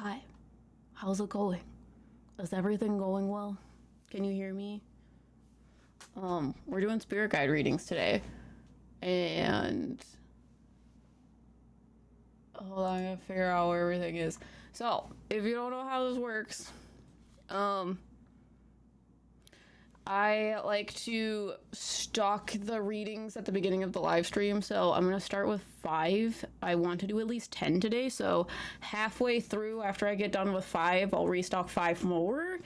Hi, how's it going? Is everything going well? Can you hear me? We're doing spirit guide readings today, and hold on, I gotta figure out where everything is. So, if you don't know how this works, I like to stock the readings at the beginning of the live stream, so I'm gonna start with 5. I want to do at least 10 today, so halfway through, after I get done with 5, I'll restock 5 more,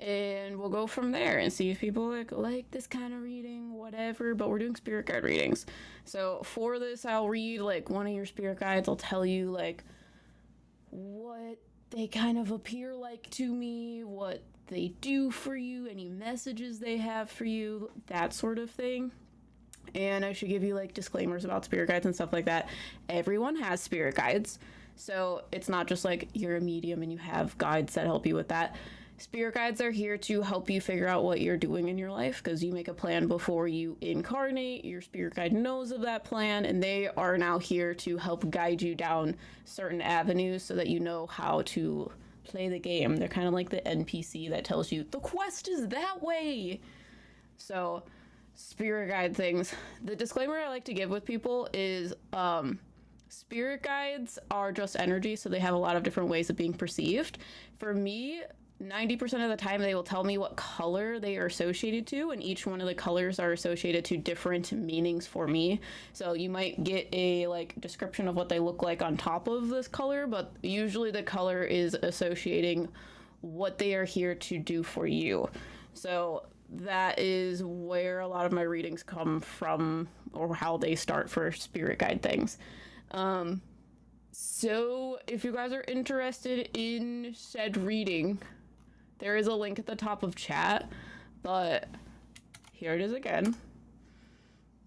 and we'll go from there and see if people like this kind of reading, whatever. But we're doing spirit guide readings, so for this I'll read like one of your spirit guides. I'll tell you like what they kind of appear like to me, what they do for you, any messages they have for you, that sort of thing. And I should give you like disclaimers about spirit guides and stuff like that. Everyone has spirit guides, so it's not just like you're a medium and you have guides that help you with that. Spirit guides are here to help you figure out what you're doing in your life, because you make a plan before you incarnate. Your spirit guide knows of that plan, and they are now here to help guide you down certain avenues so that you know how to play the game. They're kind of like the NPC that tells you the quest is that way. So spirit guide things, the disclaimer I like to give with people is spirit guides are just energy, so they have a lot of different ways of being perceived. For me, 90% of the time they will tell me what color they are associated to, and each one of the colors are associated to different meanings for me. So you might get a like description of what they look like on top of this color, but usually the color is associating what they are here to do for you. So that is where a lot of my readings come from, or how they start for spirit guide things. So if you guys are interested in said reading, there is a link at the top of chat, but here it is again.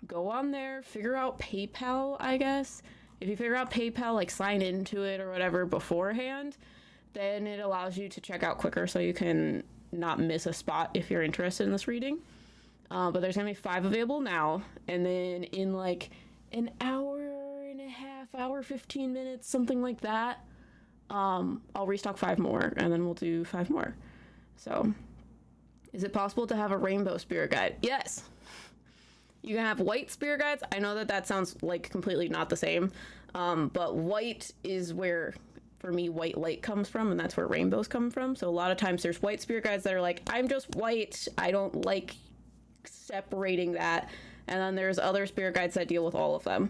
Go on there, figure out PayPal, I guess. If you figure out PayPal, like sign into it or whatever beforehand, then it allows you to check out quicker so you can not miss a spot if you're interested in this reading. But there's gonna be 5 available now, and then in like an hour and a half, hour, 15 minutes, something like that, I'll restock 5 more, and then we'll do 5 more. So, is it possible to have a rainbow spirit guide? Yes. You can have white spirit guides. I know that that sounds like completely not the same, but white is where, for me, white light comes from, and that's where rainbows come from. So a lot of times there's white spirit guides that are like, I'm just white, I don't like separating that. And then there's other spirit guides that deal with all of them.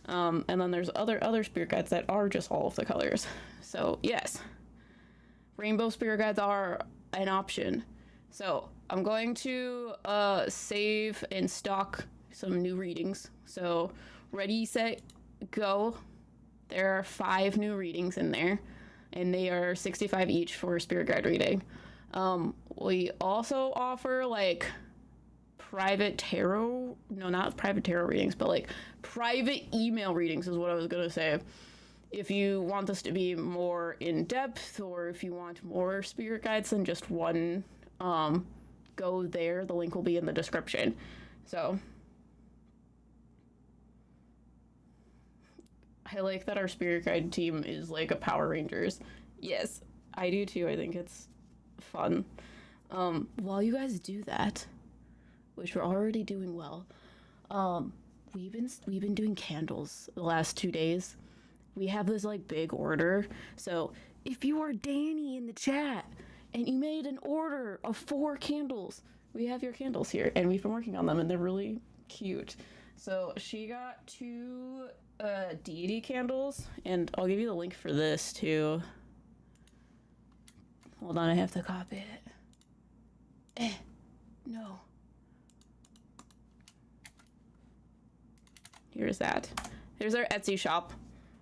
And then there's other spirit guides that are just all of the colors. So yes, rainbow spirit guides are an option. So I'm going to save and stock some new readings. So ready, set, go. There are 5 new readings in there, and they are 65 each for a spirit guide reading. We also offer like private tarot, no, not private tarot readings, but like private email readings is what I was gonna say. If you want this to be more in depth, or if you want more spirit guides than just one, go there. The link will be in the description. So I like that our spirit guide team is like a Power Rangers. Yes, I do too. I think it's fun. While you guys do that, which we're already doing well, we've been doing candles the last 2 days. We have this like big order. So if you are Danny in the chat and you made an order of 4 candles, we have your candles here, and we've been working on them, and they're really cute. So she got 2 deity candles, and I'll give you the link for this too. Hold on, I have to copy it. No. Here's that. Here's our Etsy shop.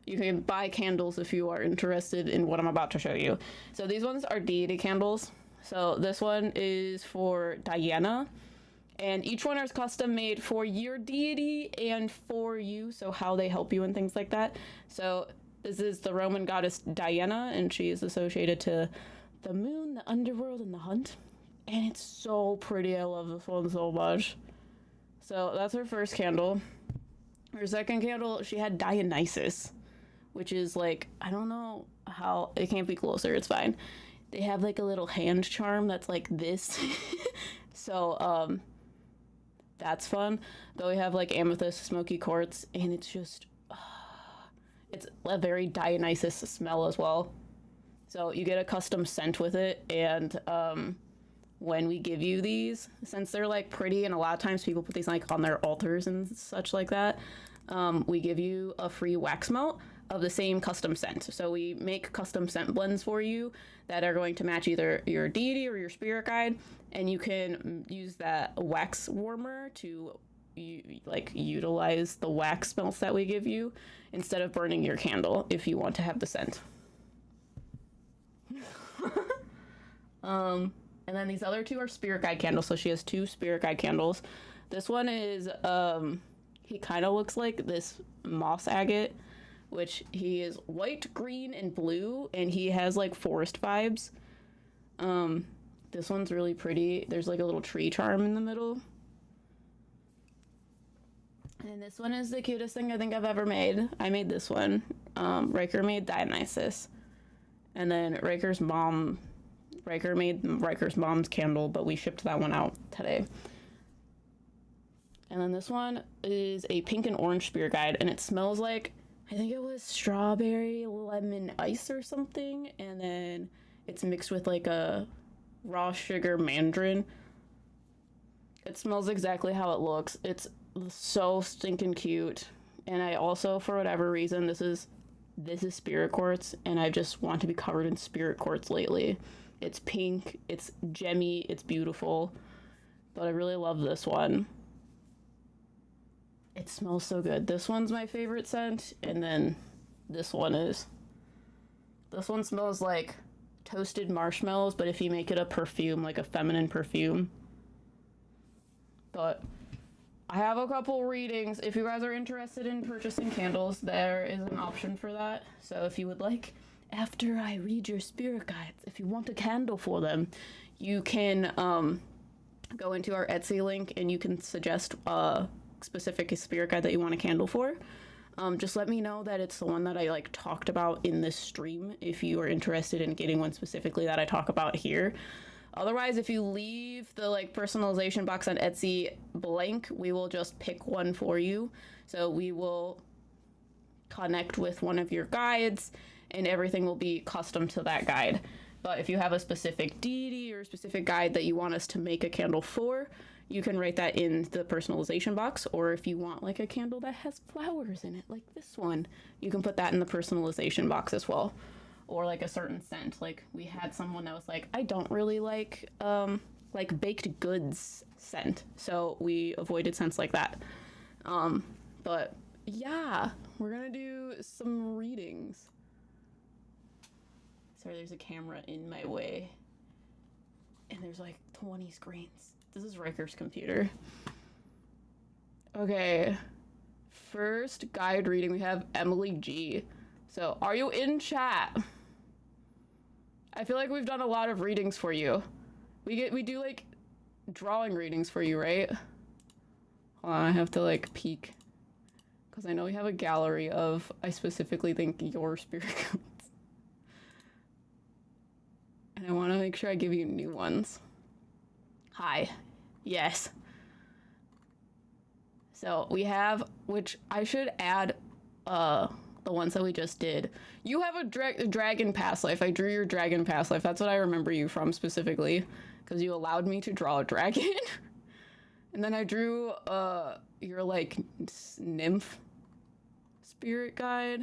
You can buy candles if you are interested in what I'm about to show you. So these ones are deity candles. So this one is for Diana, and each one is custom made for your deity and for you, so how they help you and things like that. So this is the Roman goddess Diana, and she is associated to the moon, the underworld, and the hunt. And it's so pretty. I love this one so much. So that's her first candle. Her second candle, she had Dionysus, which is like, I don't know how it can't be closer, it's fine. They have like a little hand charm that's like this. So that's fun. Though we have like amethyst, smoky quartz, and it's just it's a very Dionysus smell as well. So you get a custom scent with it, and when we give you these, since they're like pretty, and a lot of times people put these like on their altars and such like that, we give you a free wax melt of the same custom scent. So we make custom scent blends for you that are going to match either your deity or your spirit guide, and you can use that wax warmer to utilize the wax melts that we give you instead of burning your candle if you want to have the scent. And then these other two are spirit guide candles. So she has 2 spirit guide candles. This one is he kind of looks like this moss agate, which he is white, green, and blue, and he has like forest vibes. This one's really pretty. There's like a little tree charm in the middle. And this one is the cutest thing I think I've ever made. I made this one. Riker made Dionysus. And then Riker's made Riker's mom's candle, but we shipped that one out today. And then this one is a pink and orange spirit guide, and it smells like, I think it was strawberry lemon ice or something, and then it's mixed with like a raw sugar mandarin. It smells exactly how it looks. It's so stinking cute. And I also, for whatever reason, this is spirit quartz, and I just want to be covered in spirit quartz lately. It's pink, it's gemmy, it's beautiful, but I really love this one. It smells so good. This one's my favorite scent, and then this one smells like toasted marshmallows, but if you make it a perfume, like a feminine perfume. But I have a couple readings. If you guys are interested in purchasing candles, there is an option for that. So if you would like, after I read your spirit guides, if you want a candle for them, you can go into our Etsy link and you can suggest a specific spirit guide that you want a candle for. Just let me know that it's the one that I like talked about in this stream if you are interested in getting one specifically that I talk about here. Otherwise, if you leave the like personalization box on Etsy blank, we will just pick one for you. So we will connect with one of your guides, and everything will be custom to that guide. But if you have a specific deity or a specific guide that you want us to make a candle for, you can write that in the personalization box. Or if you want like a candle that has flowers in it, like this one, you can put that in the personalization box as well. Or like a certain scent. Like we had someone that was like, I don't really like baked goods scent. So we avoided scents like that. But yeah, we're gonna do some readings. Sorry, there's a camera in my way. And there's like 20 screens. This is Riker's computer. Okay. First guide reading, we have Emily G. So, are you in chat? I feel like we've done a lot of readings for you. We do like drawing readings for you, right? Hold on, I have to like peek. Because I know we have a gallery of, I specifically think, your spirit guides. And I want to make sure I give you new ones. Hi. Yes. So we have, which I should add the ones that we just did. You have a dragon past life. I drew your dragon past life. That's what I remember you from specifically, because you allowed me to draw a dragon. And then I drew your like nymph spirit guide.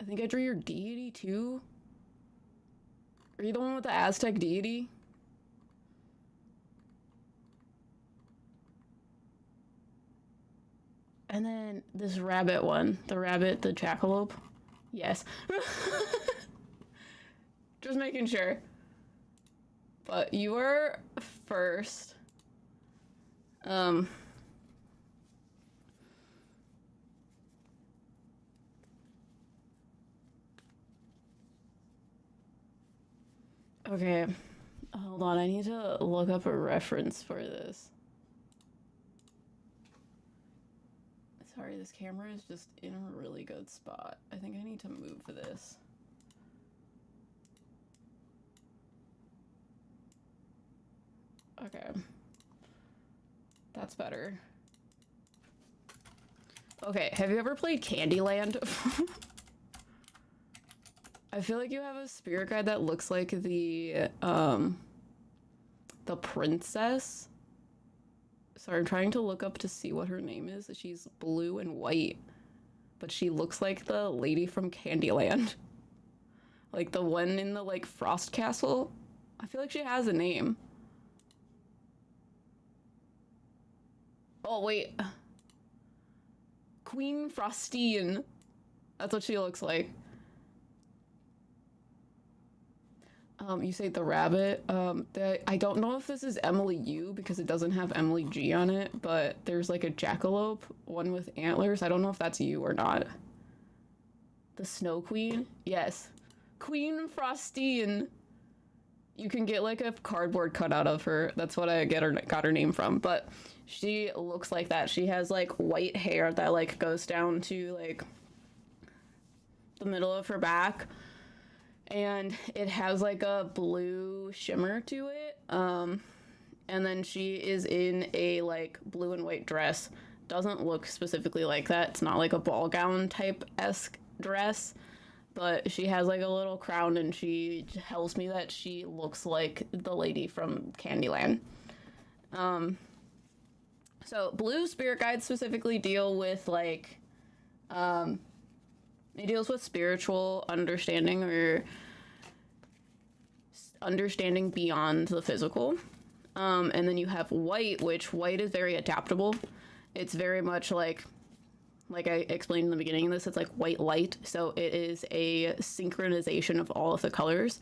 I think I drew your deity too. Are you the one with the Aztec deity? And then this rabbit one. The rabbit, the jackalope. Yes. Just making sure. But you were first. Okay, hold on, I need to look up a reference for this. Sorry, Sorry, this camera is just in a really good spot. I think I need to move this. Okay. That's better. Okay, have you ever played Candyland? I feel like you have a spirit guide that looks like the princess. Sorry, I'm trying to look up to see what her name is. She's blue and white, but she looks like the lady from Candyland. Like the one in the, like, Frost Castle. I feel like she has a name. Oh, wait. Queen Frostine. That's what she looks like. You say the rabbit. I don't know if this is Emily U because it doesn't have Emily G on it, but there's like a jackalope, one with antlers. I don't know if that's you or not. The Snow Queen? Yes. Queen Frostine. You can get like a cardboard cutout of her. That's what I got her name from, but she looks like that. She has like white hair that like goes down to like the middle of her back. And it has like a blue shimmer to it. And then she is in a like blue and white dress. Doesn't look specifically like that. It's not like a ball gown type-esque dress. But she has like a little crown and she tells me that she looks like the lady from Candyland. So blue spirit guides specifically deal with like, it deals with spiritual understanding or understanding beyond the physical. And then you have white, which white is very adaptable. It's very much like I explained in the beginning of this, it's like white light. So it is a synchronization of all of the colors.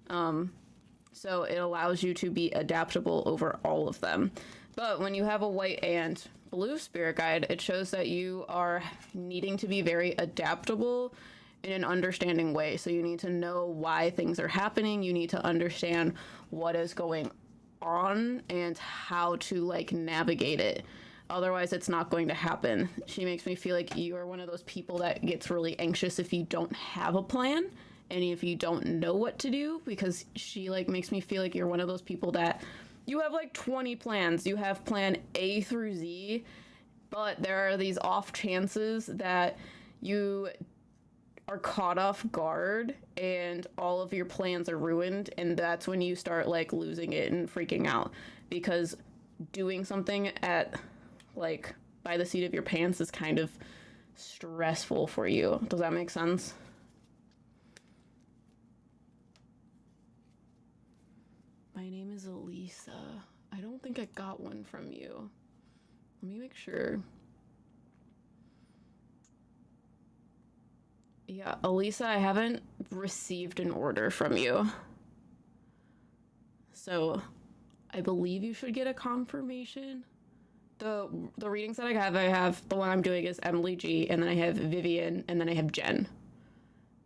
So it allows you to be adaptable over all of them. But when you have a white and blue spirit guide, it shows that you are needing to be very adaptable in an understanding way. So you need to know why things are happening. You need to understand what is going on and how to like navigate it. Otherwise, it's not going to happen. She makes me feel like you are one of those people that gets really anxious if you don't have a plan and if you don't know what to do, because she like makes me feel like you're one of those people that you have like 20 plans. You have plan A through Z, but there are these off chances that you are caught off guard and all of your plans are ruined, and that's when you start like losing it and freaking out, because doing something at like by the seat of your pants is kind of stressful for you. Does that make sense? My name is Elisa. I don't think I got one from you. Let me make sure. Yeah, Elisa, I haven't received an order from you. So I believe you should get a confirmation. The readings that I have the one I'm doing is Emily G, and then I have Vivian, and then I have Jen.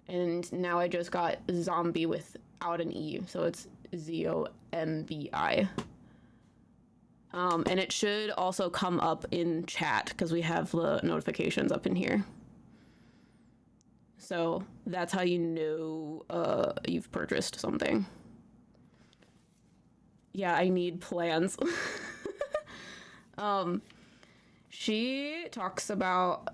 And now I just got Zombie without an E, so it's ZOMBI. And it should also come up in chat because we have the notifications up in here. So that's how you know you've purchased something. Yeah, I need plans. She talks about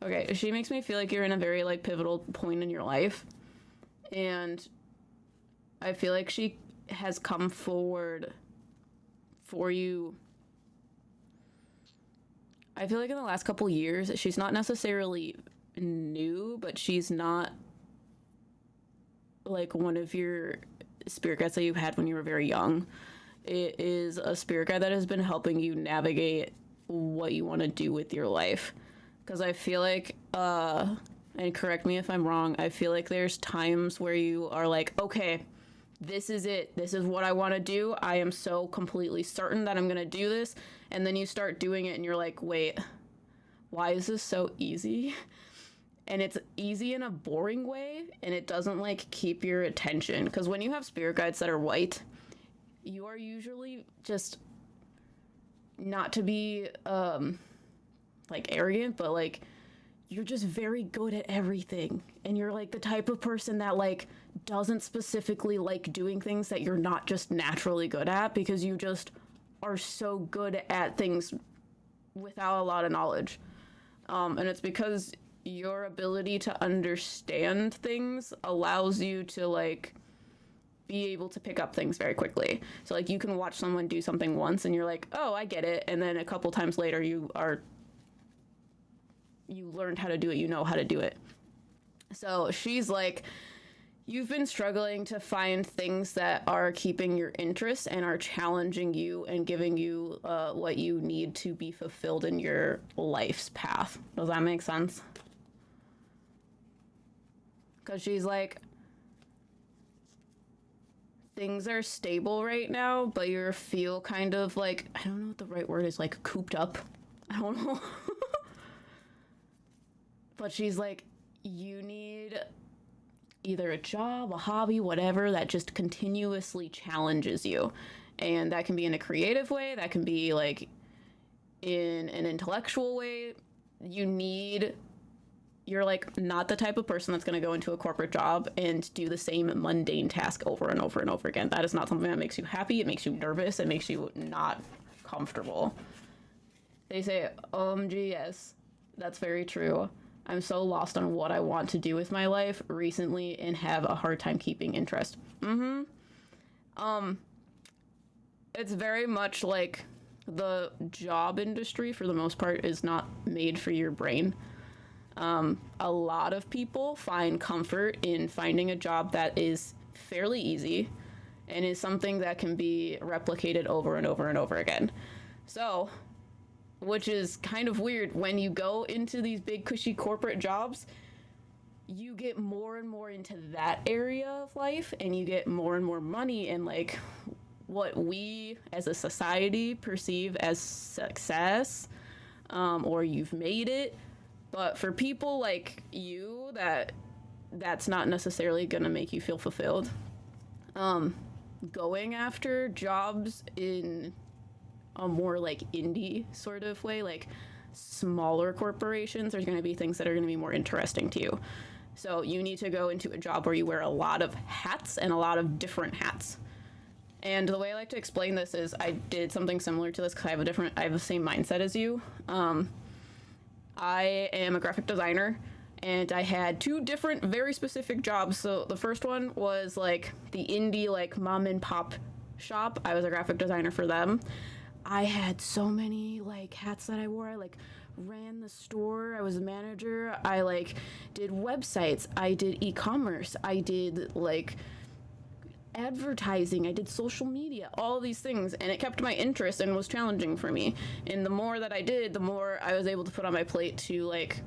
okay, she makes me feel like you're in a very like pivotal point in your life, and I feel like she has come forward for you. I feel like in the last couple years, she's not necessarily new, but she's not like one of your spirit guides that you had when you were very young. It is a spirit guide that has been helping you navigate what you want to do with your life. Because I feel like, and correct me if I'm wrong, I feel like there's times where you are like, okay, this is it. This is what I want to do. I am so completely certain that I'm going to do this. And then you start doing it and you're like, wait, why is this so easy? And it's easy in a boring way, and it doesn't like keep your attention. Because when you have spirit guides that are white, you are usually just not to be like arrogant, but like you're just very good at everything, and you're like the type of person that like doesn't specifically like doing things that you're not just naturally good at, because you just are so good at things without a lot of knowledge. And it's because your ability to understand things allows you to like be able to pick up things very quickly. So like you can watch someone do something once and you're like, oh, I get it, and then a couple times later you learned how to do it, you know how to do it. So she's like, you've been struggling to find things that are keeping your interest and are challenging you and giving you what you need to be fulfilled in your life's path. Does that make sense? Because she's like, things are stable right now, but you feel kind of like, I don't know what the right word is, like cooped up. I don't know. But she's like, you need either a job, a hobby, whatever, that just continuously challenges you. And that can be in a creative way, that can be like in an intellectual way. You're like not the type of person that's going to go into a corporate job and do the same mundane task over and over and over again. That is not something that makes you happy. It makes you nervous. It makes you not comfortable. They say, OMG, yes, that's very true. I'm so lost on what I want to do with my life recently and have a hard time keeping interest. It's very much like the job industry, for the most part, is not made for your brain. A lot of people find comfort in finding a job that is fairly easy and is something that can be replicated over and over and over again. So, which is kind of weird, when you go into these big cushy corporate jobs, you get more and more into that area of life, and you get more and more money, and like what we as a society perceive as success, or you've made it. But for people like you, that's not necessarily gonna make you feel fulfilled. Going after jobs in a more like indie sort of way, like smaller corporations, there's going to be things that are going to be more interesting to you. So you need to go into a job where you wear a lot of hats and a lot of different hats. And the way I like to explain this is, I did something similar to this because I have the same mindset as you. I am a graphic designer, and I had two different very specific jobs. So the first one was like the indie like mom and pop shop. I was a graphic designer for them. I had so many like hats that I wore. I like ran the store. I was a manager. I like did websites. I did e-commerce. I did like advertising. I did social media, all these things, and it kept my interest and was challenging for me. And the more that I did, the more I was able to put on my plate to like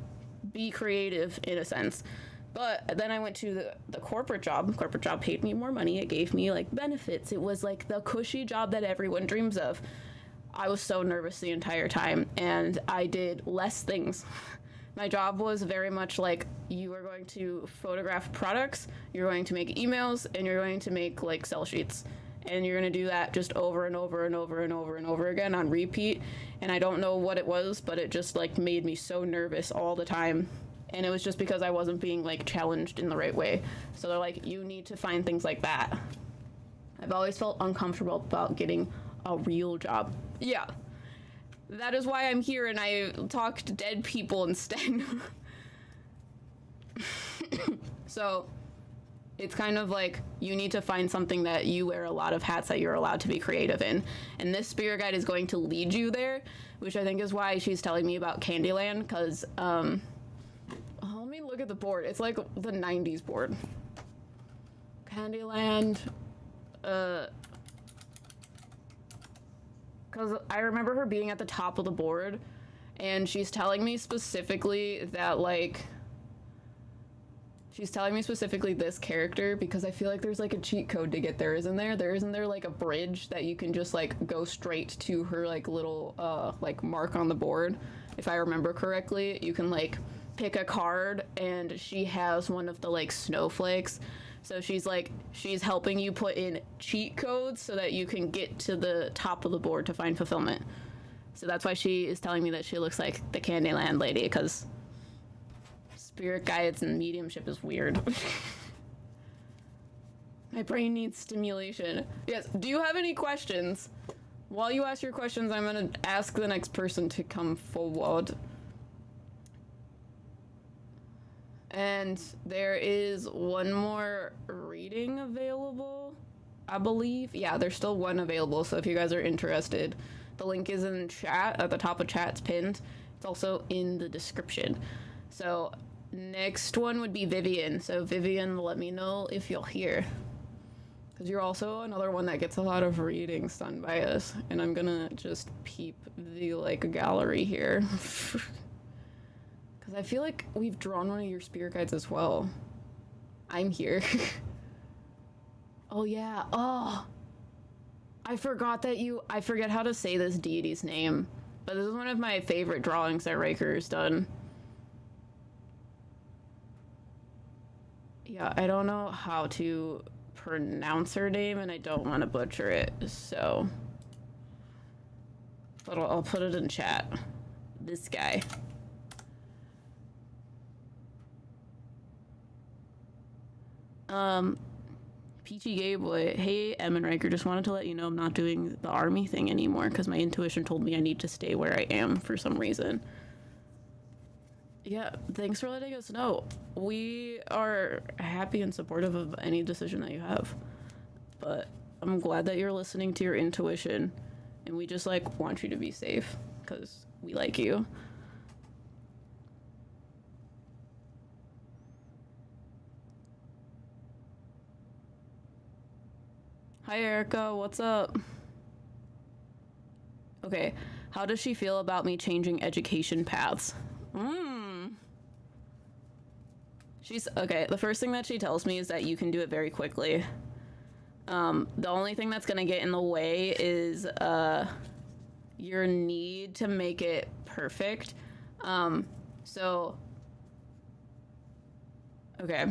be creative in a sense. But then I went to the corporate job. Corporate job paid me more money. It gave me like benefits. It was like the cushy job that everyone dreams of. I was so nervous the entire time, and I did less things. My job was very much like, you are going to photograph products, you're going to make emails, and you're going to make like sell sheets. And you're going to do that just over and over and over and over and over again on repeat. And I don't know what it was, but it just like made me so nervous all the time. And it was just because I wasn't being like challenged in the right way. So they're like, you need to find things like that. I've always felt uncomfortable about getting a real job. Yeah. That is why I'm here and I talk to dead people instead. So it's kind of like, you need to find something that you wear a lot of hats, that you're allowed to be creative in. And this spirit guide is going to lead you there, which I think is why she's telling me about Candyland, because let me look at the board. It's like the 90s board. Candyland, because I remember her being at the top of the board, and she's telling me specifically that, like, she's telling me specifically this character, because I feel like there's, like, a cheat code to get there, isn't there? Isn't there, like, a bridge that you can just, like, go straight to her, like, little, like, mark on the board? If I remember correctly, you can, like, pick a card, and she has one of the, like, snowflakes. So she's helping you put in cheat codes so that you can get to the top of the board to find fulfillment. So that's why she is telling me that she looks like the Candyland lady, because spirit guides and mediumship is weird. My brain needs stimulation. Yes, do you have any questions? While you ask your questions, I'm gonna ask the next person to come forward. And there is one more reading available, I believe. Yeah, there's still one available, so if you guys are interested, the link is in chat. At the top of chat, it's pinned. It's also in the description. So next one would be Vivian. So Vivian, let me know if you're here, because you're also another one that gets a lot of readings done by us. And I'm gonna just peep the like gallery here. Because I feel like we've drawn one of your spirit guides as well. I'm here. Oh yeah, oh. I forget how to say this deity's name. But this is one of my favorite drawings that Riker's done. Yeah, I don't know how to pronounce her name, and I don't want to butcher it, so. But I'll put it in chat. This guy. Peachy Gay Boy, hey Em and Riker, just wanted to let you know I'm not doing the army thing anymore because my intuition told me I need to stay where I am for some reason. Yeah, thanks for letting us know. We are happy and supportive of any decision that you have, but I'm glad that you're listening to your intuition, and we just like want you to be safe because we like you. Hi Erica, what's up? Okay, how does she feel about me changing education paths? She's okay. The first thing that she tells me is that you can do it very quickly. The only thing that's gonna get in the way is your need to make it perfect. So okay,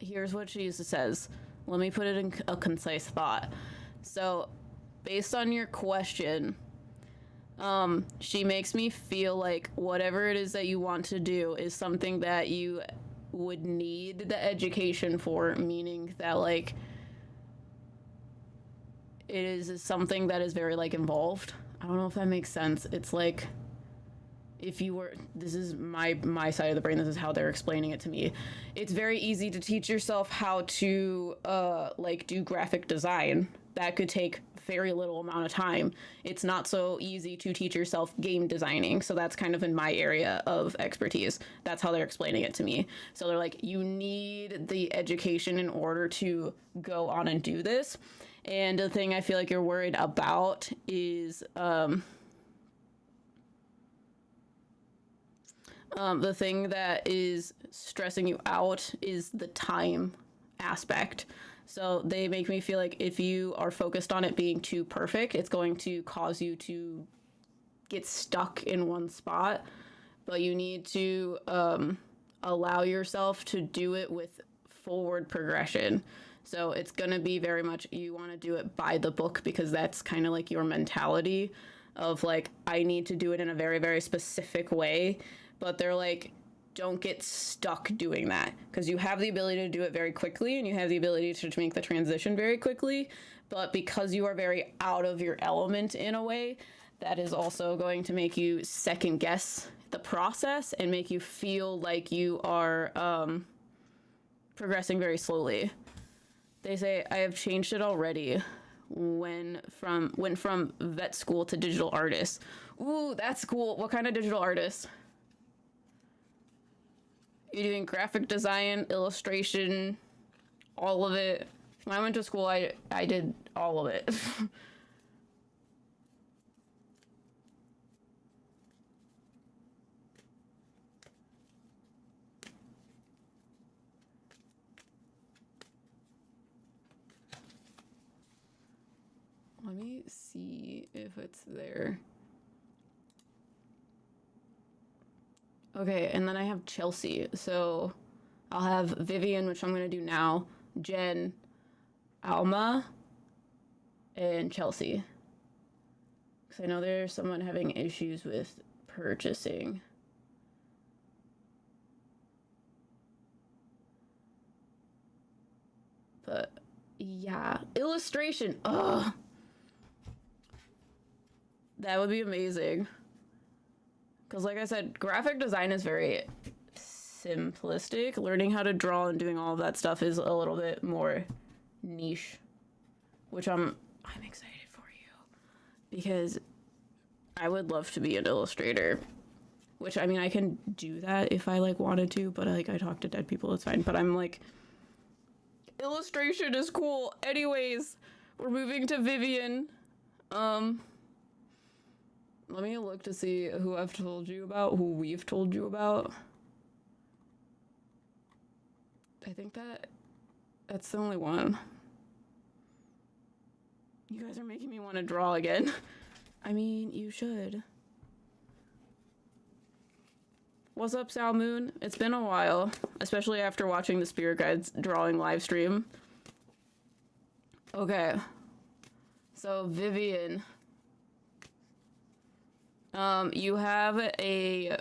here's what she says. Let me put it in a concise thought. So, based on your question, she makes me feel like whatever it is that you want to do is something that you would need the education for, meaning that, like, it is something that is very, like, involved. I don't know if that makes sense. It's like, if you were, this is my side of the brain, this is how they're explaining it to me. It's very easy to teach yourself how to like do graphic design. That could take very little amount of time. It's not so easy to teach yourself game designing, so that's kind of in my area of expertise. That's how they're explaining it to me. So they're like, you need the education in order to go on and do this. And the thing I feel like you're worried about is the thing that is stressing you out is the time aspect. So they make me feel like if you are focused on it being too perfect, it's going to cause you to get stuck in one spot. But you need to allow yourself to do it with forward progression. So it's going to be very much, you want to do it by the book, because that's kind of like your mentality of like, I need to do it in a very, very specific way. But they're like, don't get stuck doing that, because you have the ability to do it very quickly and you have the ability to make the transition very quickly. But because you are very out of your element in a way, that is also going to make you second guess the process and make you feel like you are progressing very slowly. They say, I have changed it already. Went from vet school to digital artist. Ooh, that's cool. What kind of digital artist? You're doing graphic design, illustration, all of it. When I went to school, I did all of it. Let me see if it's there. Okay, and then I have Chelsea. So I'll have Vivian, which I'm going to do now, Jen, Alma, and Chelsea. Because I know there's someone having issues with purchasing. But yeah, illustration. Ugh. That would be amazing. Because like I said, graphic design is very simplistic. Learning how to draw and doing all of that stuff is a little bit more niche, which I'm excited for you because I would love to be an illustrator, which I mean, I can do that if I like wanted to, but like I talk to dead people, it's fine. But I'm like, illustration is cool. Anyways, we're moving to Vivian. Let me look to see who I've told you about, who we've told you about. I think that's the only one. You guys are making me want to draw again. I mean, you should. What's up, Sal Moon? It's been a while, especially after watching the Spirit Guides drawing live stream. Okay. So, Vivian. You have a...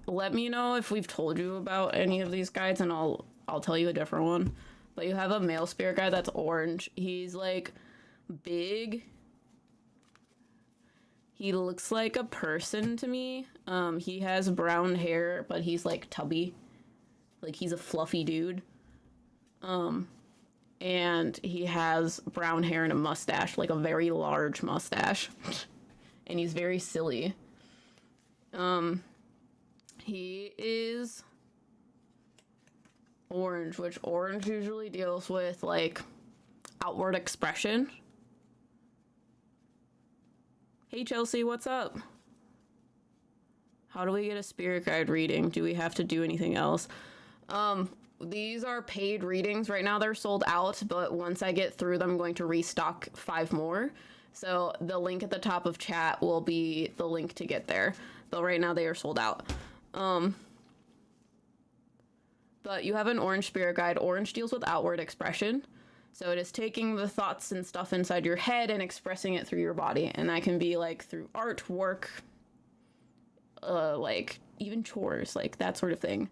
Let me know if we've told you about any of these guides, and I'll tell you a different one. But you have a male spirit guide that's orange. He's, like, big. He looks like a person to me. He has brown hair, but he's, like, tubby. Like, he's a fluffy dude. And he has brown hair and a mustache, like a very large mustache. And he's very silly. He is orange, which orange usually deals with, like, outward expression. Hey, Chelsea, what's up? How do we get a spirit guide reading? Do we have to do anything else? These are paid readings. Right now they're sold out, but once I get through them, I'm going to restock 5 more. So the link at the top of chat will be the link to get there. But right now they are sold out. But you have an orange spirit guide. Orange deals with outward expression. So it is taking the thoughts and stuff inside your head and expressing it through your body. And that can be like through art, work, like even chores, like that sort of thing.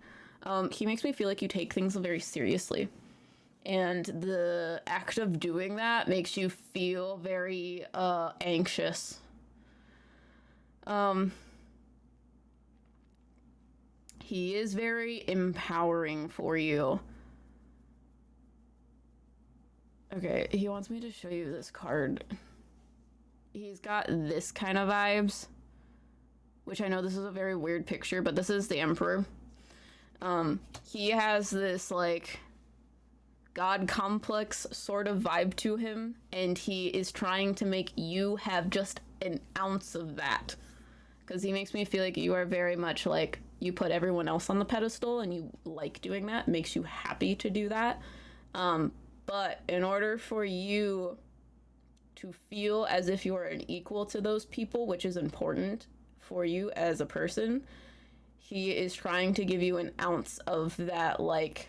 He makes me feel like you take things very seriously. And the act of doing that makes you feel very anxious. He is very empowering for you. Okay, he wants me to show you this card. He's got this kind of vibes, which I know this is a very weird picture, but this is the Emperor. He has this, like, God complex sort of vibe to him, and he is trying to make you have just an ounce of that. Because he makes me feel like you are very much like, you put everyone else on the pedestal, and you like doing that, makes you happy to do that. But in order for you to feel as if you are an equal to those people, which is important for you as a person, he is trying to give you an ounce of that, like,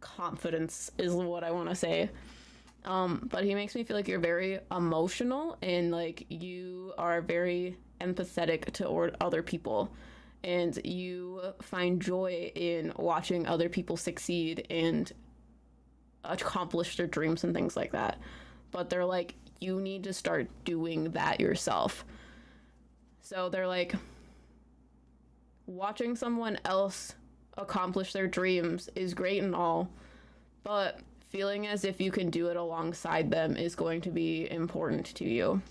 confidence is what I want to say. But he makes me feel like you're very emotional and, like, you are very empathetic toward other people. And you find joy in watching other people succeed and accomplish their dreams and things like that. But they're like, you need to start doing that yourself. So they're like, watching someone else accomplish their dreams is great and all, but feeling as if you can do it alongside them is going to be important to you.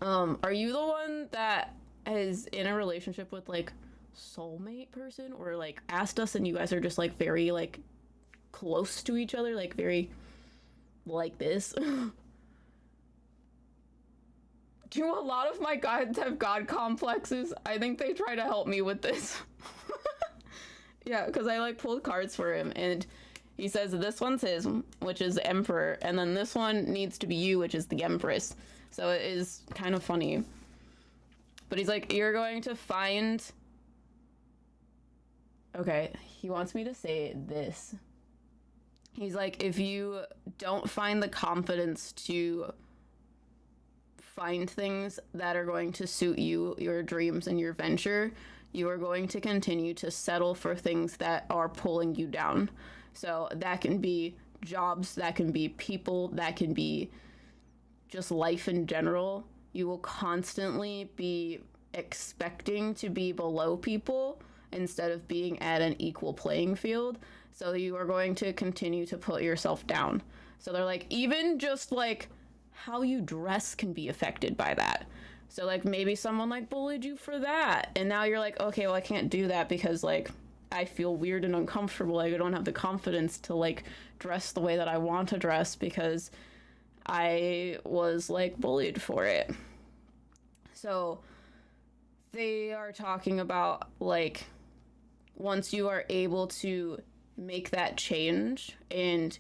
Are you the one that is in a relationship with, like, soulmate person, or, like, asked us and you guys are just, like, very, like, close to each other, like, very like this? Do a lot of my guides have God complexes? I think they try to help me with this. Yeah, because I, like, pulled cards for him, and he says this one's his, which is the Emperor, and then this one needs to be you, which is the Empress. So it is kind of funny. But he's like, you're going to find... Okay, he wants me to say this. He's like, if you don't find the confidence to find things that are going to suit you, your dreams, and your venture, you are going to continue to settle for things that are pulling you down. So that can be jobs, that can be people, that can be just life in general. You will constantly be expecting to be below people instead of being at an equal playing field. So you are going to continue to put yourself down. So they're like, even just like how you dress can be affected by that. So like maybe someone like bullied you for that, and now you're like, okay, well I can't do that because like I feel weird and uncomfortable. Like I don't have the confidence to like dress the way that I want to dress because I was like bullied for it. So they are talking about like once you are able to make that change and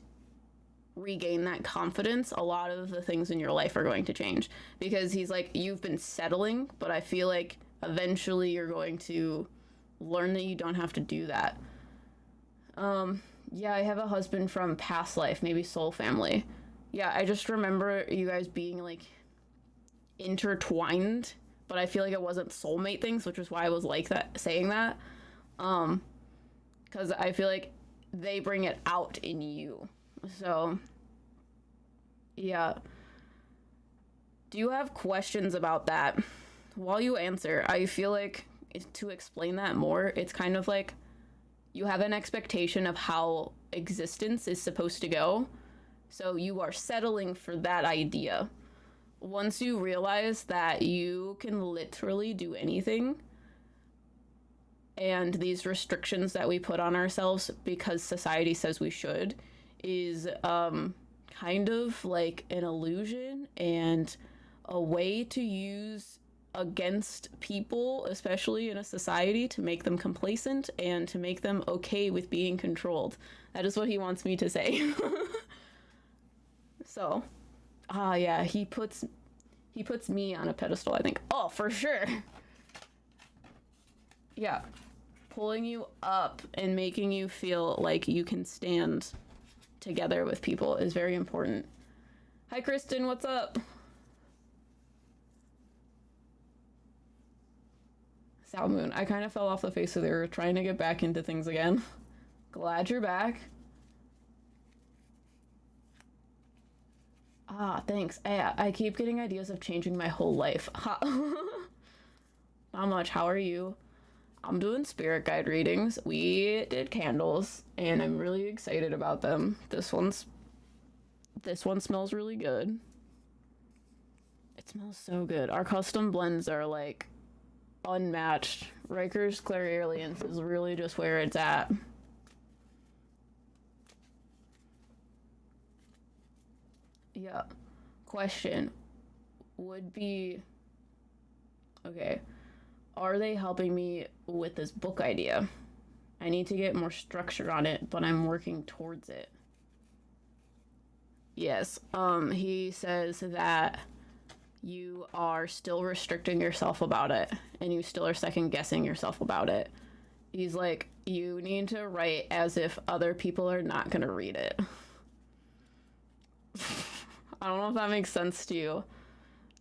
regain that confidence, a lot of the things in your life are going to change. Because he's like, you've been settling, but I feel like eventually you're going to learn that you don't have to do that. Yeah, I have a husband from past life, maybe soul family. Yeah, I just remember you guys being like intertwined, but I feel like it wasn't soulmate things, which is why I was like that, saying that. Because I feel like they bring it out in you. So, yeah. Do you have questions about that? While you answer, I feel like to explain that more, it's kind of like you have an expectation of how existence is supposed to go. So you are settling for that idea. Once you realize that you can literally do anything, and these restrictions that we put on ourselves because society says we should is kind of like an illusion and a way to use against people, especially in a society, to make them complacent and to make them okay with being controlled. That is what he wants me to say. So, yeah, he puts me on a pedestal, I think. Oh, for sure. Yeah. Pulling you up and making you feel like you can stand together with people is very important. Hi, Kristen, what's up? Sal Moon, I kind of fell off the face of the earth trying to get back into things again. Glad you're back. Ah, thanks. I keep getting ideas of changing my whole life. Not much. How are you? I'm doing spirit guide readings. We did candles, and I'm really excited about them. This one smells really good. It smells so good. Our custom blends are like unmatched. Riker's Clairalience is really just where it's at. Yeah. Question would be, okay, are they helping me with this book idea? I need to get more structure on it, but I'm working towards it. Yes, he says that you are still restricting yourself about it, and you still are second guessing yourself about it. He's like, you need to write as if other people are not gonna read it. I don't know if that makes sense to you,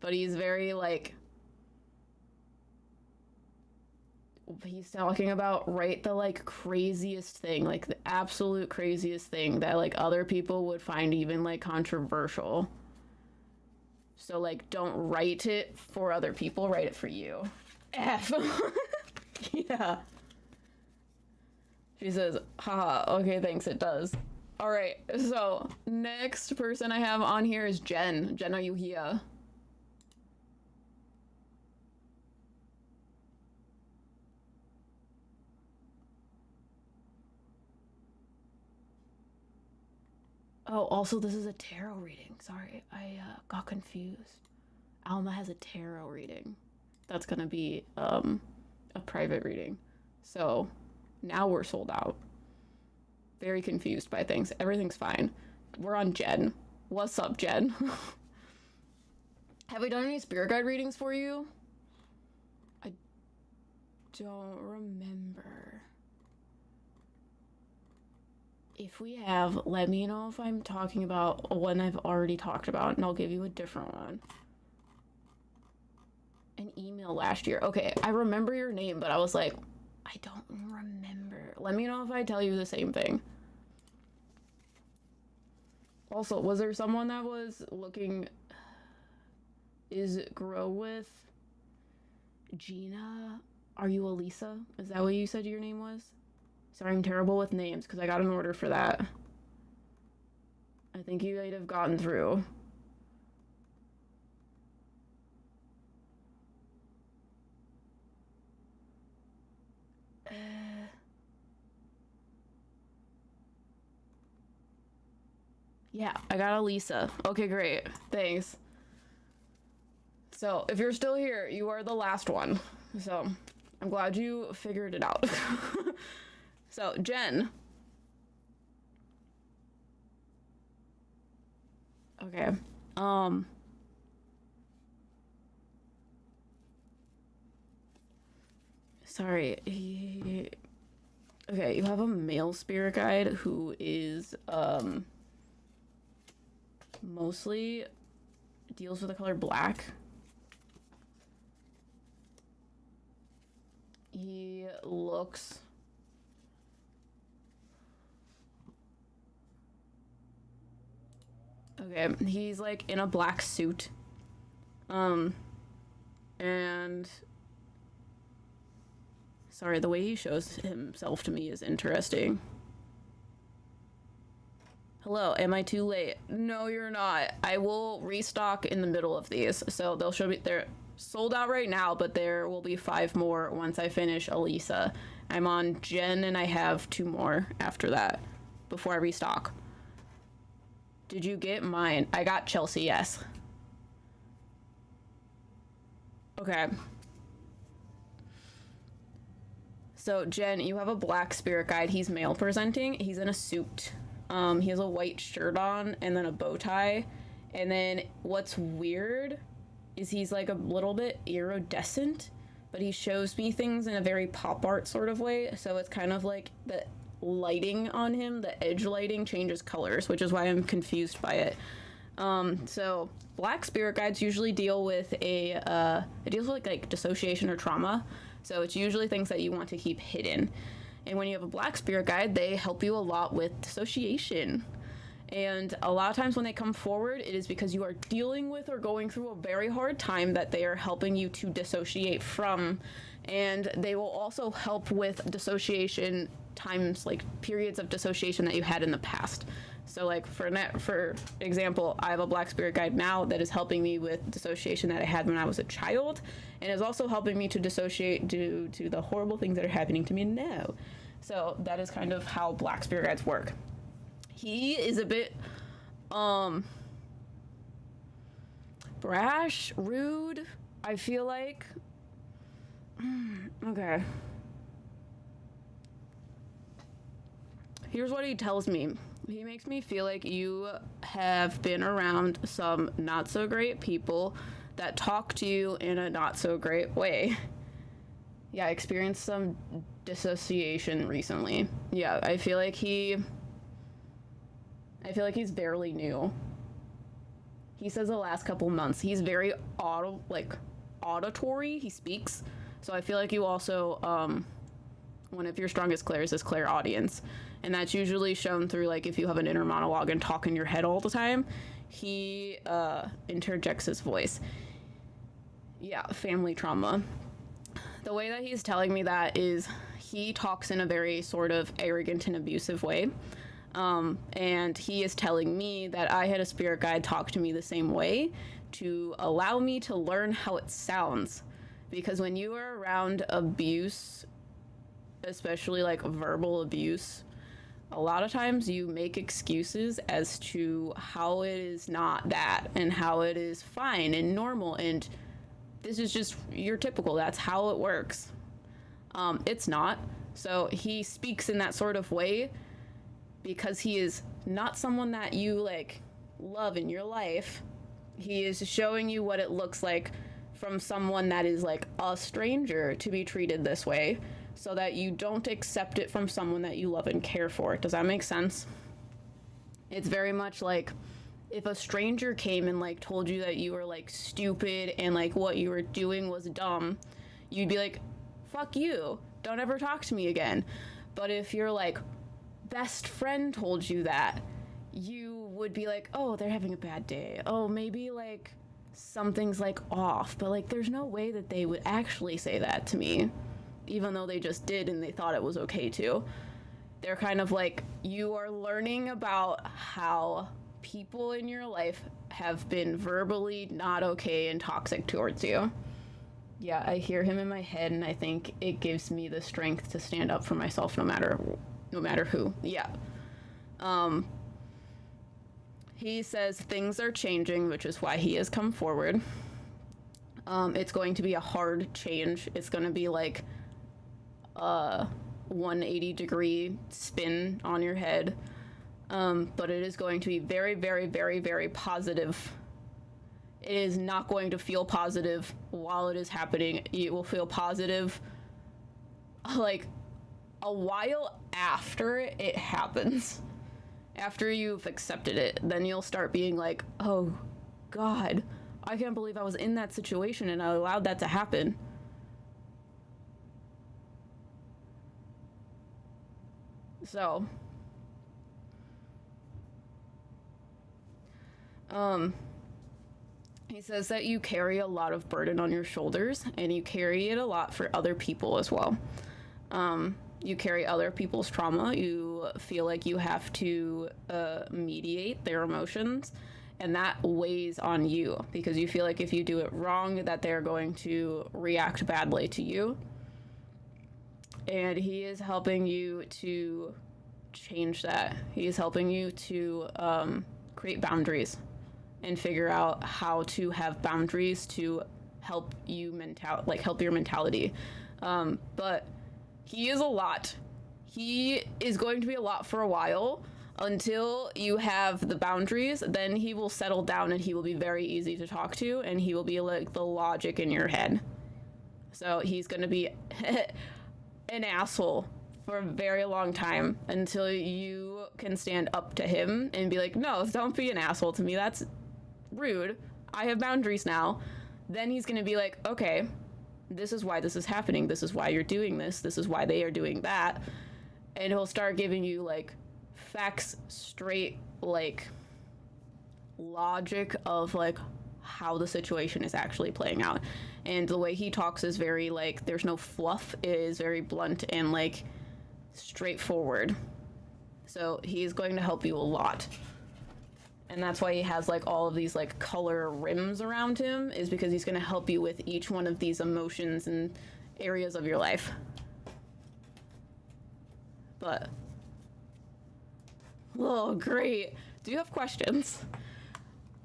but he's very like, he's talking about write the like craziest thing, like the absolute craziest thing that like other people would find even like controversial. So like don't write it for other people, write it for you. F. Yeah. She says, haha, okay, thanks, it does. All right, so next person I have on here is Jen. Jen, are you here? Oh, also this is a tarot reading. Sorry, I got confused. Alma has a tarot reading. That's gonna be a private reading. So now we're sold out. Very confused by things. Everything's fine. We're on Jen. What's up, Jen? Have we done any spirit guide readings for you? I don't remember. If we have, let me know if I'm talking about one I've already talked about, and I'll give you a different one. Gina last year. Okay, I remember your name, but I was like, I don't remember. Let me know if I tell you the same thing. Also, was there someone that was looking... Is Grow with Gina? Are you Elisa? Is that what you said your name was? Sorry, I'm terrible with names because I got an order for that. I think you might have gotten through. Yeah, I got Elisa. Okay, great. Thanks. So, if you're still here, you are the last one. So, I'm glad you figured it out. So, Jen. Okay. Sorry. Okay, you have a male spirit guide who is, mostly deals with the color black. He looks... Okay, he's like in a black suit. And... Sorry, the way he shows himself to me is interesting. Hello, am I too late? No, you're not. I will restock in the middle of these. So they'll show me, they're sold out right now, but there will be 5 more once I finish Elisa. I'm on Jen and I have 2 more after that before I restock. Did you get mine? I got Chelsea, yes. Okay. So Jen, you have a black spirit guide. He's male presenting. He's in a suit. He has a white shirt on and then a bow tie. And then what's weird is he's like a little bit iridescent, but he shows me things in a very pop art sort of way. So it's kind of like the lighting on him, the edge lighting changes colors, which is why I'm confused by it. So black spirit guides usually deal with it deals with like dissociation or trauma. So it's usually things that you want to keep hidden. And when you have a black spirit guide, they help you a lot with dissociation. And a lot of times when they come forward, it is because you are dealing with or going through a very hard time that they are helping you to dissociate from. And they will also help with dissociation times, like periods of dissociation that you had in the past. So like for example, I have a black spirit guide now that is helping me with dissociation that I had when I was a child, and is also helping me to dissociate due to the horrible things that are happening to me now. So that is kind of how black spirit guides work. He is a bit brash, rude, I feel like. Okay. Here's what he tells me. He makes me feel like you have been around some not so great people that talk to you in a not so great way. Yeah, I experienced some dissociation recently. Yeah, I feel like he's barely new. He says the last couple months. He's very auditory. He speaks. So I feel like you also, one of your strongest clairs is clairaudience. And that's usually shown through, like, if you have an inner monologue and talk in your head all the time, he interjects his voice. Yeah, family trauma. The way that he's telling me that is he talks in a very sort of arrogant and abusive way. And he is telling me that I had a spirit guide talk to me the same way to allow me to learn how it sounds. Because when you are around abuse, especially like verbal abuse, a lot of times you make excuses as to how it is not that and how it is fine and normal and this is just your typical, that's how it works. It's not. So he speaks in that sort of way because he is not someone that you like love in your life. He is showing you what it looks like from someone that is like a stranger to be treated this way, so that you don't accept it from someone that you love and care for. Does that make sense? It's very much like if a stranger came and like told you that you were like stupid and like what you were doing was dumb, you'd be like, fuck you, don't ever talk to me again. But if your like best friend told you that, you would be like, oh, they're having a bad day, oh, maybe like something's like off. But like there's no way that they would actually say that to me, even though they just did and they thought it was okay to. They're kind of like, you are learning about how people in your life have been verbally not okay and toxic towards you. Yeah, I hear him in my head, and I think it gives me the strength to stand up for myself no matter who. Yeah. He says things are changing, which is why he has come forward. It's going to be a hard change. It's going to be like a 180-degree spin on your head. But it is going to be very, very, very, very positive. It is not going to feel positive while it is happening. It will feel positive like a while after it happens. After you've accepted it, then you'll start being like, oh God, I can't believe I was in that situation and I allowed that to happen. So he says that you carry a lot of burden on your shoulders, and you carry it a lot for other people as well. You carry other people's trauma. You feel like you have to mediate their emotions, and that weighs on you because you feel like if you do it wrong, that they're going to react badly to you. And he is helping you to change that. He is helping you to create boundaries and figure out how to have boundaries to help you help your mentality. But he is a lot. He is going to be a lot for a while until you have the boundaries. Then he will settle down and he will be very easy to talk to, and he will be like the logic in your head. So he's going to be an asshole for a very long time until you can stand up to him and be like, no, don't be an asshole to me. That's rude. I have boundaries now. Then he's going to be like, okay, this is why this is happening. This is why you're doing this. This is why they are doing that. And he'll start giving you like facts, straight, like logic of like how the situation is actually playing out. And the way he talks is very like, there's no fluff. It is very blunt and like straightforward. So he's going to help you a lot. And that's why he has like all of these like color rims around him, is because he's going to help you with each one of these emotions and areas of your life. But oh, great. Do you have questions?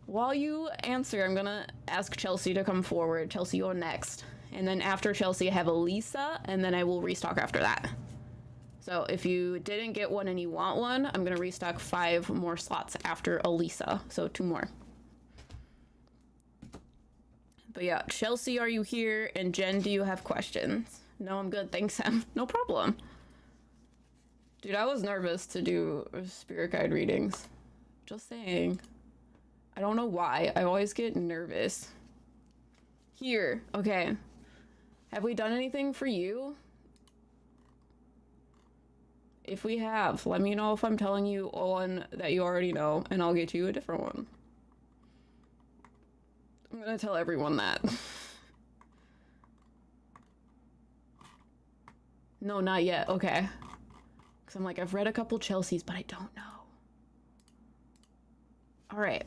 While you answer, I'm going to ask Chelsea to come forward. Chelsea, you're next. And then after Chelsea, I have Elisa, and then I will restock after that. So if you didn't get one and you want one, I'm going to restock 5 more slots after Elisa. So 2 more. But yeah, Chelsea, are you here? And Jen, do you have questions? No, I'm good. Thanks, Sam. No problem. Dude, I was nervous to do spirit guide readings. Just saying. I don't know why. I always get nervous. Here. Okay. Have we done anything for you? If we have, let me know if I'm telling you one that you already know, and I'll get you a different one. I'm gonna tell everyone that. No, not yet. Okay. Because I'm like, I've read a couple Chelsea's, but I don't know. All right.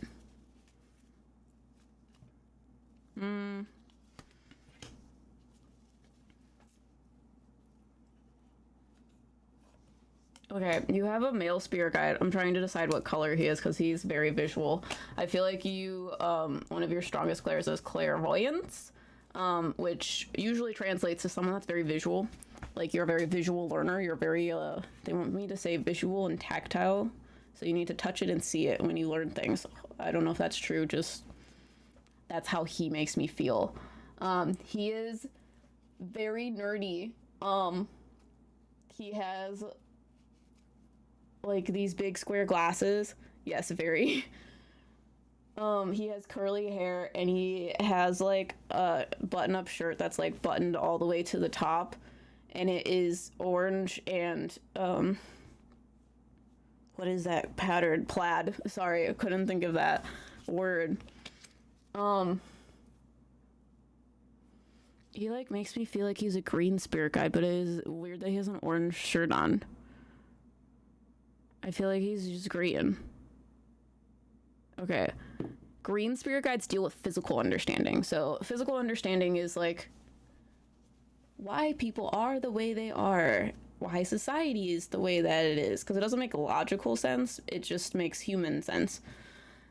Okay, you have a male spirit guide. I'm trying to decide what color he is because he's very visual. I feel like you, one of your strongest clairs is clairvoyance, which usually translates to someone that's very visual. Like, you're a very visual learner. You're very, they want me to say visual and tactile. So you need to touch it and see it when you learn things. I don't know if that's true, just that's how he makes me feel. He is very nerdy. He has like these big square glasses. Yes, very. He has curly hair and he has like a button-up shirt that's like buttoned all the way to the top, and it is orange and what is that? Patterned plaid. Sorry, I couldn't think of that word. He like makes me feel like he's a green spirit guide, but it is weird that he has an orange shirt on. I feel like he's just green. Okay. Green spirit guides deal with physical understanding. So physical understanding is like why people are the way they are, why society is the way that it is, because it doesn't make logical sense, it just makes human sense.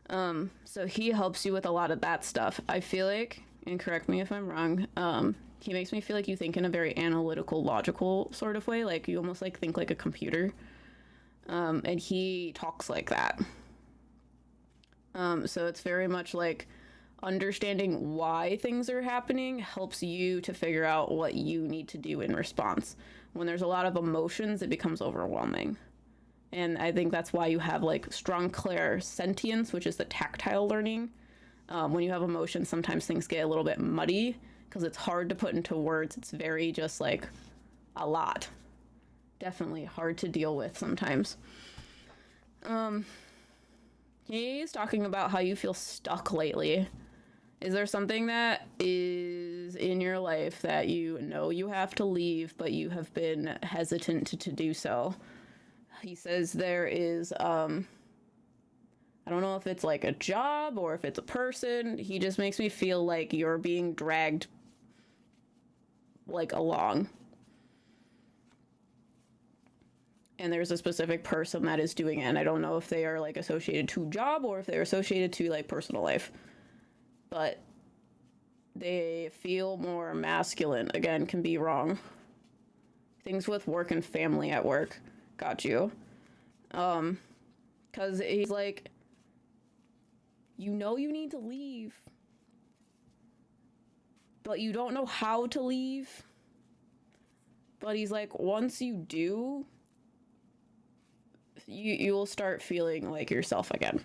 So he helps you with a lot of that stuff. I feel like, and correct me if I'm wrong, he makes me feel like you think in a very analytical, logical sort of way, like you almost like think like a computer. And he talks like that. So it's very much like understanding why things are happening helps you to figure out what you need to do in response. When there's a lot of emotions, it becomes overwhelming. And I think that's why you have like strong clairsentience, which is the tactile learning. When you have emotions, sometimes things get a little bit muddy because it's hard to put into words. It's very just like a lot. Definitely hard to deal with sometimes. He's talking about how you feel stuck lately. Is there something that is in your life that you know you have to leave, but you have been hesitant to do so? He says there is, I don't know if it's like a job or if it's a person. He just makes me feel like you're being dragged like along. And there's a specific person that is doing it, and I don't know if they are like associated to job or if they're associated to like personal life. But they feel more masculine. Again, can be wrong. Things with work and family at work. Got you. Because he's like, you know you need to leave, but you don't know how to leave. But he's like, once you do, you will start feeling like yourself again.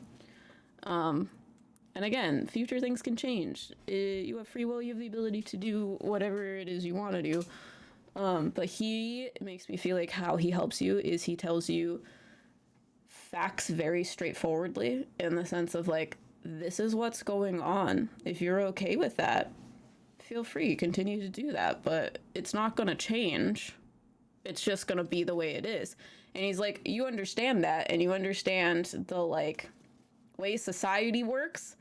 And again, future things can change. You have free will, you have the ability to do whatever it is you want to do. But he makes me feel like how he helps you is he tells you facts very straightforwardly, in the sense of like, this is what's going on. If you're okay with that, feel free, continue to do that, but it's not going to change. It's just going to be the way it is. And he's like, you understand that, and you understand the like way society works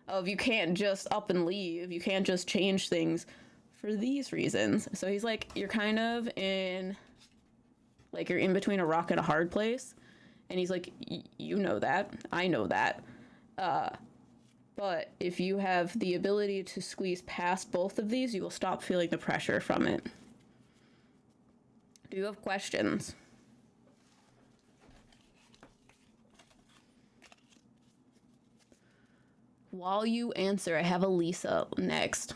of you can't just up and leave, you can't just change things for these reasons. So he's like, you're kind of in, like, you're in between a rock and a hard place. And he's like, you know that, I know that. But if you have the ability to squeeze past both of these, you will stop feeling the pressure from it. Do you have questions? While you answer, I have Elisa next.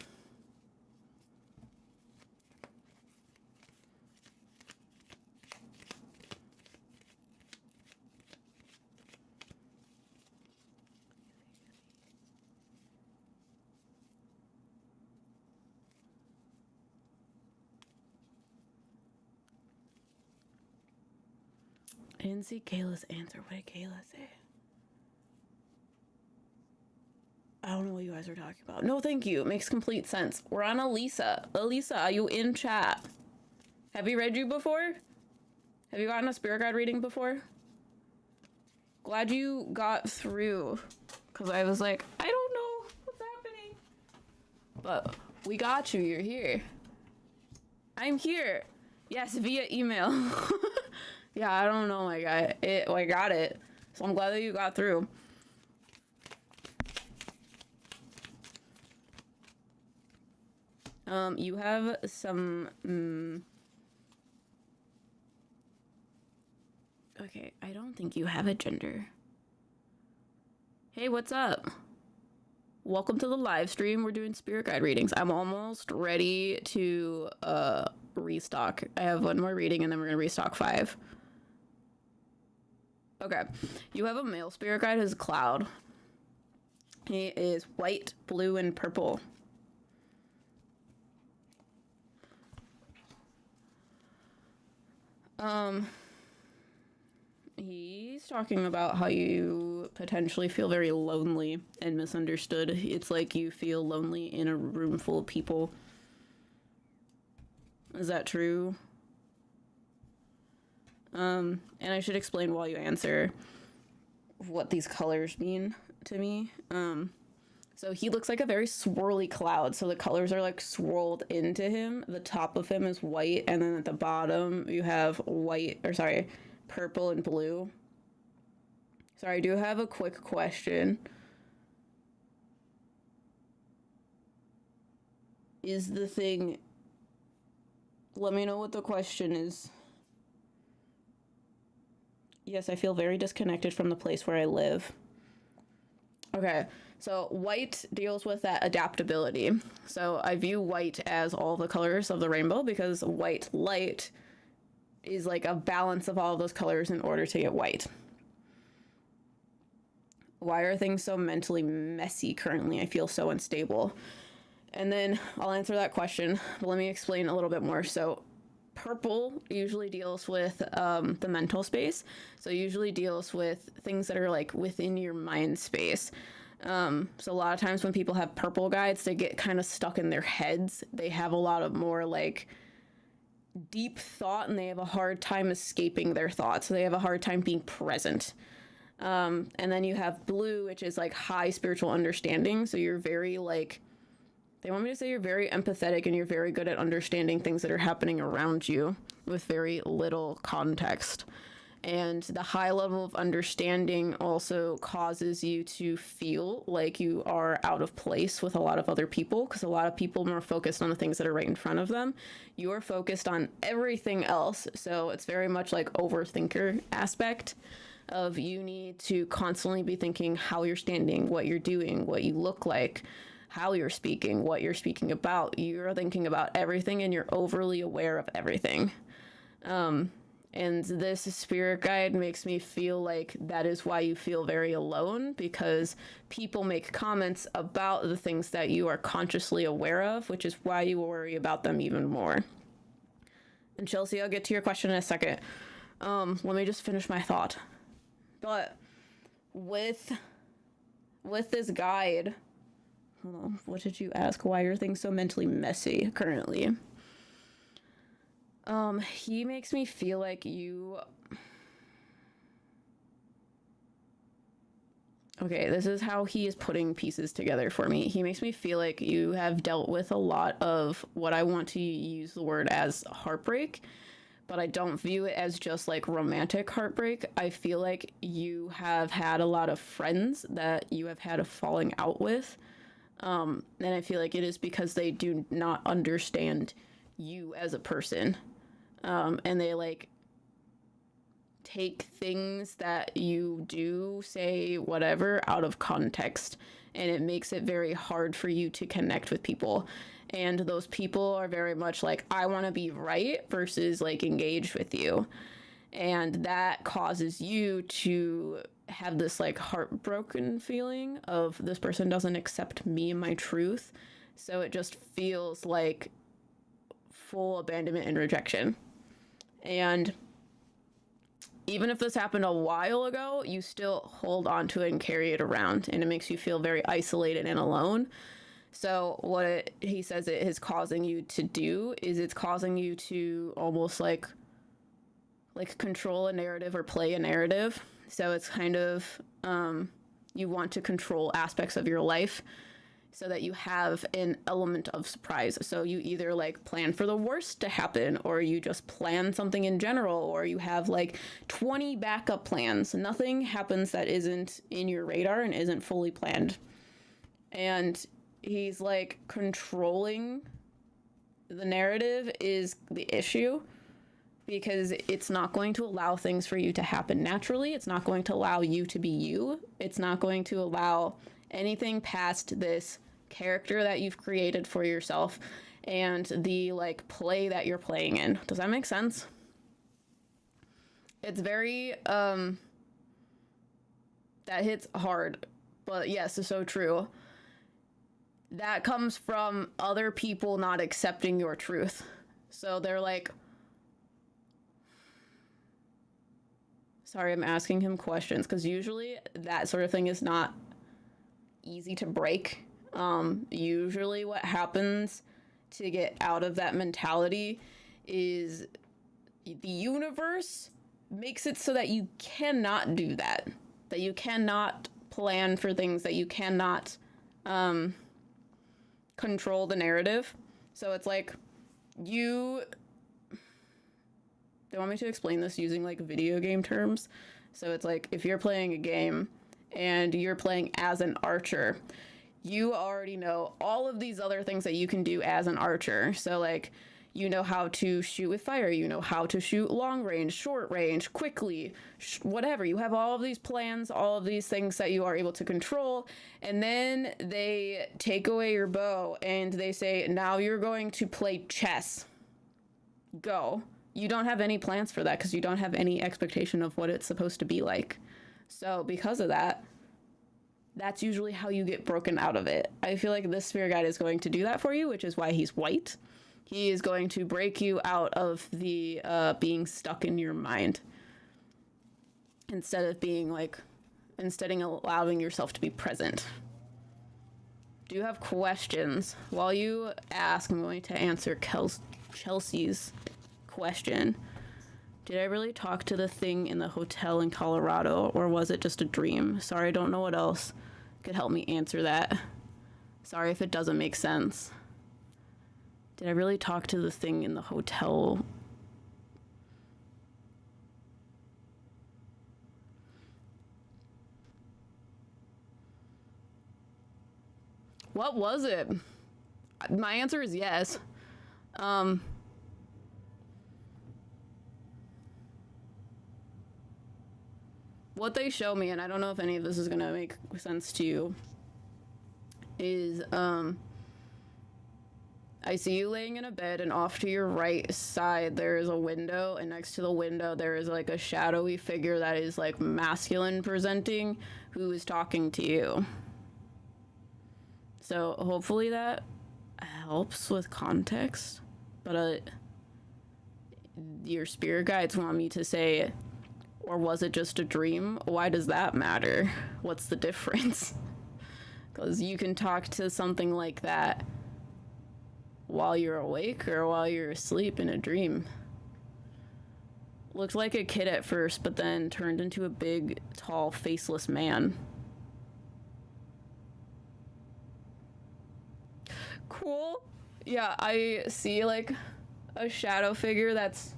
I didn't see Kayla's answer. What did Kayla say? I don't know what you guys are talking about. No, thank you. It makes complete sense. We're on Elisa. Elisa, are you in chat? Have we read you before? Have you gotten a spirit guide reading before? Glad you got through. Because I was like, I don't know what's happening. But we got you. You're here. I'm here. Yes, via email. Yeah, I don't know, like, I got it. So I'm glad that you got through. You have some, okay, I don't think you have a gender. Hey, what's up? Welcome to the live stream. We're doing spirit guide readings. I'm almost ready to, restock. I have one more reading and then we're gonna restock 5. Okay, you have a male spirit guide who's Cloud. He is white, blue, and purple. He's talking about how you potentially feel very lonely and misunderstood. It's like you feel lonely in a room full of people. Is that true? And I should explain while you answer what these colors mean to me. So he looks like a very swirly cloud. So the colors are like swirled into him. The top of him is white, and then at the bottom you have purple and blue. Sorry, I do have a quick question. Is the thing... Let me know what the question is. Yes, I feel very disconnected from the place where I live. Okay, so white deals with that adaptability. So I view white as all the colors of the rainbow because white light is like a balance of all of those colors in order to get white. Why are things so mentally messy currently? I feel so unstable. And then I'll answer that question, but let me explain a little bit more. So purple usually deals with the mental space. So usually deals with things that are like within your mind space. So a lot of times when people have purple guides, they get kind of stuck in their heads. They have a lot of more like deep thought, and they have a hard time escaping their thoughts. So they have a hard time being present. And then you have blue, which is like high spiritual understanding. So you're very like... They want me to say you're very empathetic and you're very good at understanding things that are happening around you with very little context. And the high level of understanding also causes you to feel like you are out of place with a lot of other people, because a lot of people are more focused on the things that are right in front of them. You're focused on everything else. So it's very much like overthinker aspect of you need to constantly be thinking how you're standing, what you're doing, what you look like, how you're speaking, what you're speaking about. You're thinking about everything and you're overly aware of everything. And this spirit guide makes me feel like that is why you feel very alone, because people make comments about the things that you are consciously aware of, which is why you worry about them even more. And Chelsea, I'll get to your question in a second. Let me just finish my thought. But with this guide, hold on, what did you ask? Why are things so mentally messy currently? He makes me feel like you... Okay, this is how he is putting pieces together for me. He makes me feel like you have dealt with a lot of what I want to use the word as heartbreak, but I don't view it as just like romantic heartbreak. I feel like you have had a lot of friends that you have had a falling out with. And I feel like it is because they do not understand you as a person. And they like take things that you do, say, whatever, out of context. And it makes it very hard for you to connect with people. And those people are very much like, I want to be right versus like engage with you. And that causes you to have this like heartbroken feeling of this person doesn't accept me and my truth. So it just feels like full abandonment and rejection. And even if this happened a while ago, you still hold on to it and carry it around, and it makes you feel very isolated and alone. So what he says it is causing you to do is it's causing you to almost like control a narrative or play a narrative. So it's kind of you want to control aspects of your life so that you have an element of surprise. So you either like plan for the worst to happen, or you just plan something in general, or you have like 20 backup plans. Nothing happens that isn't in your radar and isn't fully planned. And he's like controlling the narrative is the issue, because it's not going to allow things for you to happen naturally. It's not going to allow you to be you. It's not going to allow anything past this character that you've created for yourself and the like play that you're playing in. Does that make sense? It's very that hits hard but yes, it's so true. That comes from other people not accepting your truth. So they're like, sorry, I'm asking him questions, because usually that sort of thing is not easy to break. Usually what happens to get out of that mentality is the universe makes it so that you cannot do that. That you cannot plan for things, that you cannot control the narrative. So it's like, they want me to explain this using like video game terms. So it's like, if you're playing a game and you're playing as an archer, you already know all of these other things that you can do as an archer. So like, you know how to shoot with fire, you know how to shoot long range, short range, quickly, whatever. You have all of these plans, all of these things that you are able to control, and then they take away your bow and they say, now you're going to play chess. Go. You don't have any plans for that because you don't have any expectation of what it's supposed to be like. So because of that, that's usually how you get broken out of it. I feel like this spirit guide is going to do that for you, which is why he's white. He is going to break you out of the being stuck in your mind. Instead of allowing yourself to be present. Do you have questions? While you ask, I'm going to answer Chelsea's question. Did I really talk to the thing in the hotel in Colorado, or was it just a dream? Sorry, I don't know what else could help me answer that. Sorry if it doesn't make sense. Did I really talk to the thing in the hotel? What was it? My answer is yes. What they show me, and I don't know if any of this is gonna make sense to you, is I see you laying in a bed, and off to your right side there is a window, and next to the window there is like a shadowy figure that is like masculine presenting who is talking to you. So hopefully that helps with context, but your spirit guides want me to say, or was it just a dream? Why does that matter? What's the difference? Because you can talk to something like that while you're awake or while you're asleep in a dream. Looked like a kid at first, but then turned into a big, tall, faceless man. Cool. Yeah, I see like a shadow figure that's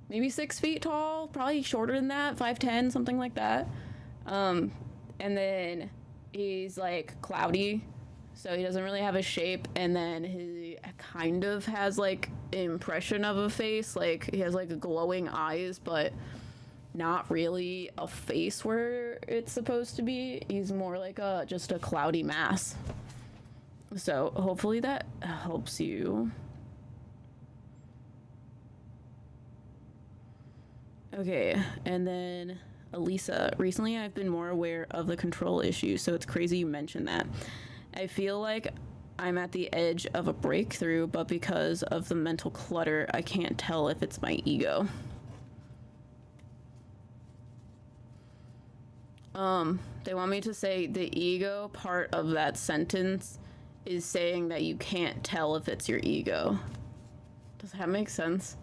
maybe 6 feet tall, probably shorter than that, 5'10", something like that. And then he's like cloudy, so he doesn't really have a shape, and then he kind of has like an impression of a face, like he has like glowing eyes, but not really a face where it's supposed to be. He's more like just a cloudy mass. So hopefully that helps you. Okay, and then Elisa, recently I've been more aware of the control issue, so it's crazy you mentioned that. I feel like I'm at the edge of a breakthrough, but because of the mental clutter, I can't tell if it's my ego. They want me to say the ego part of that sentence is saying that you can't tell if it's your ego. Does that make sense?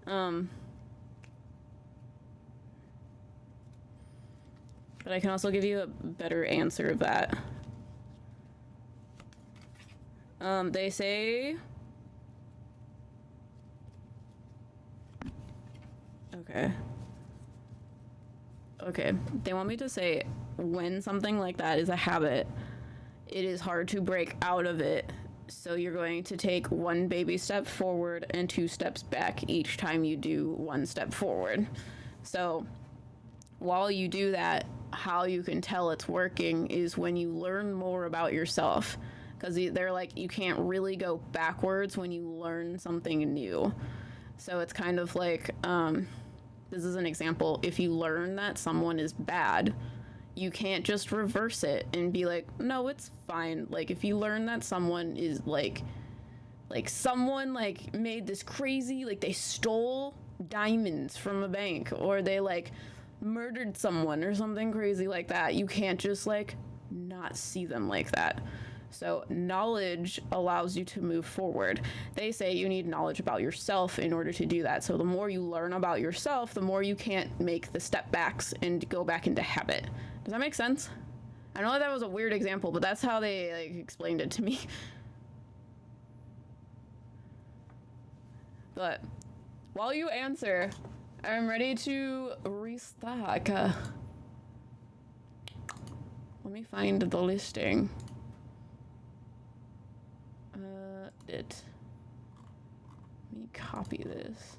But I can also give you a better answer of that. They say... Okay, they want me to say when something like that is a habit, it is hard to break out of it. So you're going to take 1 baby step forward and 2 steps back each time you do 1 step forward. So while you do that, how you can tell it's working is when you learn more about yourself. Because they're like, you can't really go backwards when you learn something new. So it's kind of like, this is an example. If you learn that someone is bad, you can't just reverse it and be like, no, it's fine. Like, if you learn that someone is like someone like made this crazy, like they stole diamonds from a bank, or they like murdered someone or something crazy like that, you can't just like not see them like that. So knowledge allows you to move forward. They say you need knowledge about yourself in order to do that. So the more you learn about yourself, the more you can't make the step backs and go back into habit. Does that make sense? I know that was a weird example, but that's how they like explained it to me. But while you answer, I'm ready to restock. Let me find the listing. Let me copy this.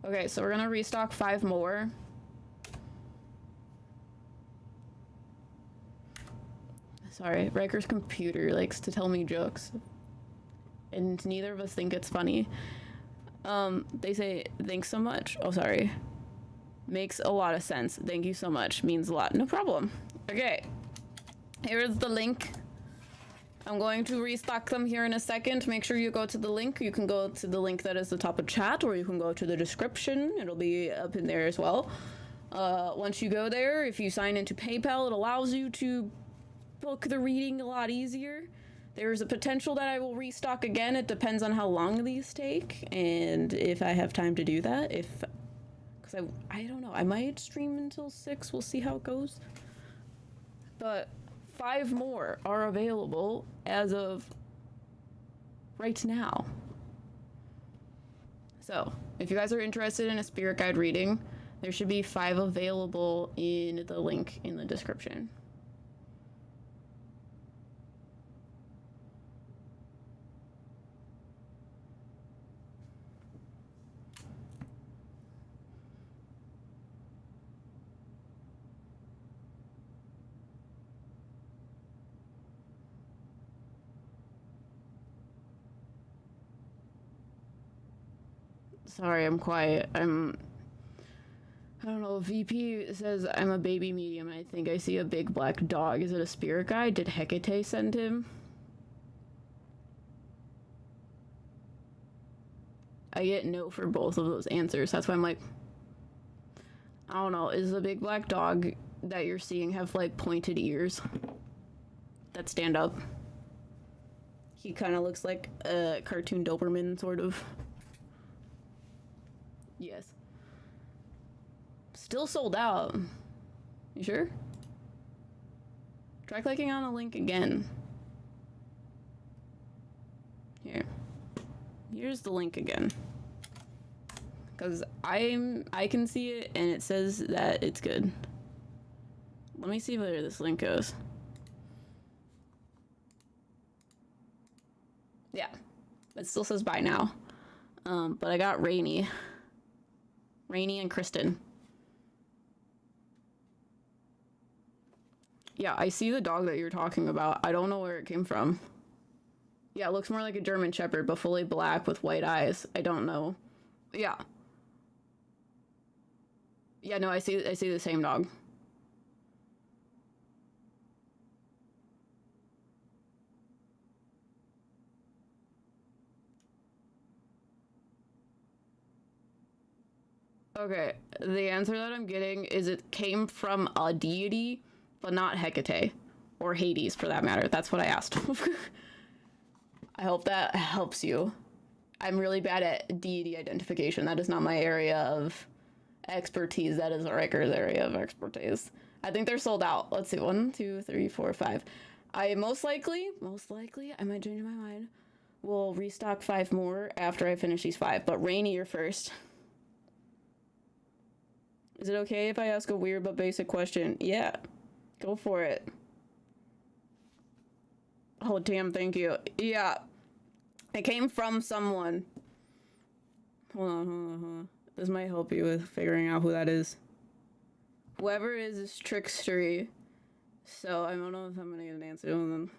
Okay, so we're gonna restock 5 more. Sorry, Riker's computer likes to tell me jokes, and neither of us think it's funny. They say, thanks so much. Oh, sorry. Makes a lot of sense. Thank you so much. Means a lot. No problem. Okay. Here's the link. I'm going to restock them here in a second. Make sure you go to the link. You can go to the link that is the top of chat, or you can go to the description. It'll be up in there as well. Once you go there, if you sign into PayPal, it allows you to book the reading a lot easier. There's a potential that I will restock again. It depends on how long these take and if I have time to do that. Because I don't know. I might stream until 6. We'll see how it goes. But 5 more are available as of right now. So if you guys are interested in a spirit guide reading, there should be 5 available in the link in the description. Sorry, I'm quiet. I don't know, VP says I'm a baby medium and I think I see a big black dog. Is it a spirit guide? Did Hecate send him? I get no for both of those answers. That's why I'm like, I don't know. Is the big black dog that you're seeing have like pointed ears that stand up? He kind of looks like a cartoon Doberman, sort of. Yes. Still sold out. You sure? Try clicking on the link again. Here. Here's the link again. Because I can see it and it says that it's good. Let me see where this link goes. Yeah. It still says buy now. But I got Rainy and Kristen. Yeah, I see the dog that you're talking about. I don't know where it came from. Yeah, it looks more like a German Shepherd, but fully black with white eyes. I don't know. Yeah. Yeah, no, I see the same dog. Okay, the answer that I'm getting is it came from a deity, but not Hecate. Or Hades, for that matter. That's what I asked. I hope that helps you. I'm really bad at deity identification. That is not my area of expertise. That is Riker's area of expertise. I think they're sold out. Let's see. 1, 2, 3, 4, 5. I most likely, I might change my mind. We'll restock 5 more after I finish these 5. But Rainy, you're first. Is it okay if I ask a weird but basic question? Yeah, go for it. Oh, damn, thank you. Yeah, it came from someone. Hold on. This might help you with figuring out who that is. Whoever it is trickstery. So I don't know if I'm gonna get an answer to them.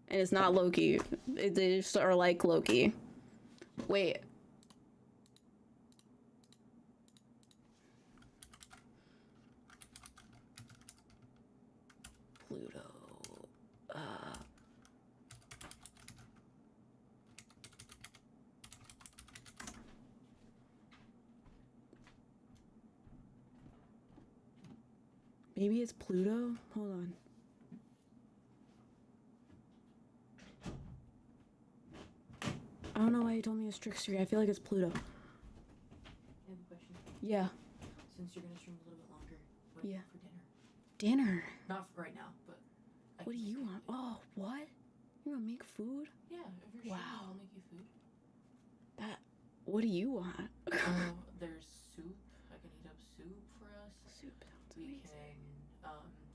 And it's not Loki. They just are like Loki. Wait. Maybe it's Pluto? Hold on. I don't know why you told me it's Trickster. I feel like it's Pluto. I have a question. Yeah. Since you're gonna stream a little bit longer, what do you want for dinner? Dinner? Not for right now, but... What do you want? Oh, what? You want to make food? Yeah, if you're streaming, I'll make you food. What do you want? There's soup. I can heat up soup for us. Soup sounds amazing.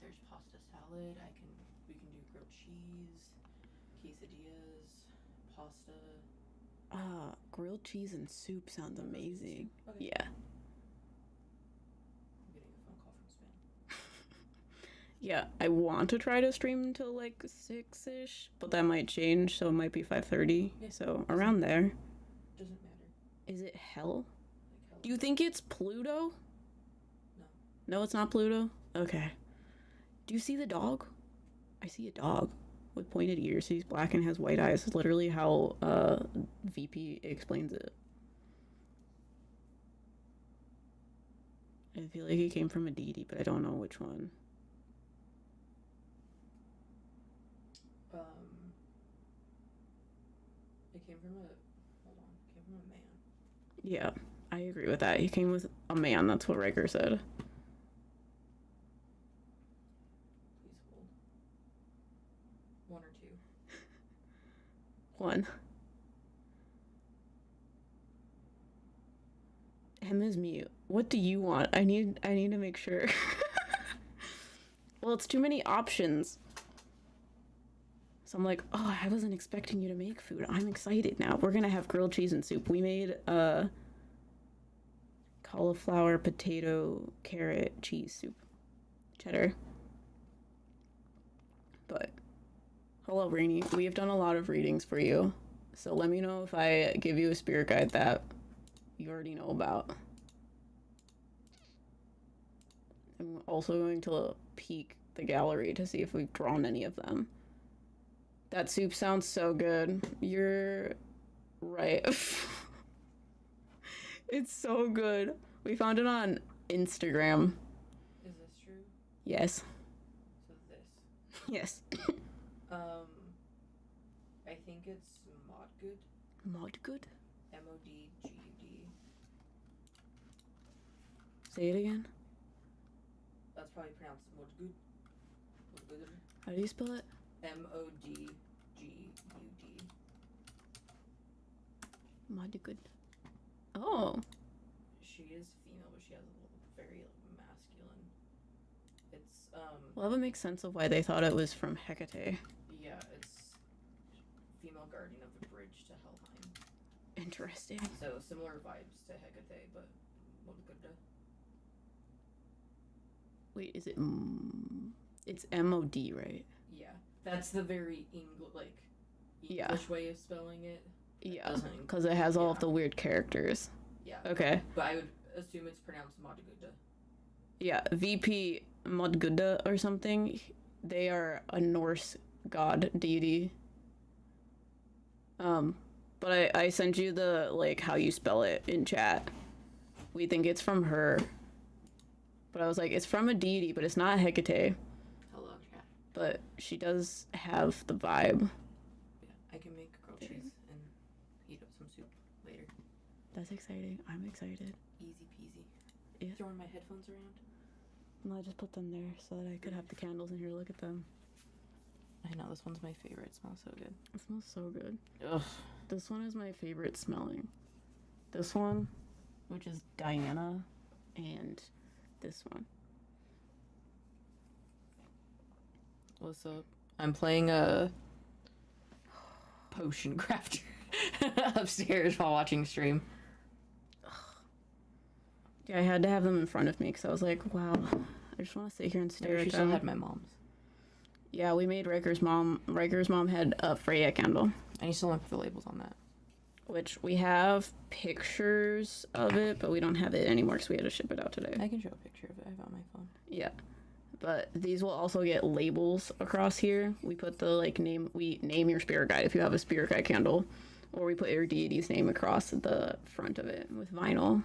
There's pasta salad. We can do grilled cheese, quesadillas, pasta. Grilled cheese and soup sounds amazing. Okay. Yeah. I'm getting a phone call from Spam. Yeah, I want to try to stream until like 6-ish, but that might change, so it might be 5:30. Yeah. So around there. Doesn't matter. Is it hell? Like hell. Do you think it's Pluto? No. No, it's not Pluto? Okay. Do you see the dog? I see a dog with pointed ears. He's black and has white eyes. It's literally how VP explains it. I feel like he came from a deity, but I don't know which one. It came from a man. Yeah, I agree with that. He came with a man. That's what Riker said. Please hold. 1 or 2. 1. M is mute. What do you want? I need to make sure. Well, it's too many options. So I'm like, oh, I wasn't expecting you to make food. I'm excited now. We're gonna have grilled cheese and soup. We made cauliflower, potato, carrot, cheese soup. Cheddar. But hello, Rainy. We have done a lot of readings for you. So let me know if I give you a spirit guide that you already know about. I'm also going to peek the gallery to see if we've drawn any of them. That soup sounds so good. You're right. It's so good. We found it on Instagram. Is this true? Yes. So this. Yes. I think it's Modgood. Modgood? Modgud. Say it again. That's probably pronounced Modgood. Modgood. How do you spell it? Modgud. Modgood. Oh. She is female, but she has a little very masculine. It's Well, that would make sense of why they thought it was from Hecate. Yeah, it's female guardian of the bridge to Helheim. Interesting. So similar vibes to Hecate, but Modgood. Wait, is it? It's M-O-D, right? Yeah, that's the very English way of spelling it. Yeah, because it has all of the weird characters. Yeah. Okay. But I would assume it's pronounced Modgood. Yeah, VP Modguda or something. They are a Norse god deity. But I sent you the how you spell it in chat. We think it's from her. But I was like, it's from a deity, but it's not Hecate. Hello, chat. But she does have the vibe. Yeah, I can make grilled cheese and heat up some soup later. That's exciting. I'm excited. Easy peasy. Yeah. Throwing my headphones around. No, I just put them there so that I could have the candles in here. Look at them. I know, this one's my favorite. It smells so good. It smells so good. Ugh. This one is my favorite smelling. This one, which is Diana, and this one. What's up? I'm playing a potion crafter upstairs while watching stream. Yeah, I had to have them in front of me because I was like, wow, I just want to sit here and stare at them. She still had my mom's. Yeah, we made Riker's mom. Riker's mom had a Freya candle. And you still want to put the labels on that. Which we have pictures of it, but we don't have it anymore because we had to ship it out today. I can show a picture of it. I have it on my phone. Yeah. But these will also get labels across here. We put the we name your spirit guide if you have a spirit guide candle. Or we put your deity's name across the front of it with vinyl.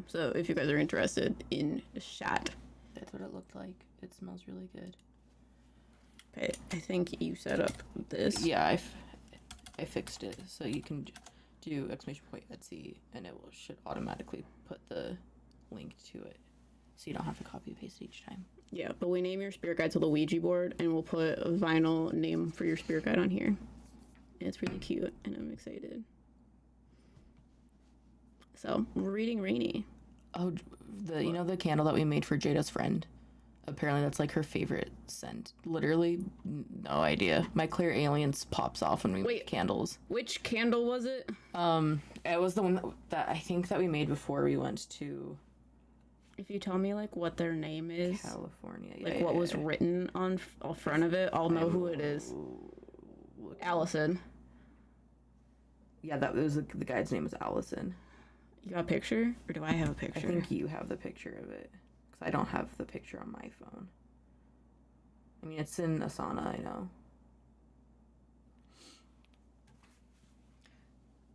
So if you guys are interested in chat, That's what it looked like. It smells really good. Okay, I think you set up this. Yeah, I fixed it so you can do !Etsy and it should automatically put the link to it, so you don't have to copy and paste it each time. Yeah, but we name your spirit guides with a Ouija board, and we'll put a vinyl name for your spirit guide on here. And it's really cute, and I'm excited. So we're reading Rainy. Oh, you know the candle that we made for Jada's friend? Apparently that's like her favorite scent. Literally, no idea. My Claire Aliens pops off when we make candles. Which candle was it? It was the one that I think that we made before we went to If you tell me like what their name is, California. like what was written on front of it, I'll know who it is. Allison. Yeah, that was the guy's name was Allison. You got a picture, or do I have a I picture? think you have the picture of it. I don't have the picture on my phone. I mean, it's in Asana, I know.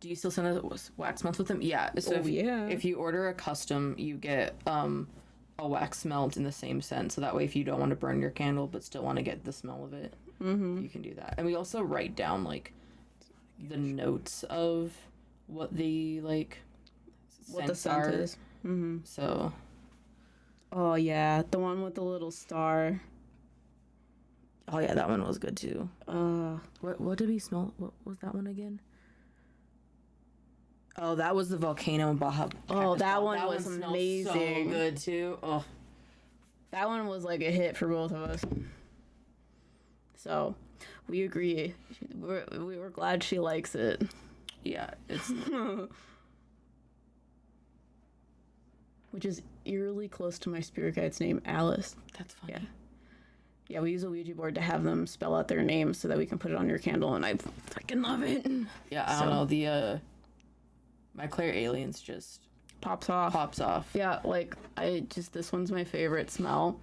Do you still send a wax melt with them? Yeah. So if you order a custom, you get a wax melt in the same scent. So that way, if you don't want to burn your candle but still want to get the smell of it, you can do that. And we also write down like the notes of what the what the scent is. So. Oh yeah, the one with the little star. Oh yeah, that one was good too. What did we smell? What was that one again? Oh, that was the volcano in Baja. Oh, that one was amazing. So good too. Oh, that one was like a hit for both of us. So, we agree. We were glad she likes it. Yeah, it's. Which is eerily close to my spirit guide's name, Alice. That's funny. Yeah, we use a Ouija board to have them spell out their names so that we can put it on your candle, and I fucking love it. Yeah, I don't know, the my Claire Aliens just pops off. Yeah, like this one's my favorite smell,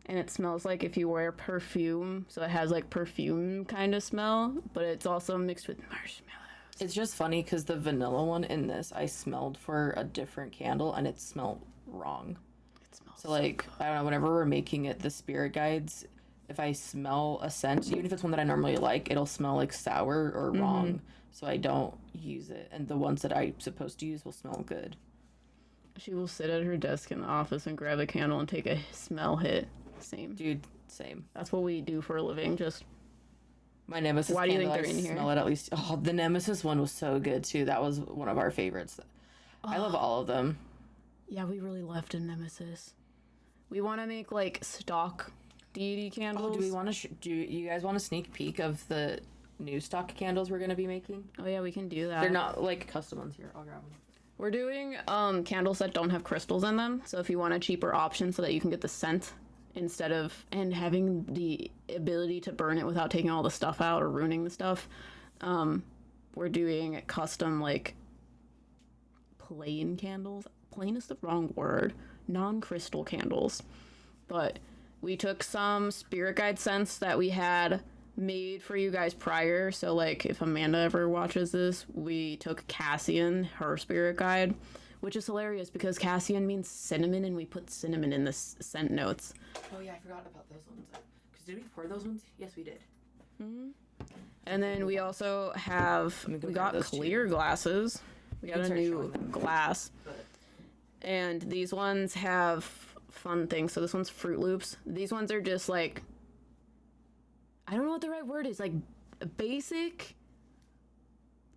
and it smells like if you wear perfume, so it has like perfume kind of smell, but it's also mixed with marshmallows. It's just funny because the vanilla one in this I smelled for a different candle and it smelled wrong. It smells so like I don't know, whenever we're making it, the spirit guides, if I smell a scent, even if it's one that I normally like, it'll smell like sour or wrong, so I don't use it, and the ones that I'm supposed to use will smell good. She will sit at her desk in the office and grab a candle and take a smell hit. Same. Dude, same. That's what we do for a living, just... My Nemesis Why do you think candle, they're in here? Smell it at least. Oh, the Nemesis one was so good too. That was one of our favorites. I love all of them. Yeah, we really left a Nemesis. We want to make like stock deity candles. Oh, do we want to? Do you guys want a sneak peek of the new stock candles we're gonna be making? Oh yeah, we can do that. They're not like custom ones here. I'll grab them. We're doing candles that don't have crystals in them. So if you want a cheaper option so that you can get the scent instead of and having the ability to burn it without taking all the stuff out or ruining the stuff, we're doing custom like plain candles. Plain is the wrong word. Non-crystal candles. But we took some spirit guide scents that we had made for you guys prior. So like if Amanda ever watches this, we took Cassian, her spirit guide, which is hilarious because Cassian means cinnamon and we put cinnamon in the scent notes. Oh yeah, I forgot about those ones. Because did we pour those ones? Yes, we did. And then we also have, we got clear glasses. We got a new glass. And these ones have fun things. So this one's Fruit Loops. These ones are just like, I don't know what the right word is, like basic.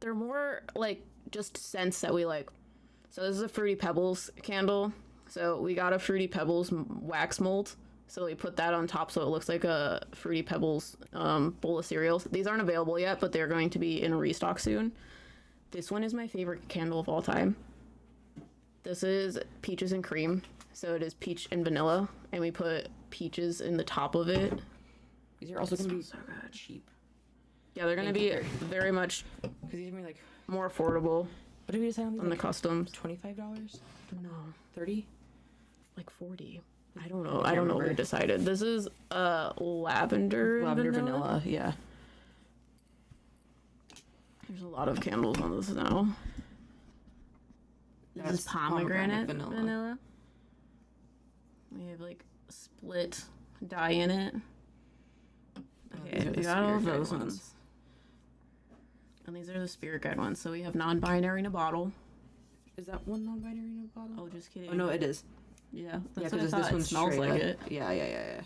They're more like just scents that we like. So this is a Fruity Pebbles candle. So we got a Fruity Pebbles wax mold. So we put that on top so it looks like a Fruity Pebbles bowl of cereals. These aren't available yet, but they're going to be in a restock soon. This one is my favorite candle of all time. This is Peaches and Cream. So it is peach and vanilla, and we put peaches in the top of it. These are also going to be so good. Cheap. Yeah, they're going to be very much because these are like more affordable. What did we decide on these? On the customs. $25? No. 30? Like 40. I don't know. I don't know what we decided. This is lavender vanilla. Yeah. There's a lot of candles on this now. This is pomegranate vanilla. We have like split dye in it. Okay, we the got all of spirit those guide ones. And these are the spirit guide ones. So we have non-binary in a bottle. Is that one non-binary in a bottle? Oh, just kidding. Oh no, it is. Yeah, Yeah, that's what I because thought. this one It smells like it. Yeah.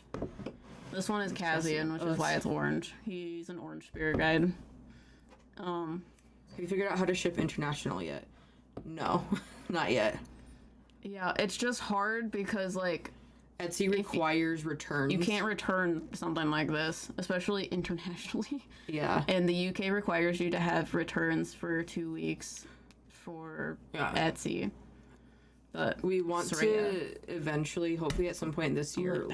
This one is Kazian, which is why it's orange. He's an orange spirit guide. Have you figured out how to ship international yet? No, not yet. Yeah, it's just hard because, like, Etsy requires returns. you can't return something like this, especially internationally. Yeah. And the UK requires you to have returns for 2 weeks for Etsy. But we want to eventually, hopefully at some point this year,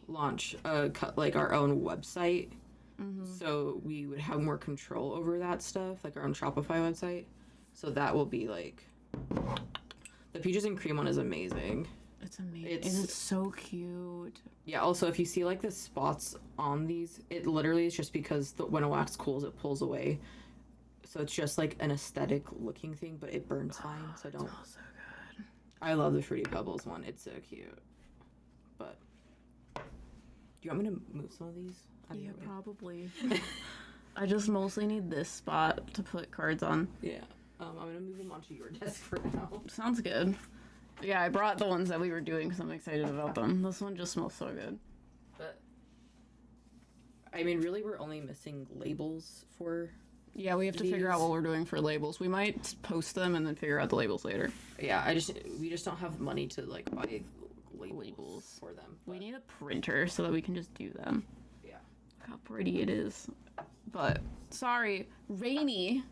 launch our own website. So we would have more control over that stuff, like our own Shopify website. So that will be like, the peaches and cream one is amazing. It's amazing. It's so cute. Yeah, also if you see like the spots on these, it literally is just because when a wax cools, it pulls away. So it's just like an aesthetic looking thing, but it burns fine, so don't. It smells so good. I love the Fruity Pebbles one. It's so cute. But do you want me to move some of these? Yeah, probably. I just mostly need this spot to put cards on. Yeah. I'm gonna move them onto your desk for now. Sounds good. Yeah, I brought the ones that we were doing because I'm excited about them. This one just smells so good. But I mean, really, we're only missing labels for. Yeah, we have to figure out what we're doing for labels. We might post them and then figure out the labels later. Yeah, we just don't have money to like buy labels for them. But. We need a printer so that we can just do them. Yeah. Look how pretty it is. But sorry, rainy.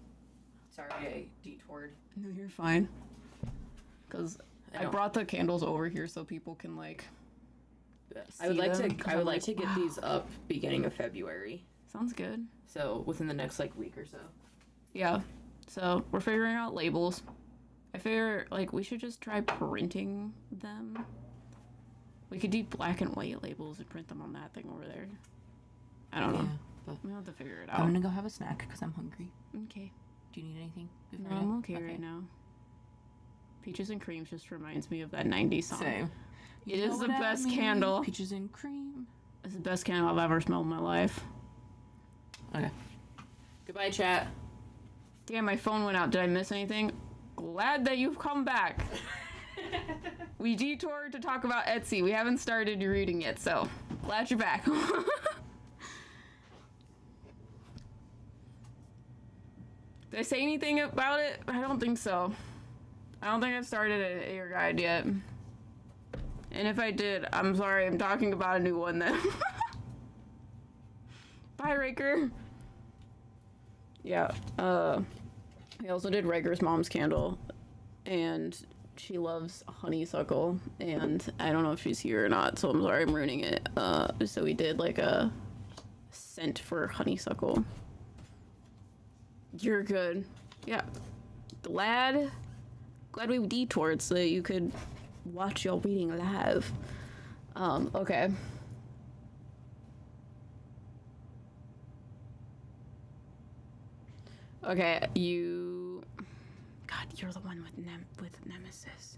Sorry, I detoured. No, you're fine. Because I brought the candles over here so people can like. I would like to get these up beginning of February. Sounds good. So within the next like week or so. Yeah. So we're figuring out labels. I figure like we should just try printing them. We could do black and white labels and print them on that thing over there. I don't know. But we'll have to figure it out. I'm gonna go have a snack because I'm hungry. Okay. Do you need anything? No, I'm okay right now. Peaches and Cream just reminds me of that 90s song. Same. It is the best candle. Peaches and cream. It's the best candle I've ever smelled in my life. Okay. Goodbye, chat. Damn, my phone went out. Did I miss anything? Glad that you've come back. We detoured to talk about Etsy. We haven't started your reading yet, so glad you're back. Did I say anything about it? I don't think so. I don't think I've started a ear guide yet. And if I did, I'm sorry, I'm talking about a new one then. Bye, Raker. Yeah, we also did Raker's mom's candle, and she loves honeysuckle, and I don't know if she's here or not, so I'm sorry I'm ruining it. So we did like a scent for honeysuckle. You're good. Yeah. Glad we detoured so that you could watch y'all reading live. Okay. Okay, God, you're the one with Nemesis.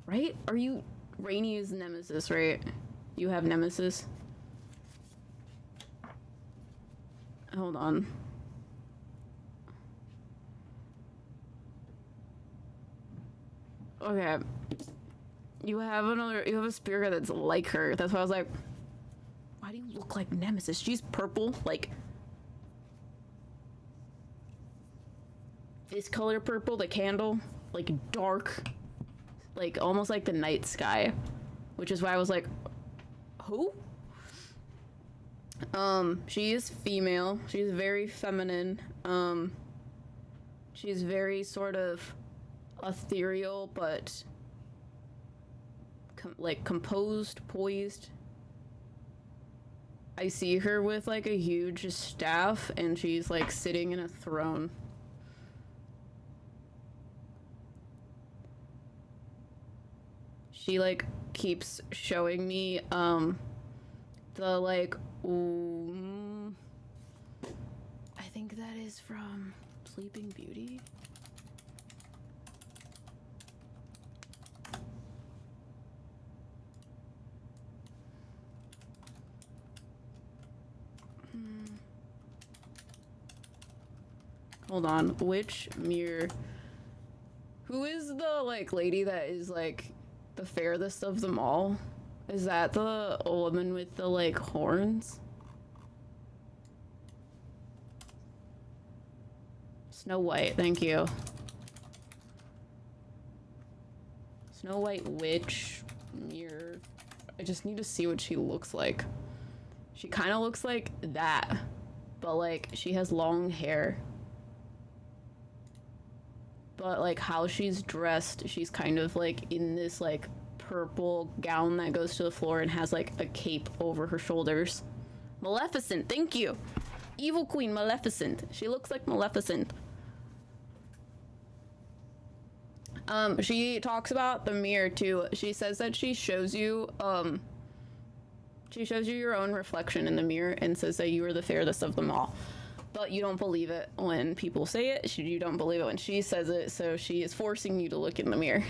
Right? Are you... Rainy is Nemesis, right? You have Nemesis? Hold on. Okay. You have a spirit that's like her. That's why I was like, why do you look like Nemesis? She's purple, like this color purple, the candle, like dark, like almost like the night sky, which is why I was like, who? She is female. She's very feminine. She's very sort of ethereal, but composed, poised. I see her with like a huge staff, and she's like sitting in a throne. She like keeps showing me the like I think that is from Sleeping Beauty. Hold on. Which mirror? Who is the, like, lady that is, like, the fairest of them all? Is that the woman with the, like, horns? Snow White, thank you. Snow White witch mirror. I just need to see what she looks like. She kind of looks like that, but like she has long hair. But like how she's dressed, she's kind of like in this like purple gown that goes to the floor and has like a cape over her shoulders. Maleficent, thank you. Evil Queen Maleficent. She looks like Maleficent. She talks about the mirror too. She says that she shows you your own reflection in the mirror and says that you are the fairest of them all. But you don't believe it when people say it. You don't believe it when she says it, so she is forcing you to look in the mirror.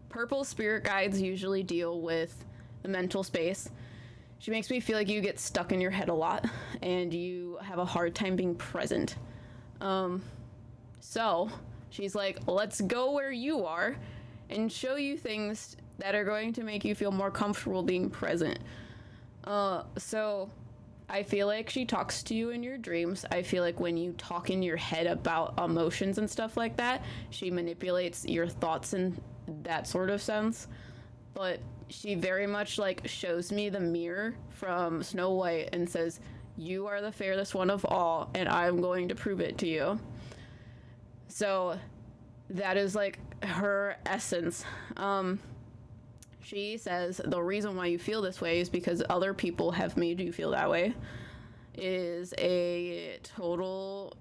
Purple spirit guides usually deal with the mental space. She makes me feel like you get stuck in your head a lot and you have a hard time being present. So she's like, let's go where you are and show you things that are going to make you feel more comfortable being present. So I feel like she talks to you in your dreams. I feel like when you talk in your head about emotions and stuff like that, she manipulates your thoughts in that sort of sense. But she very much like shows me the mirror from Snow White and says, you are the fairest one of all, and I'm going to prove it to you. So that is like her essence. She says the reason why you feel this way is because other people have made you feel that way. It is a total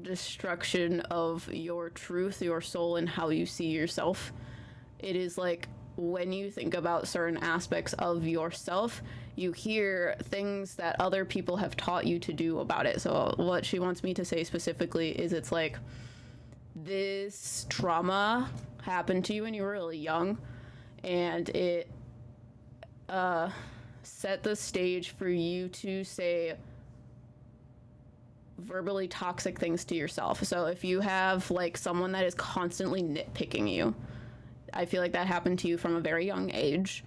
destruction of your truth, your soul, and how you see yourself. It is like when you think about certain aspects of yourself, you hear things that other people have taught you to do about it. So what she wants me to say specifically is it's like, this trauma happened to you when you were really young, and it set the stage for you to say verbally toxic things to yourself. So if you have like someone that is constantly nitpicking you, I feel like that happened to you from a very young age,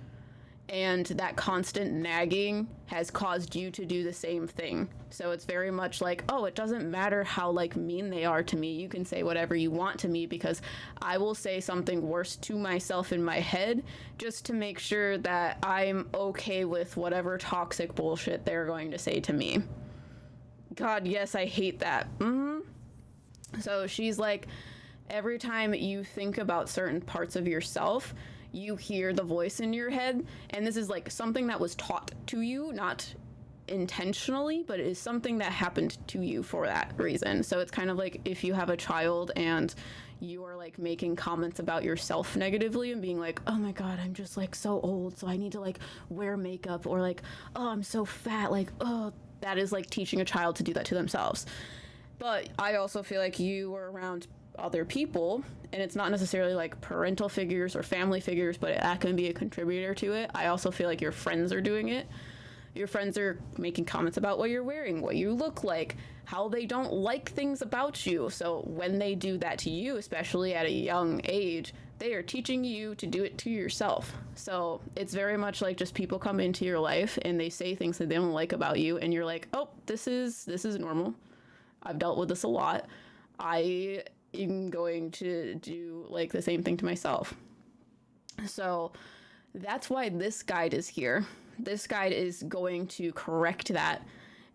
and that constant nagging has caused you to do the same thing. So it's very much like, oh, it doesn't matter how like mean they are to me. You can say whatever you want to me because I will say something worse to myself in my head just to make sure that I'm okay with whatever toxic bullshit they're going to say to me. God, yes, I hate that. So she's like, every time you think about certain parts of yourself, you hear the voice in your head, and this is like something that was taught to you, not intentionally, but it is something that happened to you for that reason. So it's kind of like if you have a child and you are like making comments about yourself negatively and being like, oh my god, I'm just like so old, so I need to like wear makeup, or like, oh, I'm so fat, like, oh, that is like teaching a child to do that to themselves. But I also feel like you were around other people, and it's not necessarily like parental figures or family figures, but that can be a contributor to it. I also feel like your friends are doing it. Your friends are making comments about what you're wearing, what you look like, how they don't like things about you. So when they do that to you, especially at a young age, they are teaching you to do it to yourself. So it's very much like just people come into your life and they say things that they don't like about you, and you're like, oh, this is normal. I've dealt with this a lot. I am going to do like the same thing to myself. So that's why this guide is here. This guide is going to correct that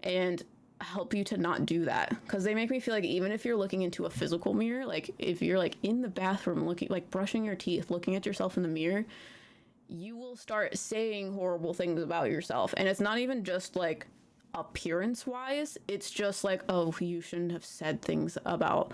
and help you to not do that, because they make me feel like even if you're looking into a physical mirror, like if you're like in the bathroom looking, like brushing your teeth, looking at yourself in the mirror, you will start saying horrible things about yourself. And it's not even just like appearance wise, it's just like, oh, you shouldn't have said things about,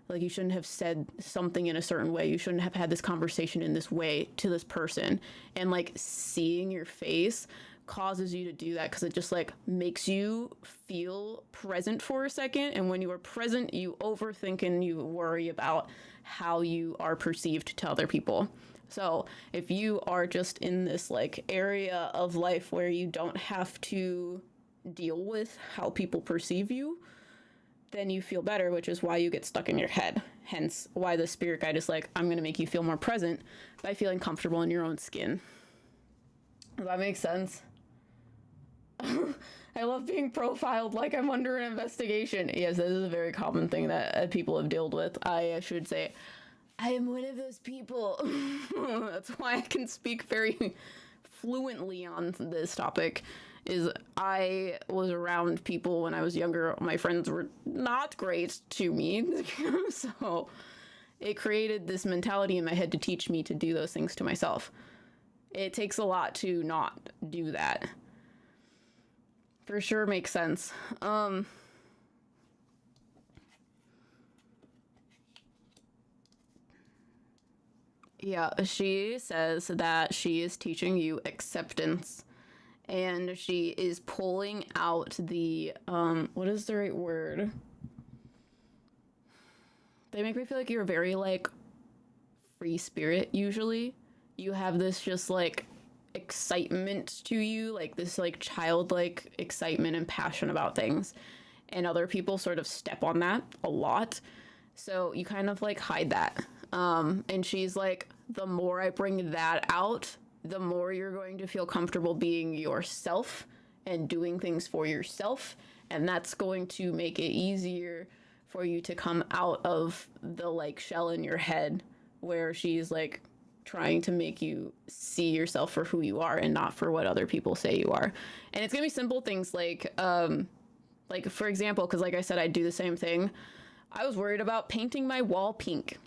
like, you shouldn't have said something in a certain way, you shouldn't have had this conversation in this way to this person. And like seeing your face causes you to do that because it just like makes you feel present for a second, and when you are present you overthink and you worry about how you are perceived to other people. So if you are just in this like area of life where you don't have to deal with how people perceive you, then you feel better, which is why you get stuck in your head. Hence why the spirit guide is like, I'm going to make you feel more present by feeling comfortable in your own skin. Does that make sense? I love being profiled like I'm under an investigation. Yes, this is a very common thing that people have dealt with. I should say, I am one of those people. That's why I can speak very fluently on this topic, is I was around people when I was younger. My friends were not great to me. So it created this mentality in my head to teach me to do those things to myself. It takes a lot to not do that. For sure makes sense. Yeah, she says that she is teaching you acceptance, and she is pulling out the, what is the right word? They make me feel like you're a very, like, free spirit, usually. You have this just, like, excitement to you, like this like childlike excitement and passion about things, and other people sort of step on that a lot, so you kind of like hide that, and she's like, the more I bring that out, the more you're going to feel comfortable being yourself and doing things for yourself, and that's going to make it easier for you to come out of the like shell in your head where she's like trying to make you see yourself for who you are and not for what other people say you are. And it's gonna be simple things like for example, because like I said, I do the same thing. I was worried about painting my wall pink,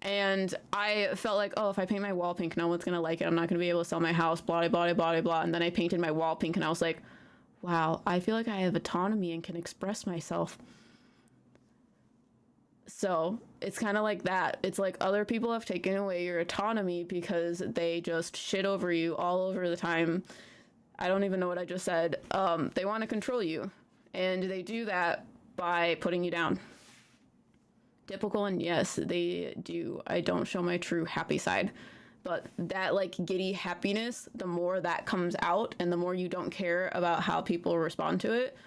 and I felt like, oh, if I paint my wall pink, no one's gonna like it, I'm not gonna be able to sell my house, blah blah blah blah blah. And then I painted my wall pink, and I was like, wow, I feel like I have autonomy and can express myself. So it's kind of like that. It's like other people have taken away your autonomy because they just shit over you all over the time. I don't even know what I just said. They want to control you, and they do that by putting you down. Typical, and yes, they do. I don't show my true happy side, but that like giddy happiness, the more that comes out and the more you don't care about how people respond to it,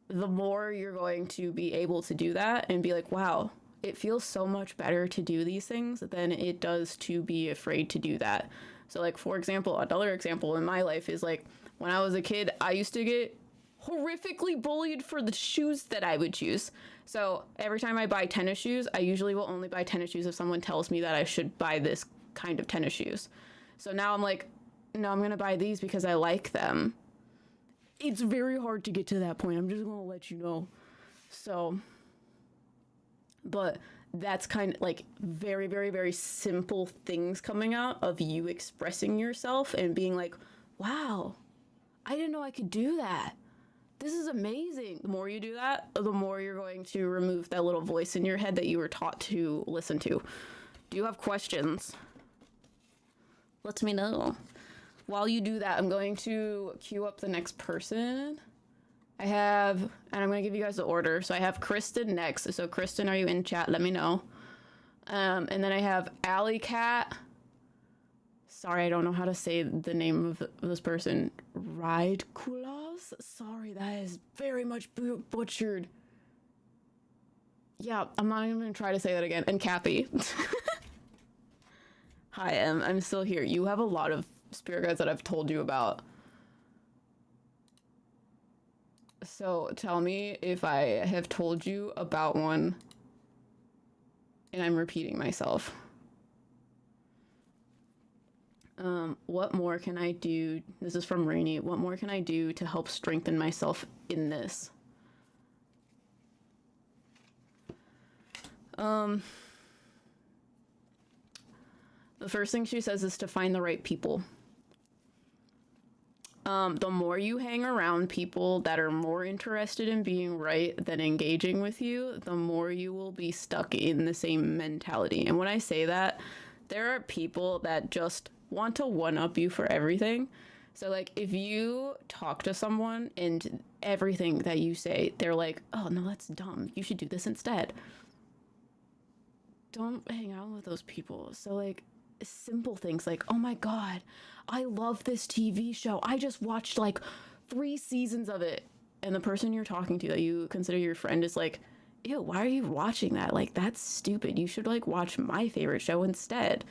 the more you're going to be able to do that and be like, wow, it feels so much better to do these things than it does to be afraid to do that. So like, for example, another example in my life is like, when I was a kid, I used to get horrifically bullied for the shoes that I would choose. So every time I buy tennis shoes, I usually will only buy tennis shoes if someone tells me that I should buy this kind of tennis shoes. So now I'm like, no, I'm gonna buy these because I like them. It's very hard to get to that point. I'm just gonna let you know. So, but that's kind of like very, very, very simple things coming out of you expressing yourself and being like, wow, I didn't know I could do that. This is amazing. The more you do that, the more you're going to remove that little voice in your head that you were taught to listen to. Do you have questions? Let me know. While you do that, I'm going to queue up the next person. I have, and I'm going to give you guys the order. So I have Kristen next. So Kristen, are you in chat? Let me know. And then I have Alley Cat. Sorry, I don't know how to say the name of this person. Ride Kulas? Sorry, that is very much butchered. Yeah, I'm not even going to try to say that again. And Kathy. Hi, I'm still here. You have a lot of spirit guides that I've told you about. So tell me if I have told you about one and I'm repeating myself. What more can I do? This is from Rainy. What more can I do to help strengthen myself in this? The first thing she says is to find the right people. The more you hang around people that are more interested in being right than engaging with you, the more you will be stuck in the same mentality. And when I say that, there are people that just want to one-up you for everything. So like, if you talk to someone and everything that you say, they're like, oh no, that's dumb, you should do this instead. Don't hang out with those people. So like, simple things like, oh my god, I love this TV show, I just watched like 3 seasons of it. and the person you're talking to that you consider your friend is like, ew, why are you watching that? Like, that's stupid. You should like watch my favorite show instead.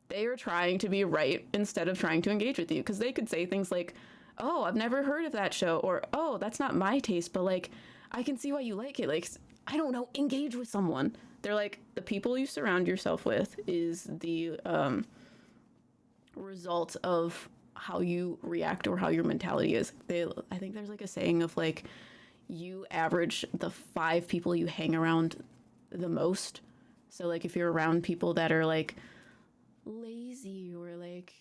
They are trying to be right instead of trying to engage with you, because they could say things like, oh, I've never heard of that show, or oh, that's not my taste, but like I can see why you like it. Like, I don't know, engage with someone. They're like, the people you surround yourself with is the result of how you react or how your mentality is. I think there's like a saying of like, you average the 5 people you hang around the most. So like if you're around people that are like lazy or like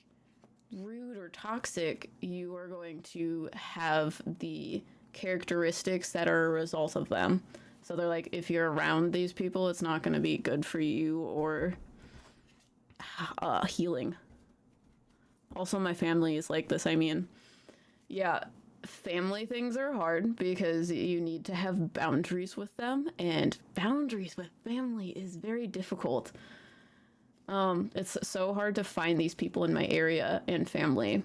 rude or toxic, you are going to have the characteristics that are a result of them. So they're like, if you're around these people, it's not going to be good for you or healing. Also, my family is like this. I mean, yeah, family things are hard because you need to have boundaries with them, and boundaries with family is very difficult. It's so hard to find these people in my area and family.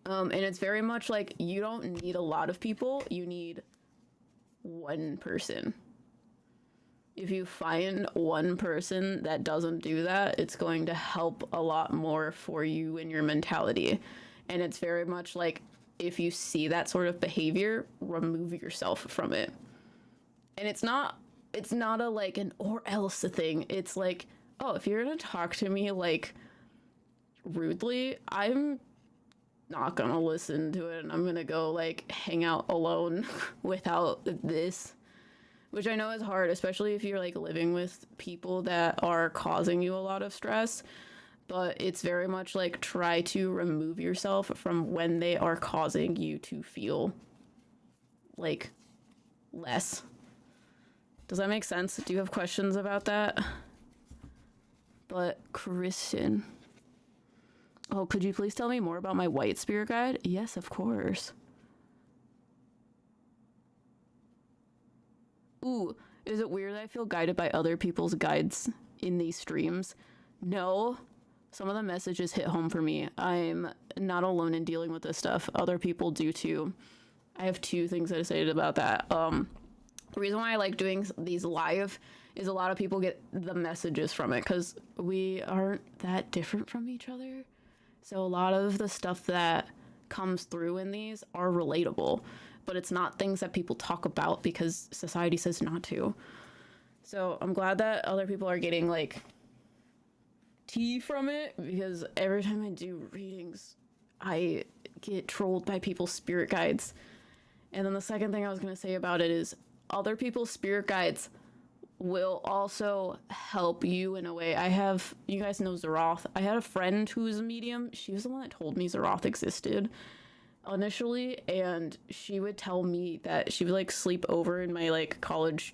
And it's very much like, you don't need a lot of people, you need one person. If you find one person that doesn't do that, it's going to help a lot more for you and your mentality. And it's very much like, if you see that sort of behavior, remove yourself from it. And it's not a like an or else thing. It's like, oh, if you're gonna talk to me like rudely, I'm not gonna listen to it, and I'm gonna go like hang out alone without this. Which I know is hard, especially if you're like living with people that are causing you a lot of stress. But it's very much like, try to remove yourself from when they are causing you to feel like less. Does that make sense? Do you have questions about that? But Kristen, oh, could you please tell me more about my white spirit guide? Yes, of course. Ooh, is it weird that I feel guided by other people's guides in these streams? No. Some of the messages hit home for me. I'm not alone in dealing with this stuff. Other people do too. I have 2 things to say about that. The reason why I like doing these live is a lot of people get the messages from it, because we aren't that different from each other. So a lot of the stuff that comes through in these are relatable, but it's not things that people talk about because society says not to. So I'm glad that other people are getting like tea from it, because every time I do readings, I get trolled by people's spirit guides. And then the second thing I was going to say about it is, other people's spirit guides will also help you in a way. You guys know Zeroth. I had a friend who was a medium. She was the one that told me Zeroth existed initially, and she would tell me that she would like sleep over in my like college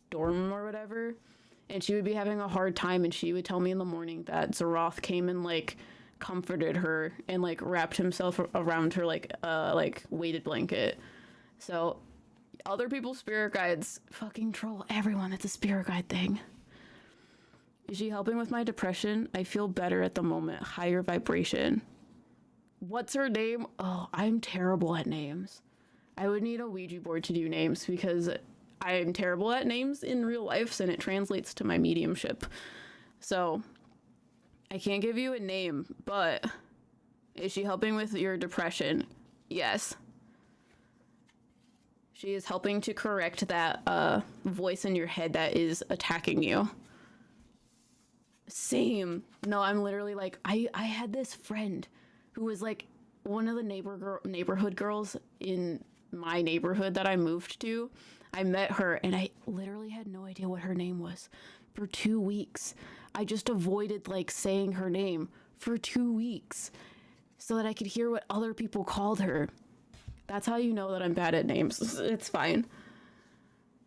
dorm or whatever, and she would be having a hard time, and she would tell me in the morning that Zeroth came and like comforted her and like wrapped himself around her like weighted blanket. So other people's spirit guides fucking troll everyone. It's a spirit guide thing. Is she helping with my depression? I feel better at the moment. Higher vibration. What's her name? Oh, I'm terrible at names. I would need a Ouija board to do names, because I'm terrible at names in real life, and it translates to my mediumship. So I can't give you a name, but is she helping with your depression? Yes. She is helping to correct that voice in your head that is attacking you. Same. No, I'm literally like, I had this friend who was like one of the neighborhood girls in my neighborhood that I moved to. I met her and I literally had no idea what her name was for 2 weeks. I just avoided like saying her name for 2 weeks so that I could hear what other people called her. That's how you know that I'm bad at names. It's fine.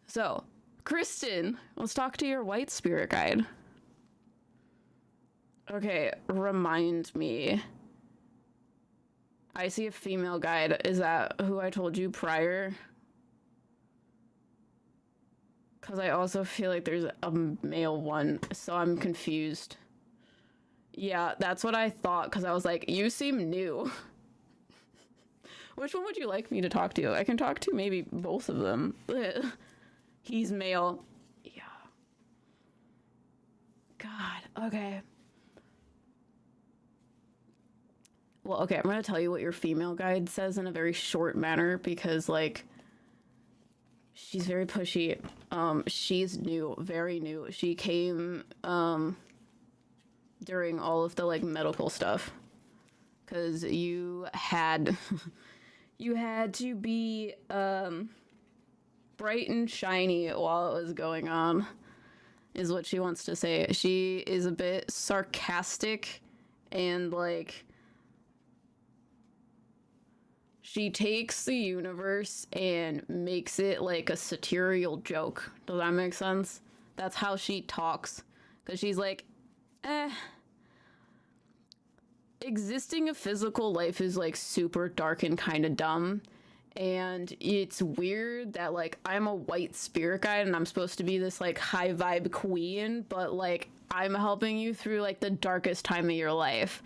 So, Kristen, let's talk to your white spirit guide. Okay, remind me. I see a female guide. Is that who I told you prior? Because I also feel like there's a male one, so I'm confused. Yeah, that's what I thought, because I was like, you seem new. Which one would you like me to talk to? I can talk to maybe both of them. He's male. Yeah. God, okay. Well, okay, I'm gonna tell you what your female guide says in a very short manner because, like, she's very pushy. She's new, very new. She came, during all of the, like, medical stuff. Because you had... you had to be, bright and shiny while it was going on, is what she wants to say. She is a bit sarcastic and, like... she takes the universe and makes it like a satirical joke. Does that make sense? That's how she talks. Because she's like, existing a physical life is like super dark and kind of dumb. And it's weird that like I'm a white spirit guide and I'm supposed to be this like high vibe queen, but like I'm helping you through like the darkest time of your life.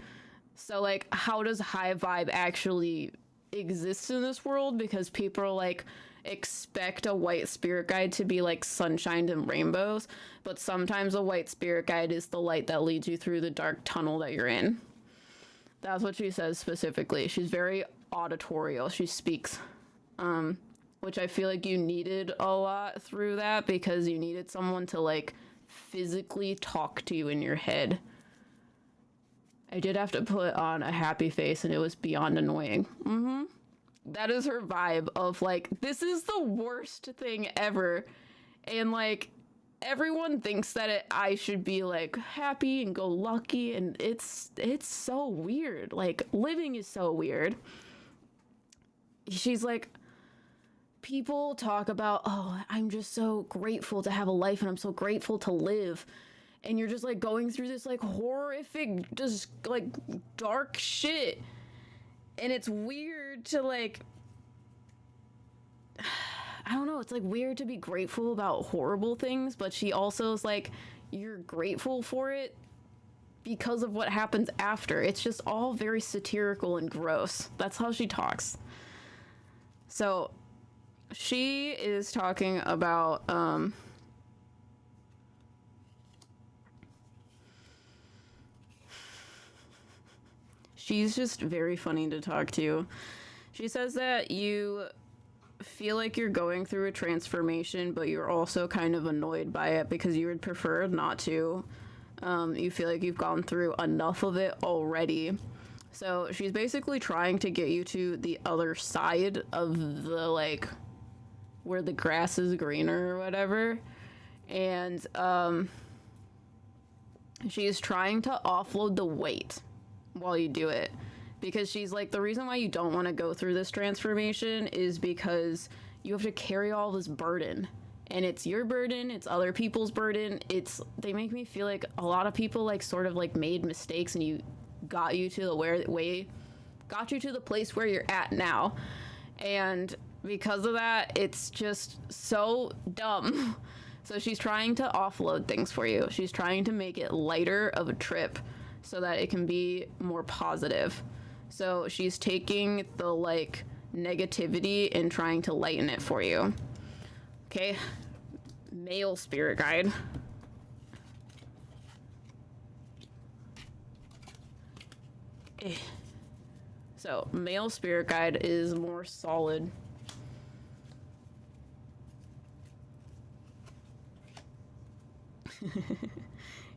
So like how does high vibe actually exist in this world? Because people like expect a white spirit guide to be like sunshine and rainbows, but sometimes a white spirit guide is the light that leads you through the dark tunnel that you're in. That's what she says specifically. She's very auditorial. She speaks, which I feel like you needed a lot through that because you needed someone to like physically talk to you in your head. I did have to put on a happy face and it was beyond annoying. That is her vibe of like, this is the worst thing ever. And like, everyone thinks that I should be like happy and go lucky, and it's so weird. Like, living is so weird. She's like, people talk about, oh, I'm just so grateful to have a life and I'm so grateful to live. And you're just like going through this like horrific, just like dark shit. And it's weird to like, I don't know, it's like weird to be grateful about horrible things, but she also is like, you're grateful for it because of what happens after. It's just all very satirical and gross. That's how she talks. So she is talking about, she's just very funny to talk to. She says that you feel like you're going through a transformation, but you're also kind of annoyed by it because you would prefer not to. You feel like you've gone through enough of it already. So she's basically trying to get you to the other side of the, like, where the grass is greener or whatever. And she's trying to offload the weight while you do it, because she's like, the reason why you don't want to go through this transformation is because you have to carry all this burden, and it's your burden, it's other people's burden. They make me feel like a lot of people like sort of like made mistakes and got you to the place where you're at now, and because of that, it's just so dumb. So she's trying to offload things for you. She's trying to make it lighter of a trip so that it can be more positive. So she's taking the like negativity and trying to lighten it for you. Okay, male spirit guide. So male spirit guide is more solid.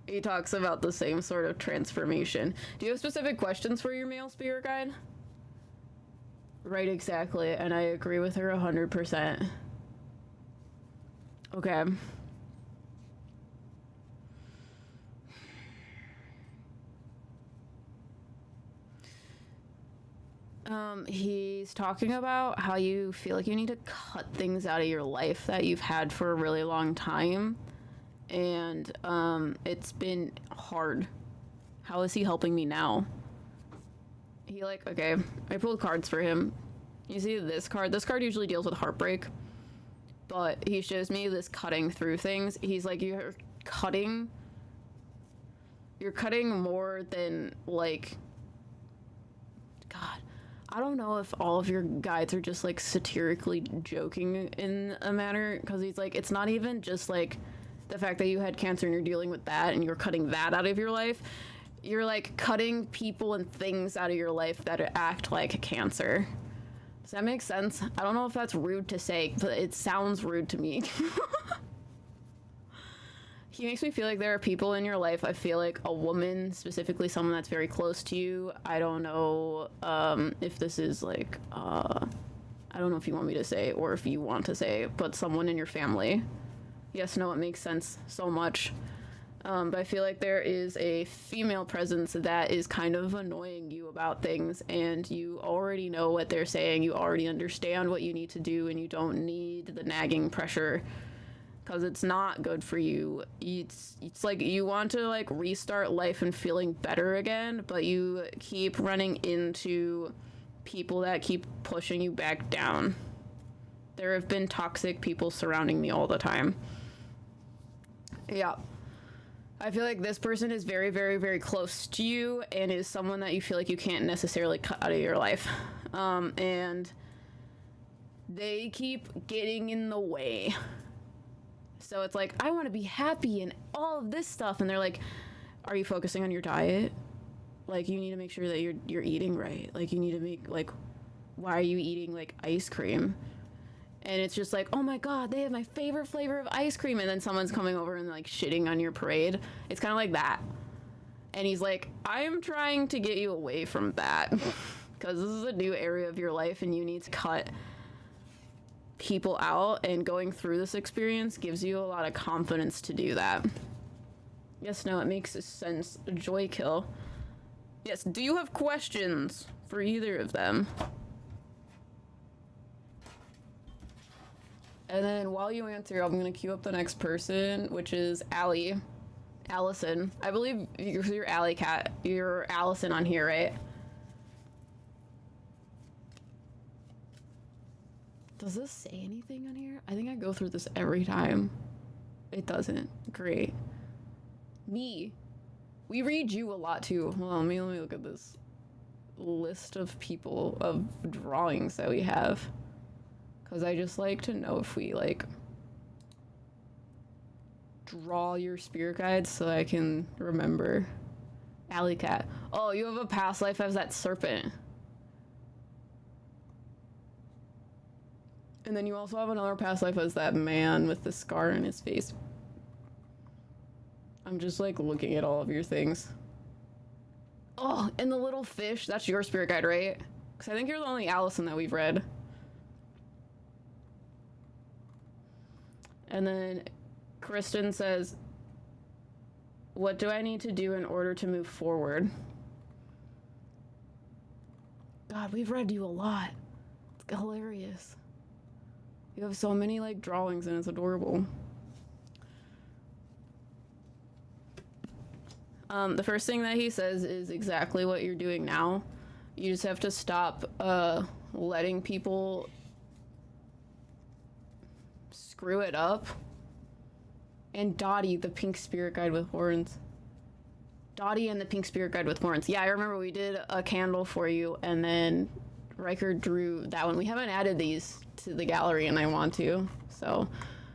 He talks about the same sort of transformation. Do you have specific questions for your male spirit guide? Right, exactly, and I agree with her 100%. Okay. He's talking about how you feel like you need to cut things out of your life that you've had for a really long time. And, it's been hard. How is he helping me now? He like, okay, I pulled cards for him. You see this card? This card usually deals with heartbreak. But he shows me this cutting through things. He's like, you're cutting more than, like, God. I don't know if all of your guides are just like satirically joking in a manner, because he's like, it's not even just like the fact that you had cancer and you're dealing with that and you're cutting that out of your life. You're like cutting people and things out of your life that act like cancer. Does that make sense? I don't know if that's rude to say, but it sounds rude to me. He makes me feel like there are people in your life. I feel like a woman, specifically someone that's very close to you. I don't know if this is like, I don't know if you want me to say or if you want to say, but someone in your family. Yes, no, it makes sense so much. But I feel like there is a female presence that is kind of annoying you about things, and you already know what they're saying. You already understand what you need to do, and you don't need the nagging pressure. Because it's not good for you. It's like you want to like restart life and feeling better again, but you keep running into people that keep pushing you back down. There have been toxic people surrounding me all the time. Yeah. I feel like this person is very, very, very close to you and is someone that you feel like you can't necessarily cut out of your life. And they keep getting in the way. So it's like, I want to be happy and all of this stuff. And they're like, are you focusing on your diet? Like, you need to make sure that you're eating right. Like, you need to make, like, why are you eating, like, ice cream? And it's just like, oh my God, they have my favorite flavor of ice cream. And then someone's coming over and, like, shitting on your parade. It's kind of like that. And he's like, I'm trying to get you away from that. Because this is a new area of your life and you need to cut people out, and going through this experience gives you a lot of confidence to do that. Yes, no, it makes sense. Joy kill. Yes, do you have questions for either of them? And then while you answer, I'm gonna queue up the next person, which is Allison. I believe you're Allie Cat. You're Allison on here, right? Does this say anything on here? I think I go through this every time. It doesn't. Great. Me. We read you a lot too. Hold on, let me look at this list of people, of drawings that we have. Because I just like to know if we, like, draw your spirit guides so I can remember. Alley Cat. Oh, you have a past life as that serpent. And then you also have another past life as that man with the scar on his face. I'm just like looking at all of your things. Oh, and the little fish, that's your spirit guide, right? Because I think you're the only Allison that we've read. And then Kristen says, what do I need to do in order to move forward? God, we've read you a lot. It's hilarious. You have so many, like, drawings, and it's adorable. The first thing that he says is exactly what you're doing now. You just have to stop letting people screw it up. And Dottie, the pink spirit guide with horns. Dottie and the pink spirit guide with horns. Yeah, I remember we did a candle for you, and then Riker drew that one. We haven't added these to the gallery, and I want to. So,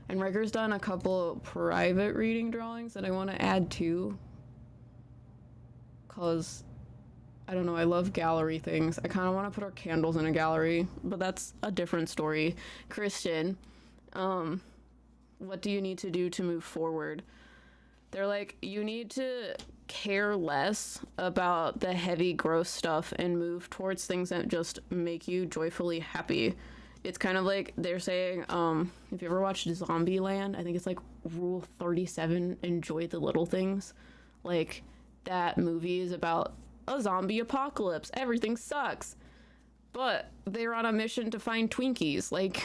and Riker's done a couple private reading drawings that I want to add too. Because, I don't know, I love gallery things. I kind of want to put our candles in a gallery, but that's a different story. Christian, what do you need to do to move forward? They're like, you need to care less about the heavy, gross stuff and move towards things that just make you joyfully happy. It's kind of like they're saying, if you ever watched Zombieland, I think it's like Rule 37, enjoy the little things. Like, that movie is about a zombie apocalypse. Everything sucks. But they're on a mission to find Twinkies. Like,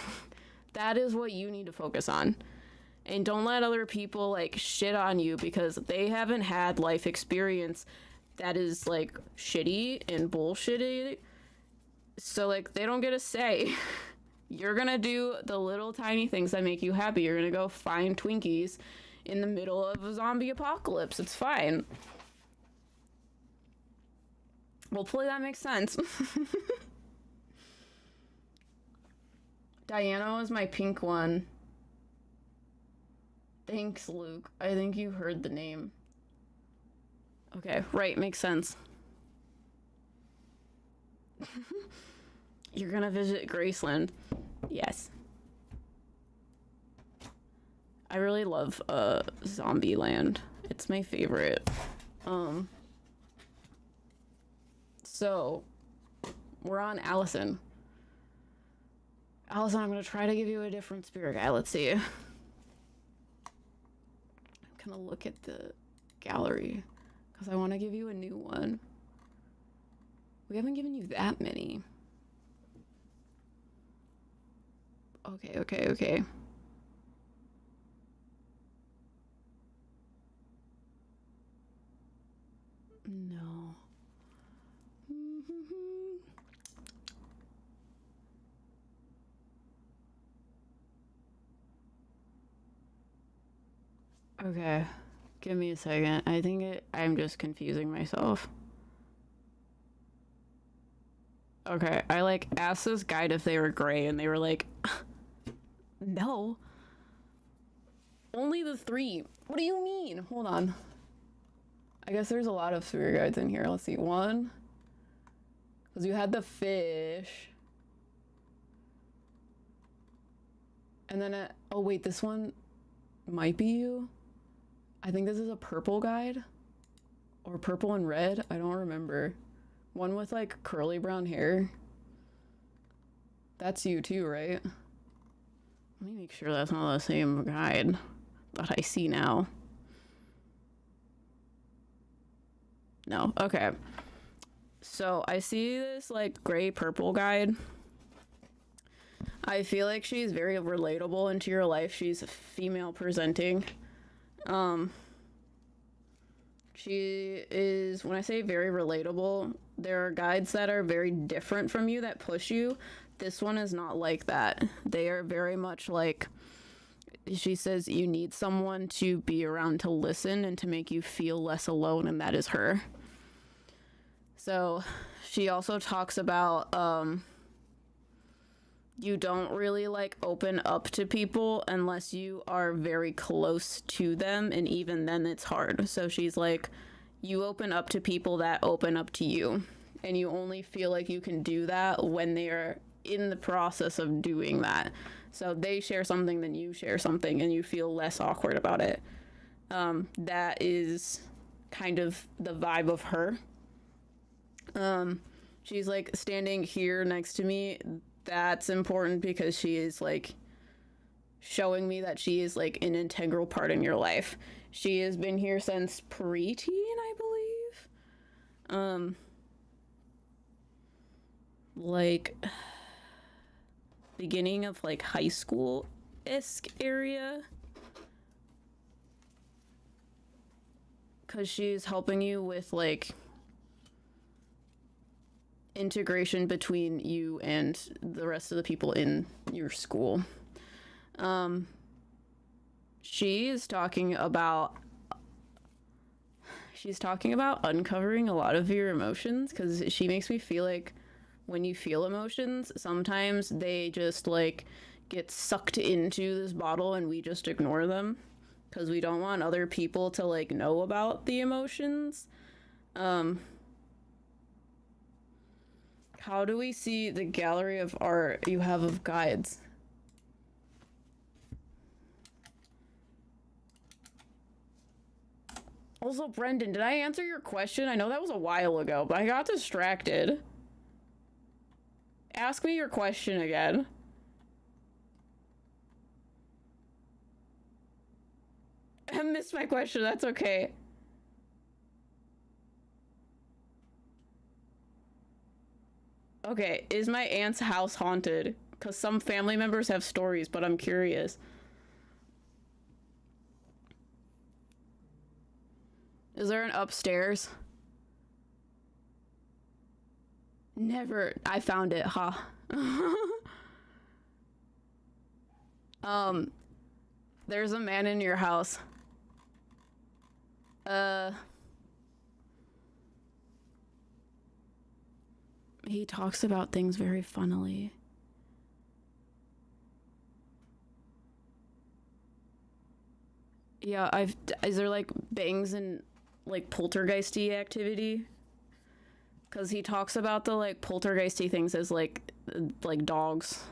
that is what you need to focus on. And don't let other people, like, shit on you because they haven't had life experience that is, like, shitty and bullshitty. So, like, they don't get a say. You're gonna do the little tiny things that make you happy. You're gonna go find Twinkies in the middle of a zombie apocalypse. It's fine. Hopefully that makes sense. Diana was my pink one. Thanks, Luke. I think you heard the name. Okay, right, makes sense. You're gonna visit Graceland. Yes. I really love Zombieland. It's my favorite. So we're on Allison. Allison, I'm gonna try to give you a different spirit guide. Let's see. I'm gonna look at the gallery because I want to give you a new one. We haven't given you that many. Okay. No. Okay. Give me a second. I think I'm just confusing myself. Okay, I like asked this guide if they were gray and they were like, no. Only the 3. What do you mean? Hold on. I guess there's a lot of spirit guides in here. Let's see. 1. Because you had the fish. And then, oh wait, this one might be you. I think this is a purple guide. Or purple and red. I don't remember. One with like curly brown hair. That's you too, right? Let me make sure that's not the same guide that I see now. No, okay. So I see this like gray purple guide. I feel like she's very relatable into your life. She's female presenting. She is, when I say very relatable, there are guides that are very different from you that push you. This one is not like that. They are very much like, she says you need someone to be around to listen and to make you feel less alone, and that is her. So she also talks about you don't really like open up to people unless you are very close to them, and even then it's hard. So she's like, you open up to people that open up to you, and you only feel like you can do that when they are in the process of doing that. So they share something, then you share something, and you feel less awkward about it. That is kind of the vibe of her. She's like standing here next to me. That's important because she is like showing me that she is like an integral part in your life. She has been here since preteen, I believe. Like beginning of like high school-esque area. Cause she's helping you with like integration between you and the rest of the people in your school. She's talking about uncovering a lot of your emotions, because she makes me feel like when you feel emotions, sometimes they just like get sucked into this bottle and we just ignore them because we don't want other people to like know about the emotions. How do we see the gallery of art you have of guides? Also, Brendan, did I answer your question? I know that was a while ago, but I got distracted. Ask me your question again. I missed my question, that's okay. Okay, is my aunt's house haunted? Because some family members have stories, but I'm curious. Is there an upstairs? Never. I found it, huh? There's a man in your house. He talks about things very funnily. Yeah, is there like bangs and like poltergeisty activity? Because he talks about the like poltergeisty things as like dogs,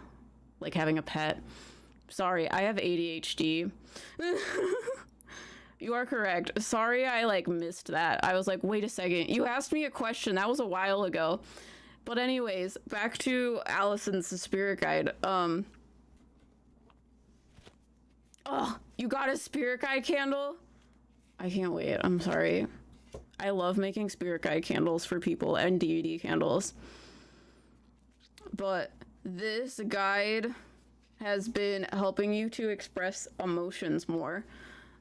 like having a pet. Sorry, I have ADHD. You are correct. Sorry, I like missed that. I was like, wait a second. You asked me a question. That was a while ago. But anyways, back to Allison's spirit guide. Oh, you got a spirit guide candle? I can't wait. I'm sorry. I love making spirit guide candles for people and deity candles. But this guide has been helping you to express emotions more.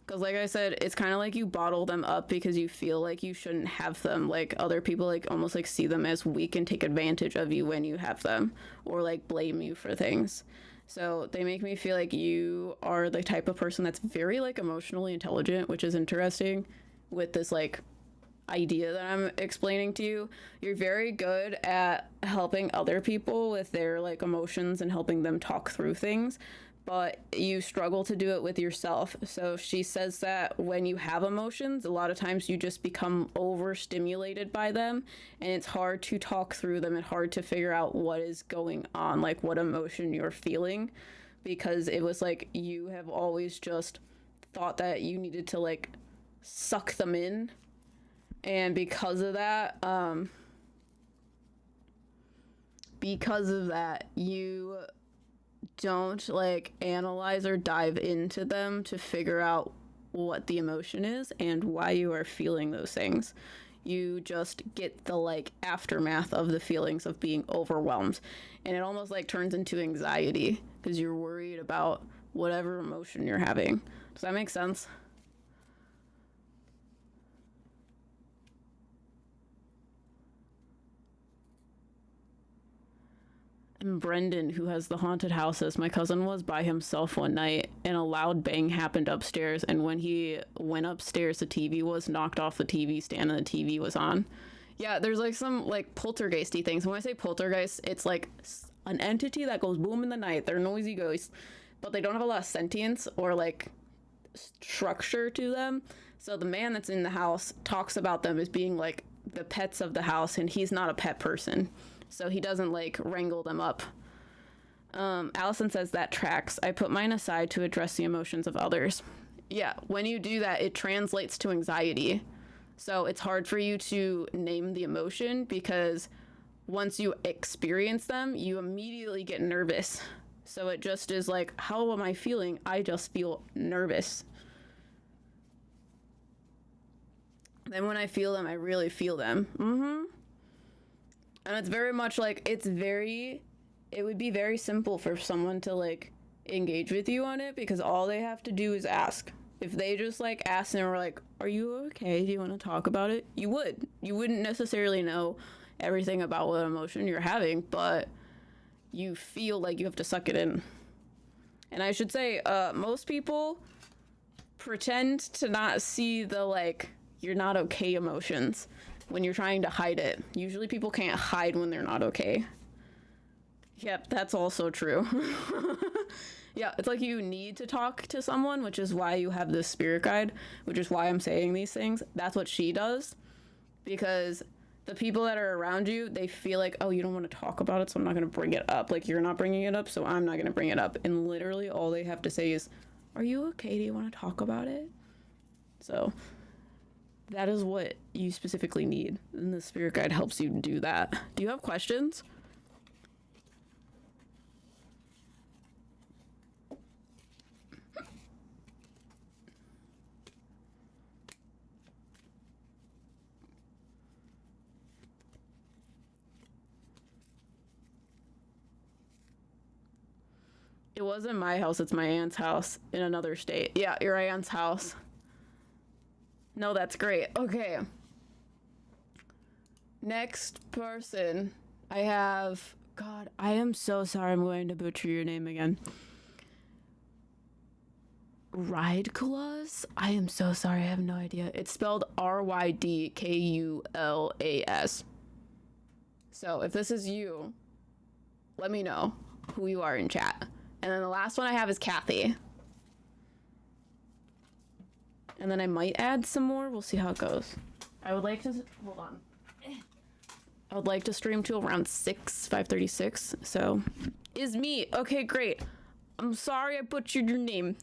Because like I said, it's kind of like you bottle them up because you feel like you shouldn't have them. Like other people like almost like see them as weak and take advantage of you when you have them. Or like blame you for things. So they make me feel like you are the type of person that's very like emotionally intelligent, which is interesting with this like idea that I'm explaining to you. You're very good at helping other people with their like emotions and helping them talk through things, but you struggle to do it with yourself. So she says that when you have emotions, a lot of times you just become overstimulated by them and it's hard to talk through them and hard to figure out what is going on, like what emotion you're feeling, because it was like you have always just thought that you needed to like suck them in. And because of that, you don't like analyze or dive into them to figure out what the emotion is and why you are feeling those things. You just get the like aftermath of the feelings of being overwhelmed, and it almost like turns into anxiety because you're worried about whatever emotion you're having. Does that make sense? Brendan, who has the haunted houses, my cousin was by himself one night and a loud bang happened upstairs, and when he went upstairs the TV was knocked off the TV stand and the TV was on. Yeah, there's like some like poltergeisty things. When I say poltergeist, it's like an entity that goes boom in the night. They're noisy ghosts, but they don't have a lot of sentience or like structure to them. So the man that's in the house talks about them as being like the pets of the house, and he's not a pet person. So he doesn't like wrangle them up. Allison says that tracks. I put mine aside to address the emotions of others. Yeah, when you do that, it translates to anxiety. So it's hard for you to name the emotion because once you experience them, you immediately get nervous. So it just is like, how am I feeling? I just feel nervous. Then when I feel them, I really feel them. And it's very much like, it would be very simple for someone to like engage with you on it because all they have to do is ask. If they just like asked and were like, are you okay? Do you want to talk about it? You would. You wouldn't necessarily know everything about what emotion you're having, but you feel like you have to suck it in. And I should say, most people pretend to not see the like, you're not okay emotions when you're trying to hide it. Usually people can't hide when they're not okay. Yep, that's also true. Yeah, it's like you need to talk to someone, which is why you have this spirit guide, which is why I'm saying these things. That's what she does, because the people that are around you, they feel like, oh, you don't want to talk about it, so I'm not going to bring it up. Like, you're not bringing it up, so I'm not going to bring it up. And literally all they have to say is, are you okay? Do you want to talk about it? So that is what you specifically need, and the spirit guide helps you do that. Do you have questions? It wasn't my house, it's my aunt's house in another state. Yeah, your aunt's house. No, that's great. Okay. Next person. I have... God, I am so sorry I'm going to butcher your name again. Rydkulas? I am so sorry, I have no idea. It's spelled Rydkulas. So if this is you, let me know who you are in chat. And then the last one I have is Kathy. And then I might add some more. We'll see how it goes. I would like to, hold on. I would like to stream to around 5:36. So, is me. Okay, great. I'm sorry I butchered your name.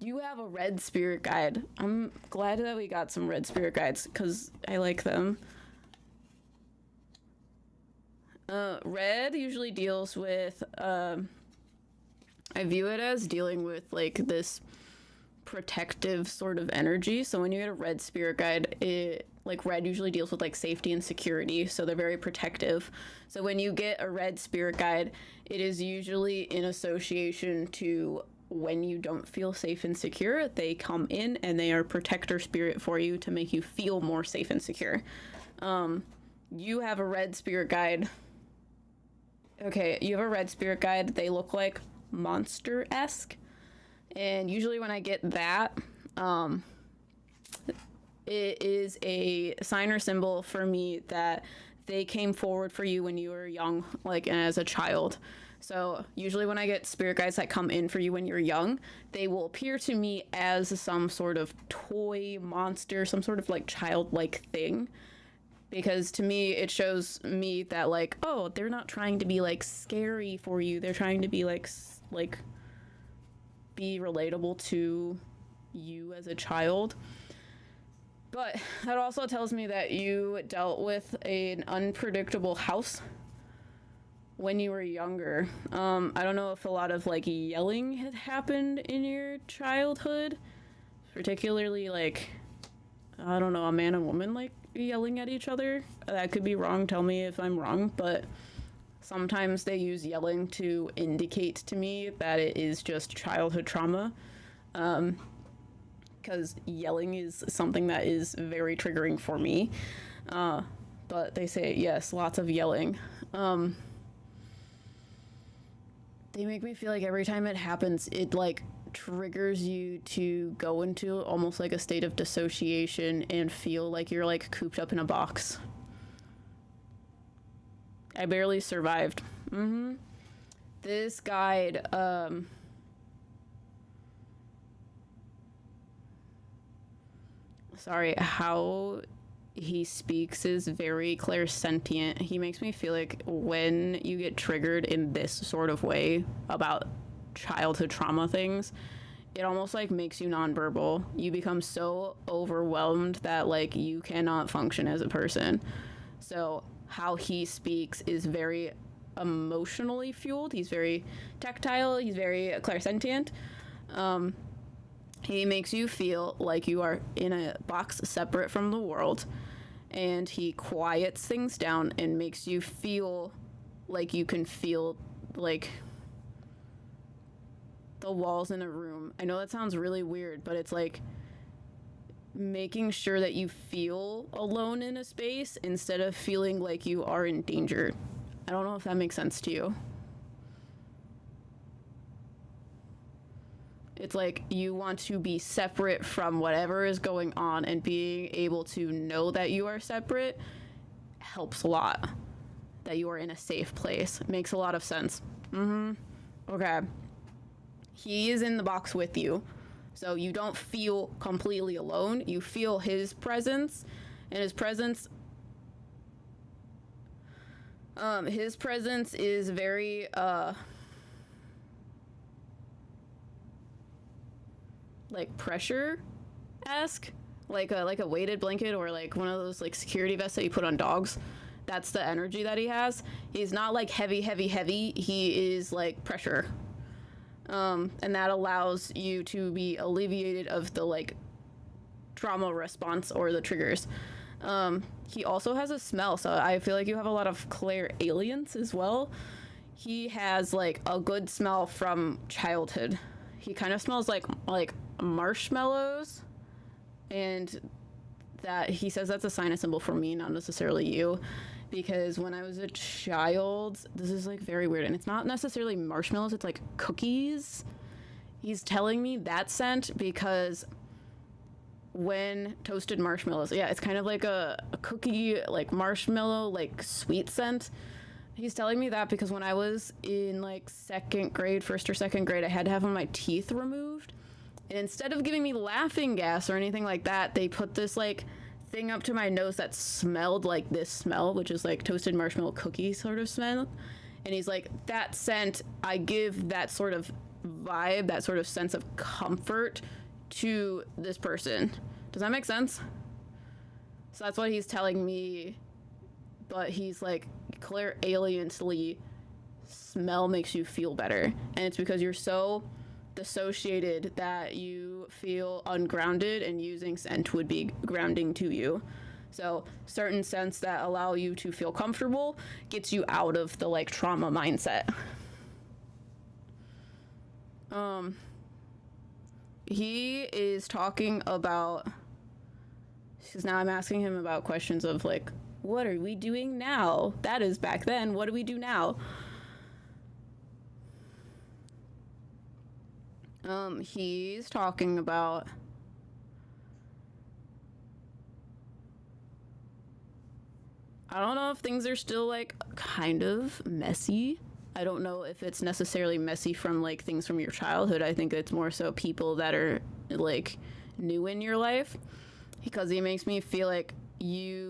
You have a red spirit guide. I'm glad that we got some red spirit guides because I like them. Red usually deals with, I view it as dealing with like this protective sort of energy. So when you get a red spirit guide, red usually deals with like safety and security. So they're very protective. So when you get a red spirit guide, it is usually in association to when you don't feel safe and secure, they come in and they are protector spirit for you to make you feel more safe and secure. You have a red spirit guide. Okay, you have a red spirit guide. They look like monster-esque. And usually when I get that, it is a sign or symbol for me that they came forward for you when you were young, like as a child. So usually when I get spirit guides that come in for you when you're young, they will appear to me as some sort of toy monster, some sort of like childlike thing. Because to me, it shows me that like, oh, they're not trying to be like scary for you. They're trying to be like be relatable to you as a child. But that also tells me that you dealt with an unpredictable house when you were younger. I don't know if a lot of like yelling had happened in your childhood, particularly like, I don't know, a man and woman like yelling at each other. That could be wrong. Tell me if I'm wrong, but sometimes they use yelling to indicate to me that it is just childhood trauma. Because yelling is something that is very triggering for me. But they say, yes, lots of yelling. They make me feel like every time it happens, it like triggers you to go into almost like a state of dissociation and feel like you're like cooped up in a box. I barely survived. This guide, sorry, how he speaks is very clairsentient. He makes me feel like when you get triggered in this sort of way about childhood trauma things, it almost like makes you nonverbal. You become so overwhelmed that like you cannot function as a person. So how he speaks is very emotionally fueled. He's very tactile. He's very clairsentient. He makes you feel like you are in a box separate from the world, and he quiets things down and makes you feel like you can feel like the walls in a room. I know that sounds really weird, but it's like making sure that you feel alone in a space instead of feeling like you are in danger. I don't know if that makes sense to you. It's like you want to be separate from whatever is going on, and being able to know that you are separate helps a lot. That you are in a safe place. Makes a lot of sense. Okay. He is in the box with you, so you don't feel completely alone. You feel his presence, and his presence is very like pressure-esque, like a weighted blanket or like one of those like security vests that you put on dogs. That's the energy that he has. He's not like heavy. He is like pressure. And that allows you to be alleviated of the like trauma response or the triggers. He also has a smell, so I feel like you have a lot of clairalience as well. He has like a good smell from childhood. He kind of smells like marshmallows, and that he says that's a sign and symbol for me, not necessarily you, because when I was a child, this is like very weird, and it's not necessarily marshmallows, it's like cookies. He's telling me that scent because when toasted marshmallows, yeah, it's kind of like a cookie, like marshmallow, like sweet scent. He's telling me that because when I was in like first or second grade, I had to have one of my teeth removed. And instead of giving me laughing gas or anything like that, they put this like thing up to my nose that smelled like this smell, which is like toasted marshmallow cookie sort of smell. And he's like, that scent, I give that sort of vibe, that sort of sense of comfort to this person. Does that make sense? So that's what he's telling me. But he's like, Claire, alienly, smell makes you feel better. And it's because you're so dissociated that you feel ungrounded, and using scent would be grounding to you. So certain scents that allow you to feel comfortable gets you out of the like trauma mindset. He is talking about, because now I'm asking him about questions of like, what are we doing now? That is back then. What do we do now? He's talking about I don't know if things are still like kind of messy. I don't know if it's necessarily messy from like things from your childhood. I think it's more so people that are like new in your life, because he makes me feel like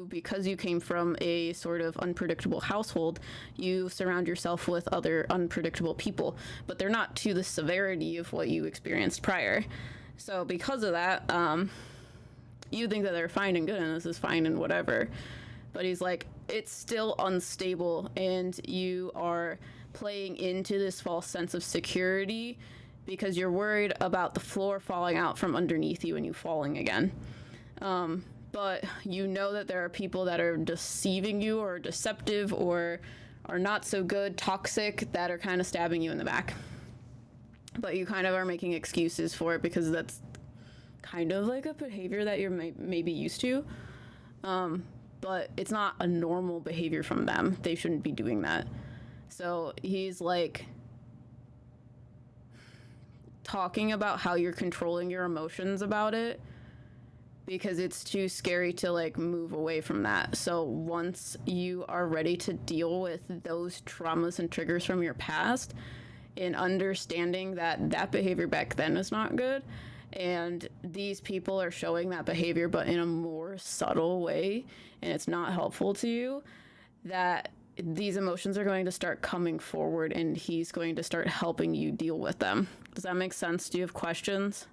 because you came from a sort of unpredictable household, you surround yourself with other unpredictable people, but they're not to the severity of what you experienced prior. So because of that, you think that they're fine and good and this is fine and whatever. But he's like, it's still unstable, and you are playing into this false sense of security because you're worried about the floor falling out from underneath you and you falling again. But you know that there are people that are deceiving you or deceptive or are not so good, toxic, that are kind of stabbing you in the back. But you kind of are making excuses for it because that's kind of like a behavior that you're maybe used to. But it's not a normal behavior from them. They shouldn't be doing that. So he's like talking about how you're controlling your emotions about it, because it's too scary to like move away from that. So once you are ready to deal with those traumas and triggers from your past, and understanding that that behavior back then is not good, and these people are showing that behavior but in a more subtle way, and it's not helpful to you, that these emotions are going to start coming forward and he's going to start helping you deal with them. Does that make sense? Do you have questions?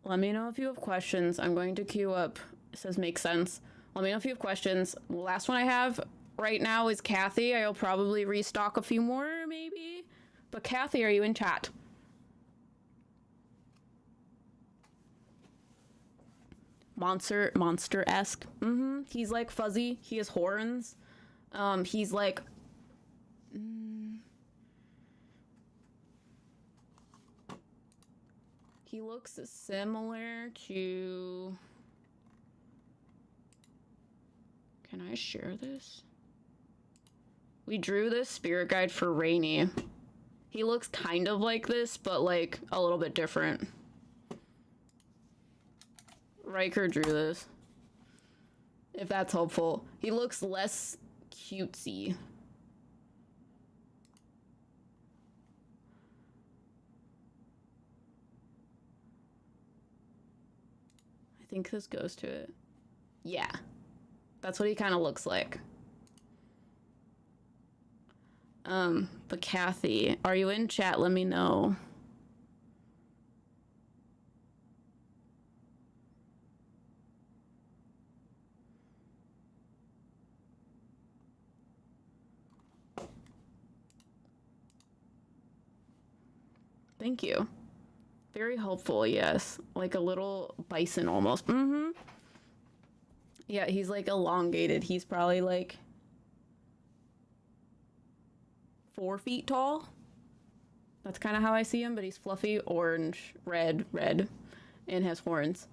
Let me know if you have questions. I'm going to queue up. It says make sense. Let me know if you have questions. The last one I have right now is Kathy. I'll probably restock a few more, maybe. But Kathy, are you in chat? Monster-esque. He's like fuzzy. He has horns. He's like... He looks similar to... Can I share this? We drew this spirit guide for Rainy. He looks kind of like this, but like a little bit different. Riker drew this, if that's helpful. He looks less cutesy. I think this goes to it. Yeah. That's what he kind of looks like. But Kathy, are you in chat? Let me know. Thank you. Very helpful, yes. Like a little bison almost. Yeah, he's like elongated. He's probably like 4 feet tall. That's kind of how I see him, but he's fluffy, orange, red, and has horns.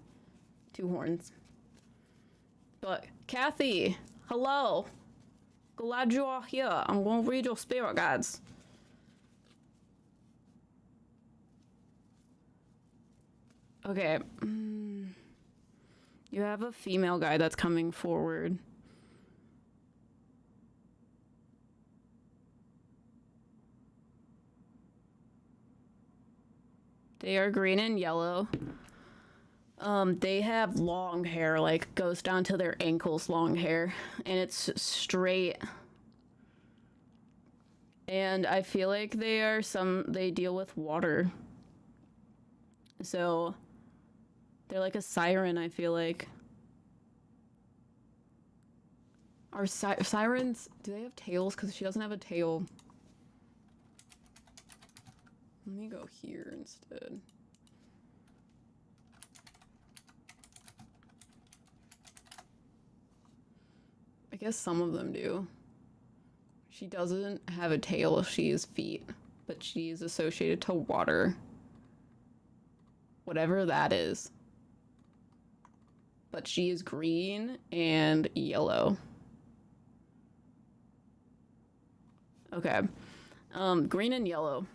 2 horns. But Kathy, hello. Glad you are here. I'm gonna read your spirit guides. Okay. You have a female guy that's coming forward. They are green and yellow. They have long hair, like goes down to their ankles, long hair, and it's straight. And I feel like they deal with water. So they're like a siren, I feel like. Are sirens, do they have tails? Because she doesn't have a tail. Let me go here instead. I guess some of them do. She doesn't have a tail, she has feet, but she is associated to water. Whatever that is. But she is green and yellow. Okay. Green and yellow.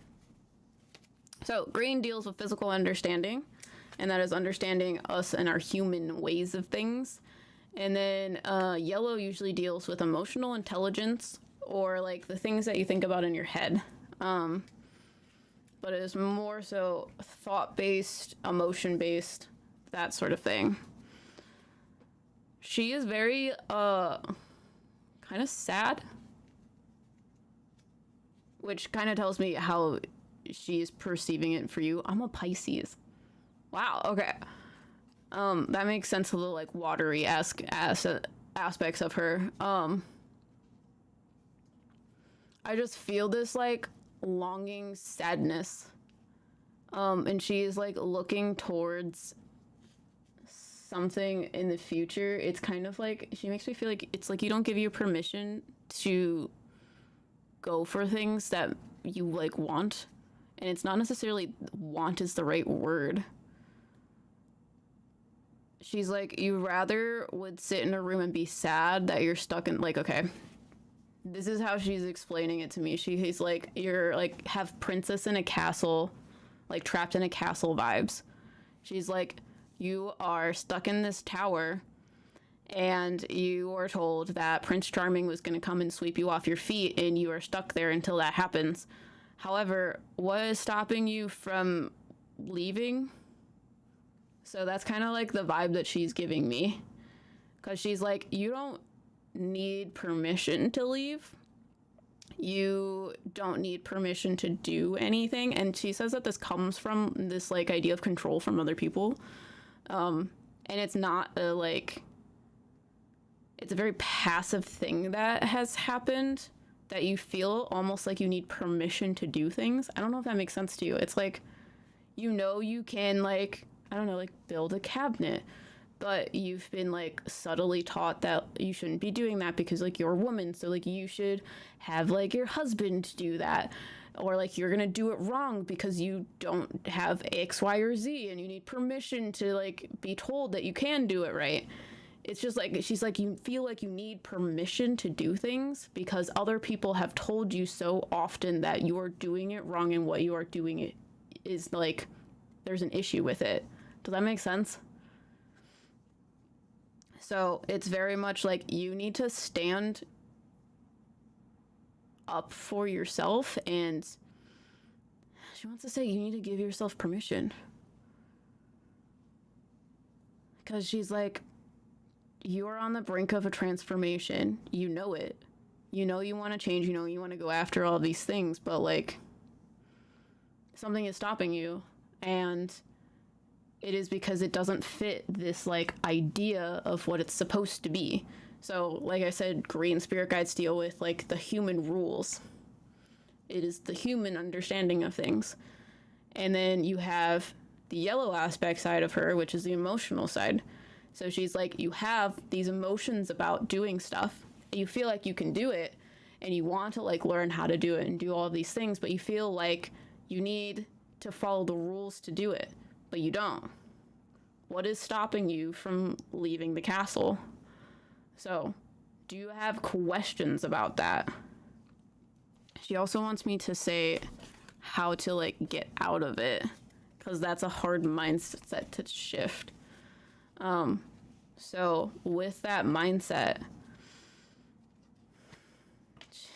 So, green deals with physical understanding, and that is understanding us and our human ways of things. And then yellow usually deals with emotional intelligence, or like the things that you think about in your head. But it is more so thought-based, emotion-based, that sort of thing. She is very, kind of sad. Which kind of tells me how she is perceiving it for you. I'm a Pisces. Wow, okay. That makes sense of the, like, watery aspects of her. I just feel this, like, longing sadness. And she is, like, looking towards something in the future. It's kind of like, she makes me feel like it's like you don't give you permission to go for things that you, like, want. And it's not necessarily want is the right word. She's like, you rather would sit in a room and be sad that you're stuck in, like, okay. This is how she's explaining it to me. She's like, you're, like, have princess in a castle, like, trapped in a castle vibes. She's like, you are stuck in this tower, and you are told that Prince Charming was going to come and sweep you off your feet, and you are stuck there until that happens. However, what is stopping you from leaving? So that's kind of like the vibe that she's giving me. Because she's like, you don't need permission to leave. You don't need permission to do anything. And she says that this comes from this, like, idea of control from other people. And it's not a, like, it's a very passive thing that has happened, that you feel almost like you need permission to do things. I don't know if that makes sense to you. It's like, you know, you can, like, I don't know, like, build a cabinet, but you've been, like, subtly taught that you shouldn't be doing that because, like, you're a woman, so, like, you should have, like, your husband do that, or, like, you're gonna do it wrong because you don't have X, Y, or Z, and you need permission to, like, be told that you can do it right. It's just like, she's like, you feel like you need permission to do things because other people have told you so often that you're doing it wrong, and what you are doing it is, like, there's an issue with it. Does that make sense? So it's very much like you need to stand up for yourself, and she wants to say you need to give yourself permission. Because she's like, you're on the brink of a transformation. You know it. You know you want to change. You know you want to go after all these things, but, like, something is stopping you, and it is because it doesn't fit this, like, idea of what it's supposed to be. So, like I said, green spirit guides deal with, like, the human rules. It is the human understanding of things. And then you have the yellow aspect side of her, which is the emotional side. So she's like, you have these emotions about doing stuff. You feel like you can do it, and you want to, like, learn how to do it and do all of these things, but you feel like you need to follow the rules to do it, but you don't. What is stopping you from leaving the castle? So, do you have questions about that? She also wants me to say how to, like, get out of it. because that's a hard mindset to shift. So with that mindset,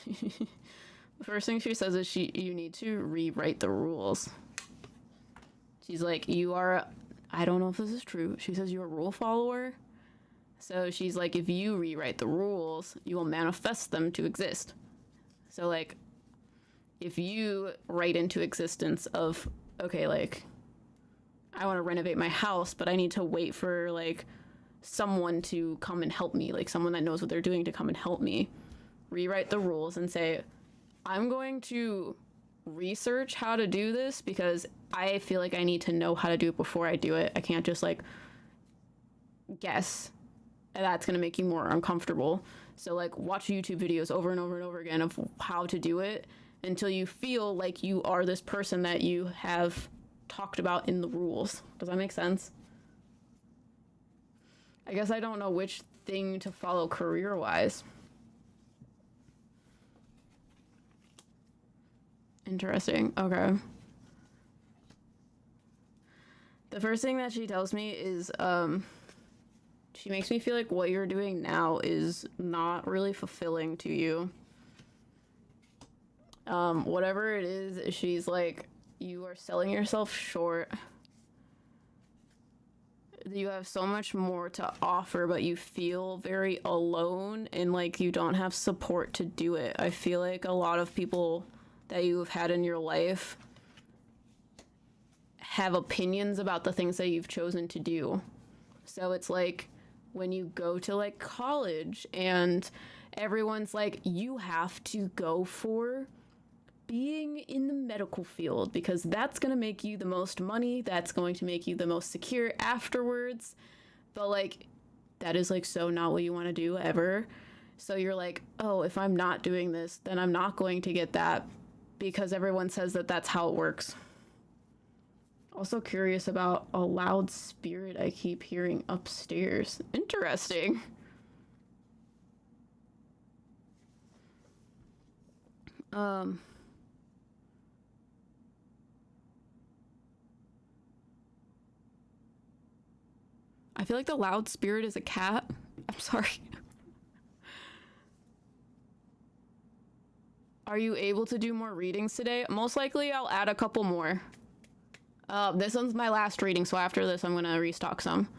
the first thing she says is you need to rewrite the rules. She's like, I don't know if this is true. She says you're a rule follower. So she's like, if you rewrite the rules, you will manifest them to exist. So like, if you write into existence of, okay, like, I want to renovate my house, but I need to wait for like someone to come and help me, like someone that knows what they're doing to come and help me. Rewrite the rules and say, I'm going to research how to do this because I feel like I need to know how to do it before I do it. I can't just like guess. And that's going to make you more uncomfortable. So like watch YouTube videos over and over and over again of how to do it until you feel like you are this person that you have talked about in the rules. Does that make sense? I guess I don't know which thing to follow career-wise. Interesting. Okay. The first thing that she tells me is, she makes me feel like what you're doing now is not really fulfilling to you. Whatever it is, she's like, you are selling yourself short. You have so much more to offer, but you feel very alone and like you don't have support to do it. I feel like a lot of people that you've had in your life have opinions about the things that you've chosen to do. So it's like when you go to like college and everyone's like, you have to go for being in the medical field because that's going to make you the most money, that's going to make you the most secure afterwards. But like, that is like so not what you want to do ever. So you're like, oh, if I'm not doing this, then I'm not going to get that because everyone says that that's how it works. Also curious about a loud spirit I keep hearing upstairs. Interesting. I feel like the loud spirit is a cat. I'm sorry. Are you able to do more readings today? Most likely I'll add a couple more. This one's my last reading, so after this I'm gonna restock some.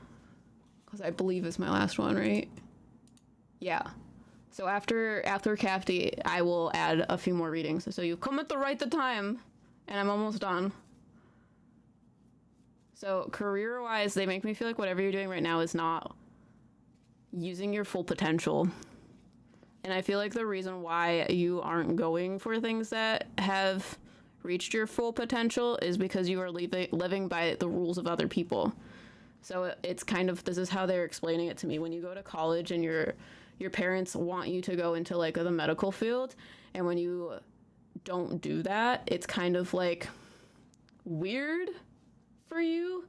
Because I believe it's my last one, right? Yeah. So after Cafty, I will add a few more readings. So you've come at the right time, and I'm almost done. So career-wise, they make me feel like whatever you're doing right now is not using your full potential. And I feel like the reason why you aren't going for things that have reached your full potential is because you are living by the rules of other people. So it's kind of, this is how they're explaining it to me. When you go to college and your parents want you to go into like the medical field, and when you don't do that, it's kind of like weird for you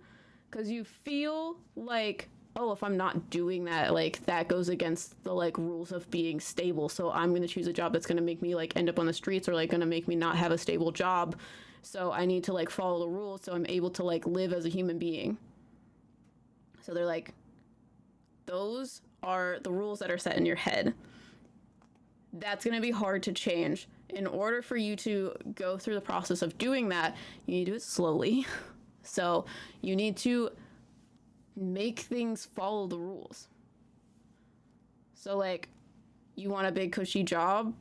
because you feel like, oh, if I'm not doing that, like that goes against the like rules of being stable. So I'm going to choose a job that's going to make me like end up on the streets or like going to make me not have a stable job. So I need to like follow the rules so I'm able to like live as a human being. So they're like, those are the rules that are set in your head. That's going to be hard to change. In order for you to go through the process of doing that, you need to do it slowly. So you need to make things follow the rules. So like, you want a big cushy job,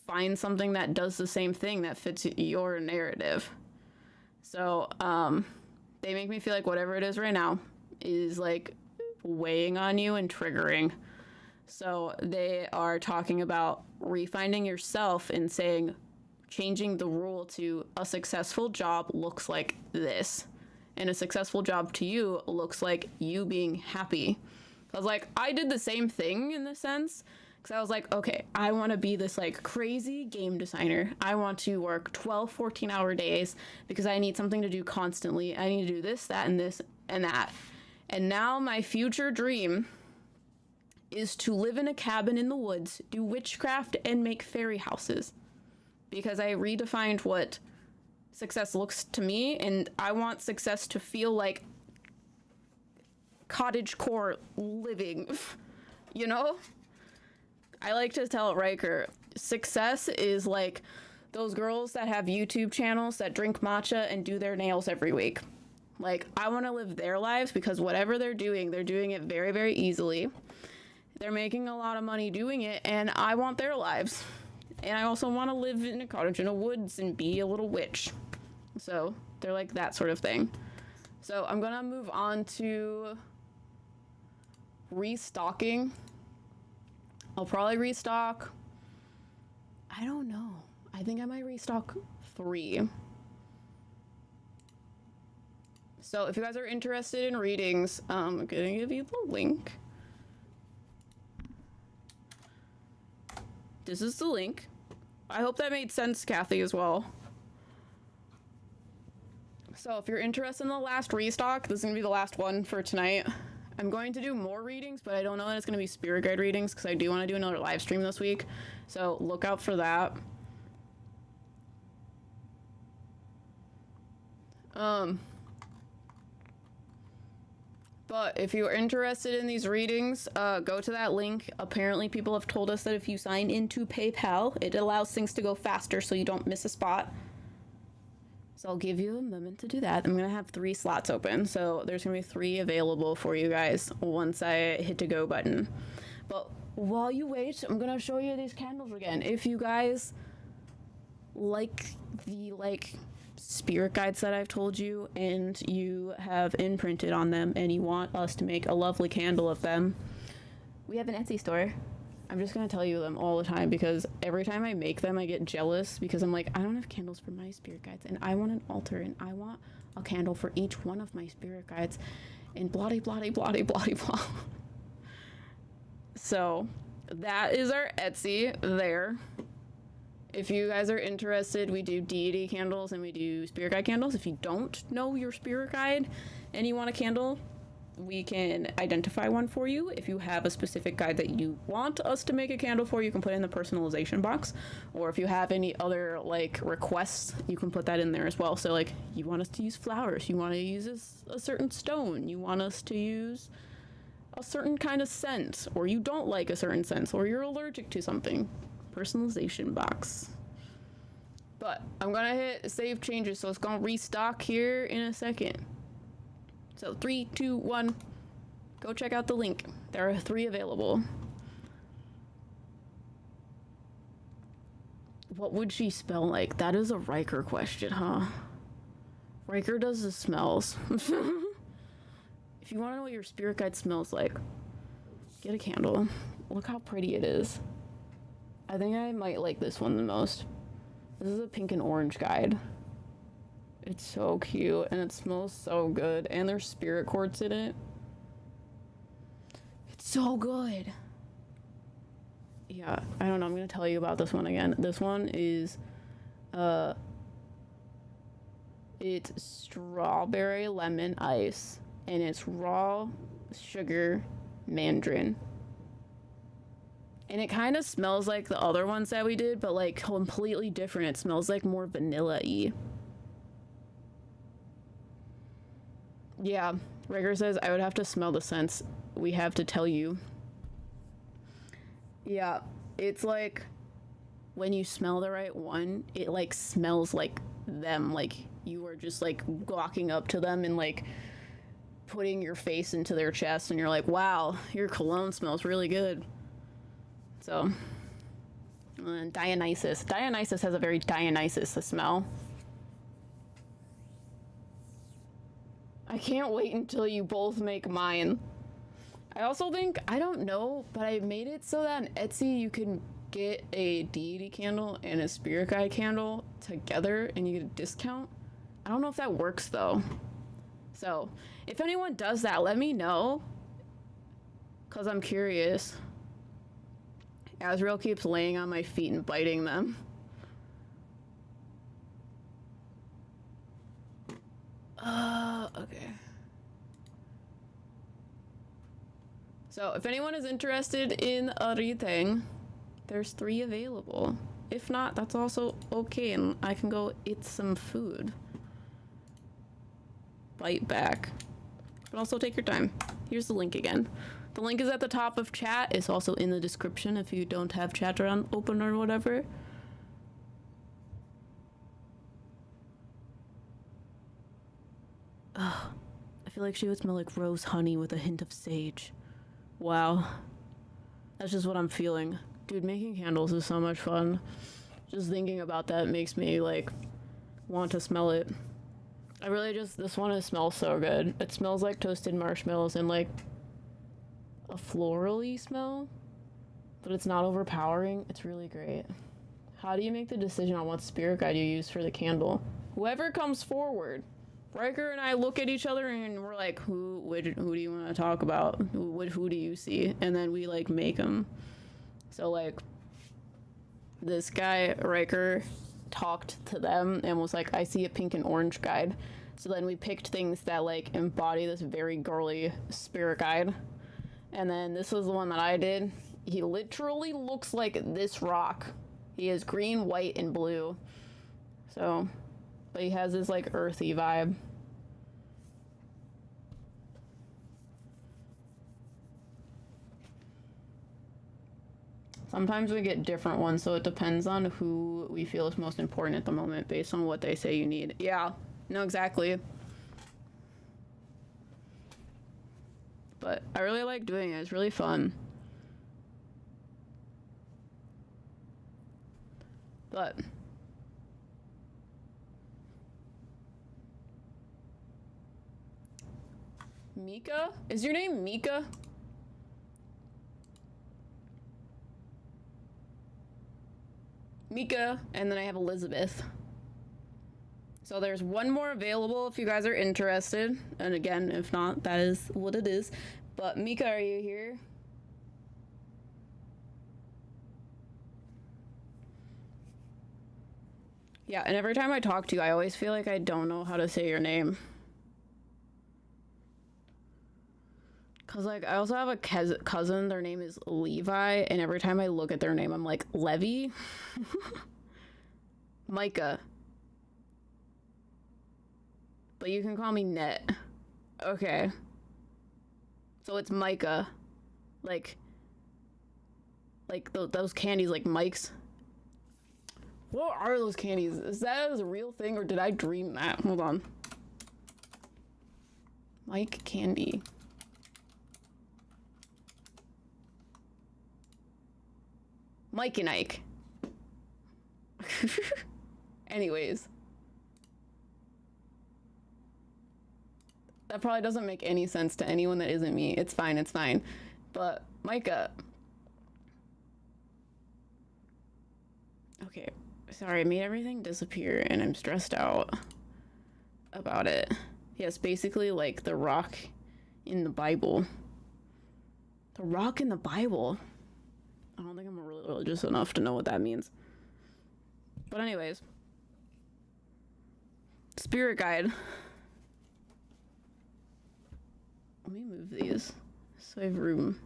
find something that does the same thing that fits your narrative. So they make me feel like whatever it is right now is like weighing on you and triggering. So they are talking about refinding yourself and saying, changing the rule to a successful job looks like this. And a successful job to you looks like you being happy. I was like, I did the same thing in the sense, because I was like, okay, I want to be this like crazy game designer. I want to work 12, 14-hour days because I need something to do constantly. I need to do this, that, and this, and that. And now my future dream is to live in a cabin in the woods, do witchcraft, and make fairy houses. Because I redefined what success looks to me, and I want success to feel like cottagecore living, you know? I like to tell Riker, success is like those girls that have YouTube channels that drink matcha and do their nails every week. Like, I want to live their lives because whatever they're doing it very, very easily. They're making a lot of money doing it, and I want their lives. And I also want to live in a cottage in the woods and be a little witch. So, they're like that sort of thing. So, I'm going to move on to restocking. I'll probably restock, I don't know. I think I might restock 3. So if you guys are interested in readings, I'm gonna give you the link. This is the link. I hope that made sense, Kathy, as well. So if you're interested in the last restock, this is gonna be the last one for tonight. I'm going to do more readings, but I don't know that it's gonna be spirit guide readings because I do want to do another live stream this week. So look out for that. But if you're interested in these readings, go to that link. Apparently people have told us that if you sign into PayPal, it allows things to go faster so you don't miss a spot. So I'll give you a moment to do that. I'm gonna have 3 slots open, so there's gonna be 3 available for you guys once I hit the go button. But while you wait, I'm gonna show you these candles again. If you guys like the spirit guides that I've told you and you have imprinted on them and you want us to make a lovely candle of them, we have an Etsy store. I'm just gonna tell you them all the time because every time I make them I get jealous because I'm like, I don't have candles for my spirit guides and I want an altar and I want a candle for each one of my spirit guides and blah blah blah blah blah blah. So that is our Etsy there. If you guys are interested, we do deity candles and we do spirit guide candles. If you don't know your spirit guide and you want a candle, we can identify one for you. If you have a specific guide that you want us to make a candle for, you can put it in the personalization box. Or if you have any other requests, you can put that in there as well. So you want us to use flowers, you want to use a certain stone, you want us to use a certain kind of scent, or you don't like a certain scent, or you're allergic to something. Personalization box. But I'm gonna hit save changes, so it's gonna restock here in a second. So 3, 2, 1, go check out the link. There are 3 available. What would she smell like? That is a Riker question, huh? Riker does the smells. If you want to know what your spirit guide smells like, get a candle. Look how pretty it is. I think I might like this one the most. This is a pink and orange guide. It's so cute and it smells so good, and there's spirit quartz in it. It's so good. Yeah, I don't know, I'm gonna tell you about this one again. This one is it's strawberry lemon ice and it's raw sugar mandarin. And it kind of smells like the other ones that we did, but completely different. It smells like more vanilla-y. Yeah, Rigger says I would have to smell the scents. We have to tell you. Yeah, it's like when you smell the right one, it smells like them. You are just walking up to them and putting your face into their chest and you're like, wow, your cologne smells really good. So, Dionysus. Dionysus has a very Dionysus smell. I can't wait until you both make mine. I also think, I don't know, but I made it so that on Etsy you can get a deity candle and a spirit guide candle together and you get a discount. I don't know if that works though. So, if anyone does that, let me know. Because I'm curious. Azrael keeps laying on my feet and biting them. Okay. So, if anyone is interested in a reading, There's 3 available. If not, that's also okay, and I can go eat some food. Bite back. But also take your time. Here's the link again. The link is at the top of chat. It's also in the description if you don't have chat around open or whatever. Ugh. I feel like she would smell like rose honey with a hint of sage. Wow. That's just what I'm feeling. Dude, making candles is so much fun. Just thinking about that makes me, like, want to smell it. I really just, this one smells so good. It smells like toasted marshmallows and, like, a florally smell. But it's not overpowering. It's really great. How do you make the decision on what spirit guide you use for the candle? Whoever comes forward. Riker and I look at each other and we're like, who do you want to talk about? Who do you see? And then we, like, make them. So, like, this guy, Riker, talked to them and was like, I see a pink and orange guide. So then we picked things that, like, embody this very girly spirit guide. And then this was the one that I did. He literally looks like this rock. He is green, white, and blue. So, but he has this, like, earthy vibe. Sometimes we get different ones, so it depends on who we feel is most important at the moment based on what they say you need. Yeah, no, exactly. But I really like doing it. It's really fun. But Mika? Is your name Mika? Mika, and then I have Elizabeth. So there's one more available if you guys are interested. And again, if not, that is what it is. But Mika, are you here? Yeah, and every time I talk to you, I always feel like I don't know how to say your name. Cause, like, I also have a cousin, their name is Levi, and every time I look at their name, I'm like, Levy? Micah. But you can call me Net. Okay. So it's Micah. Like those candies, like Mike's. What are those candies? Is that a real thing, or did I dream that? Hold on. Mike candy. Mike and Ike. Anyways. That probably doesn't make any sense to anyone that isn't me. It's fine, it's fine. But, Micah. Okay, sorry, I made everything disappear and I'm stressed out about it. Yes, basically like the rock in the Bible. The rock in the Bible. I don't think I'm religious enough to know what that means. But anyways. Spirit guide. Let me move these so I have room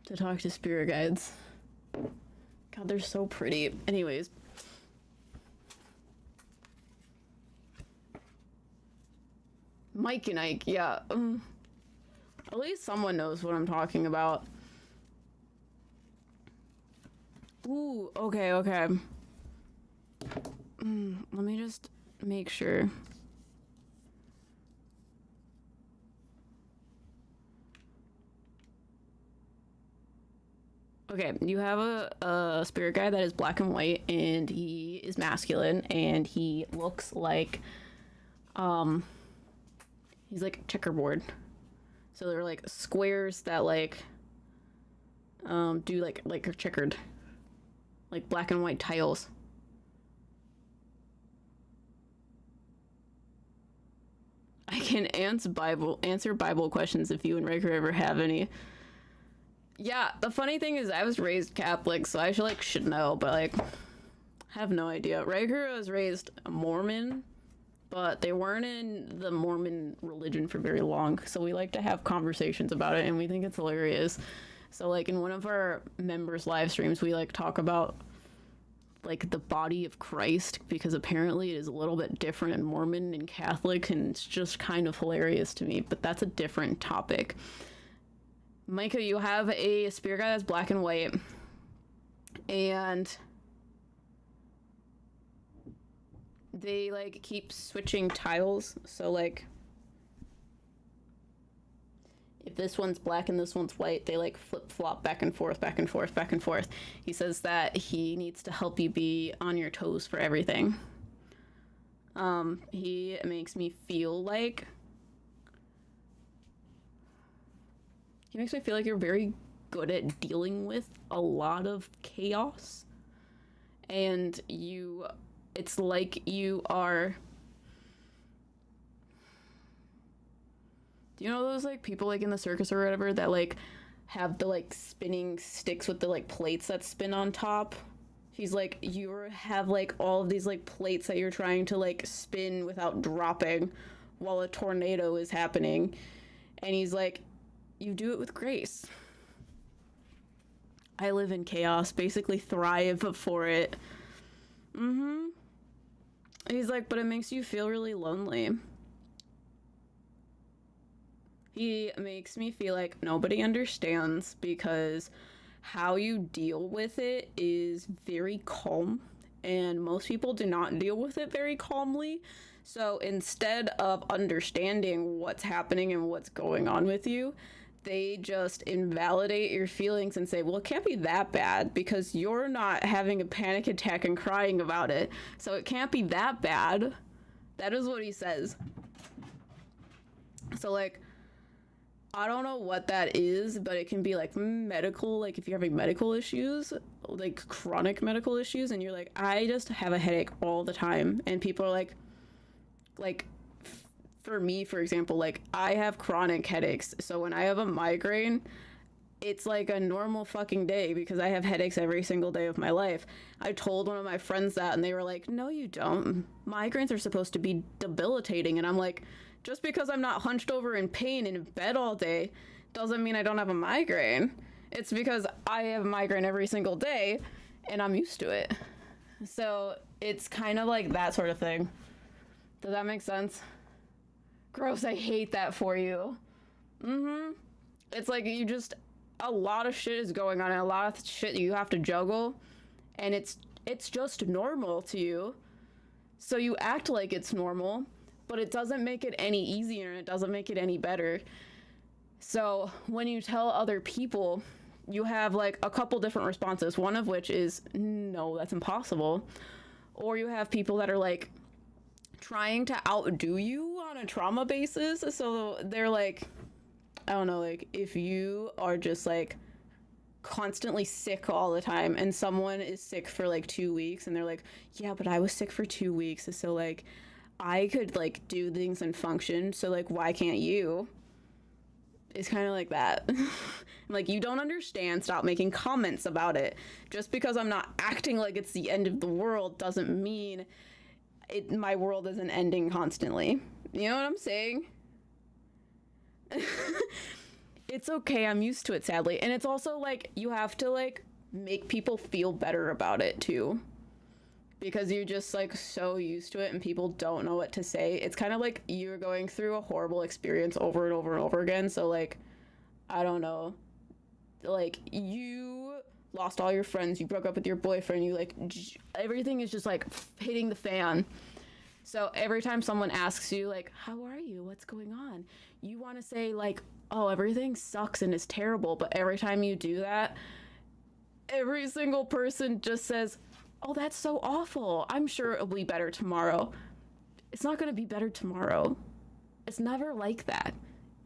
to talk to spirit guides. God, they're so pretty. Anyways. Mike and Ike, yeah. At least someone knows what I'm talking about. Ooh, okay. Let me just make sure. Okay, you have a spirit guide that is black and white, and he is masculine, and he looks like, he's like checkerboard. So they're like squares that like, do like are checkered. Like black and white tiles. I can answer Bible questions if you and Riker ever have any. Yeah, the funny thing is I was raised Catholic, so I should know, but like have no idea. Riker was raised a Mormon, but they weren't in the Mormon religion for very long, so we like to have conversations about it and we think it's hilarious. So like in one of our members live streams, we like talk about like the body of Christ, because apparently it is a little bit different in Mormon and Catholic, and it's just kind of hilarious to me, but that's a different topic. Micah, you have a spirit guide that's black and white, and they like keep switching tiles. So like if this one's black and this one's white, they like flip-flop back and forth, back and forth, back and forth. He says that he needs to help you be on your toes for everything. He makes me feel like you're very good at dealing with a lot of chaos. And it's like you are... Do you know those like people like in the circus or whatever that like have the like spinning sticks with the like plates that spin on top? He's like, you have like all of these like plates that you're trying to like spin without dropping while a tornado is happening. And he's like, you do it with grace. I live in chaos, basically thrive for it. He's like, but it makes you feel really lonely. He makes me feel like nobody understands, because how you deal with it is very calm, and most people do not deal with it very calmly. So instead of understanding what's happening and what's going on with you, they just invalidate your feelings and say, well, it can't be that bad because you're not having a panic attack and crying about it, so it can't be that bad. That is what he says. So like, I don't know what that is, but it can be like medical, like if you're having medical issues, like chronic medical issues, and you're like, I just have a headache all the time. And people are like for me, for example, like I have chronic headaches. So when I have a migraine, it's like a normal fucking day because I have headaches every single day of my life. I told one of my friends that, and they were like, no, you don't. Migraines are supposed to be debilitating. And I'm like, just because I'm not hunched over in pain in bed all day doesn't mean I don't have a migraine. It's because I have a migraine every single day and I'm used to it. So it's kind of like that sort of thing. Does that make sense? Gross, I hate that for you. It's like a lot of shit is going on and a lot of shit you have to juggle, and it's just normal to you. So you act like it's normal, but it doesn't make it any easier and it doesn't make it any better. So when you tell other people, you have like a couple different responses, one of which is, no, that's impossible. Or you have people that are like trying to outdo you on a trauma basis. So they're like, I don't know, like if you are just like constantly sick all the time and someone is sick for like 2 weeks and they're like, yeah, but I was sick for 2 weeks. So like, I could like do things and function, so like why can't you? It's kind of like that. Like, you don't understand, stop making comments about it. Just because I'm not acting like it's the end of the world doesn't mean my world isn't ending constantly. You know what I'm saying? It's okay, I'm used to it, sadly. And it's also like you have to like make people feel better about it too, because you're just like so used to it and people don't know what to say. It's kind of like you're going through a horrible experience over and over and over again. So like, I don't know, like you lost all your friends, you broke up with your boyfriend, you like everything is just like hitting the fan. So every time someone asks you like, how are you, what's going on, you want to say like, oh, everything sucks and is terrible. But every time you do that, every single person just says, oh, that's so awful, I'm sure it'll be better tomorrow. It's not going to be better tomorrow. It's never like that.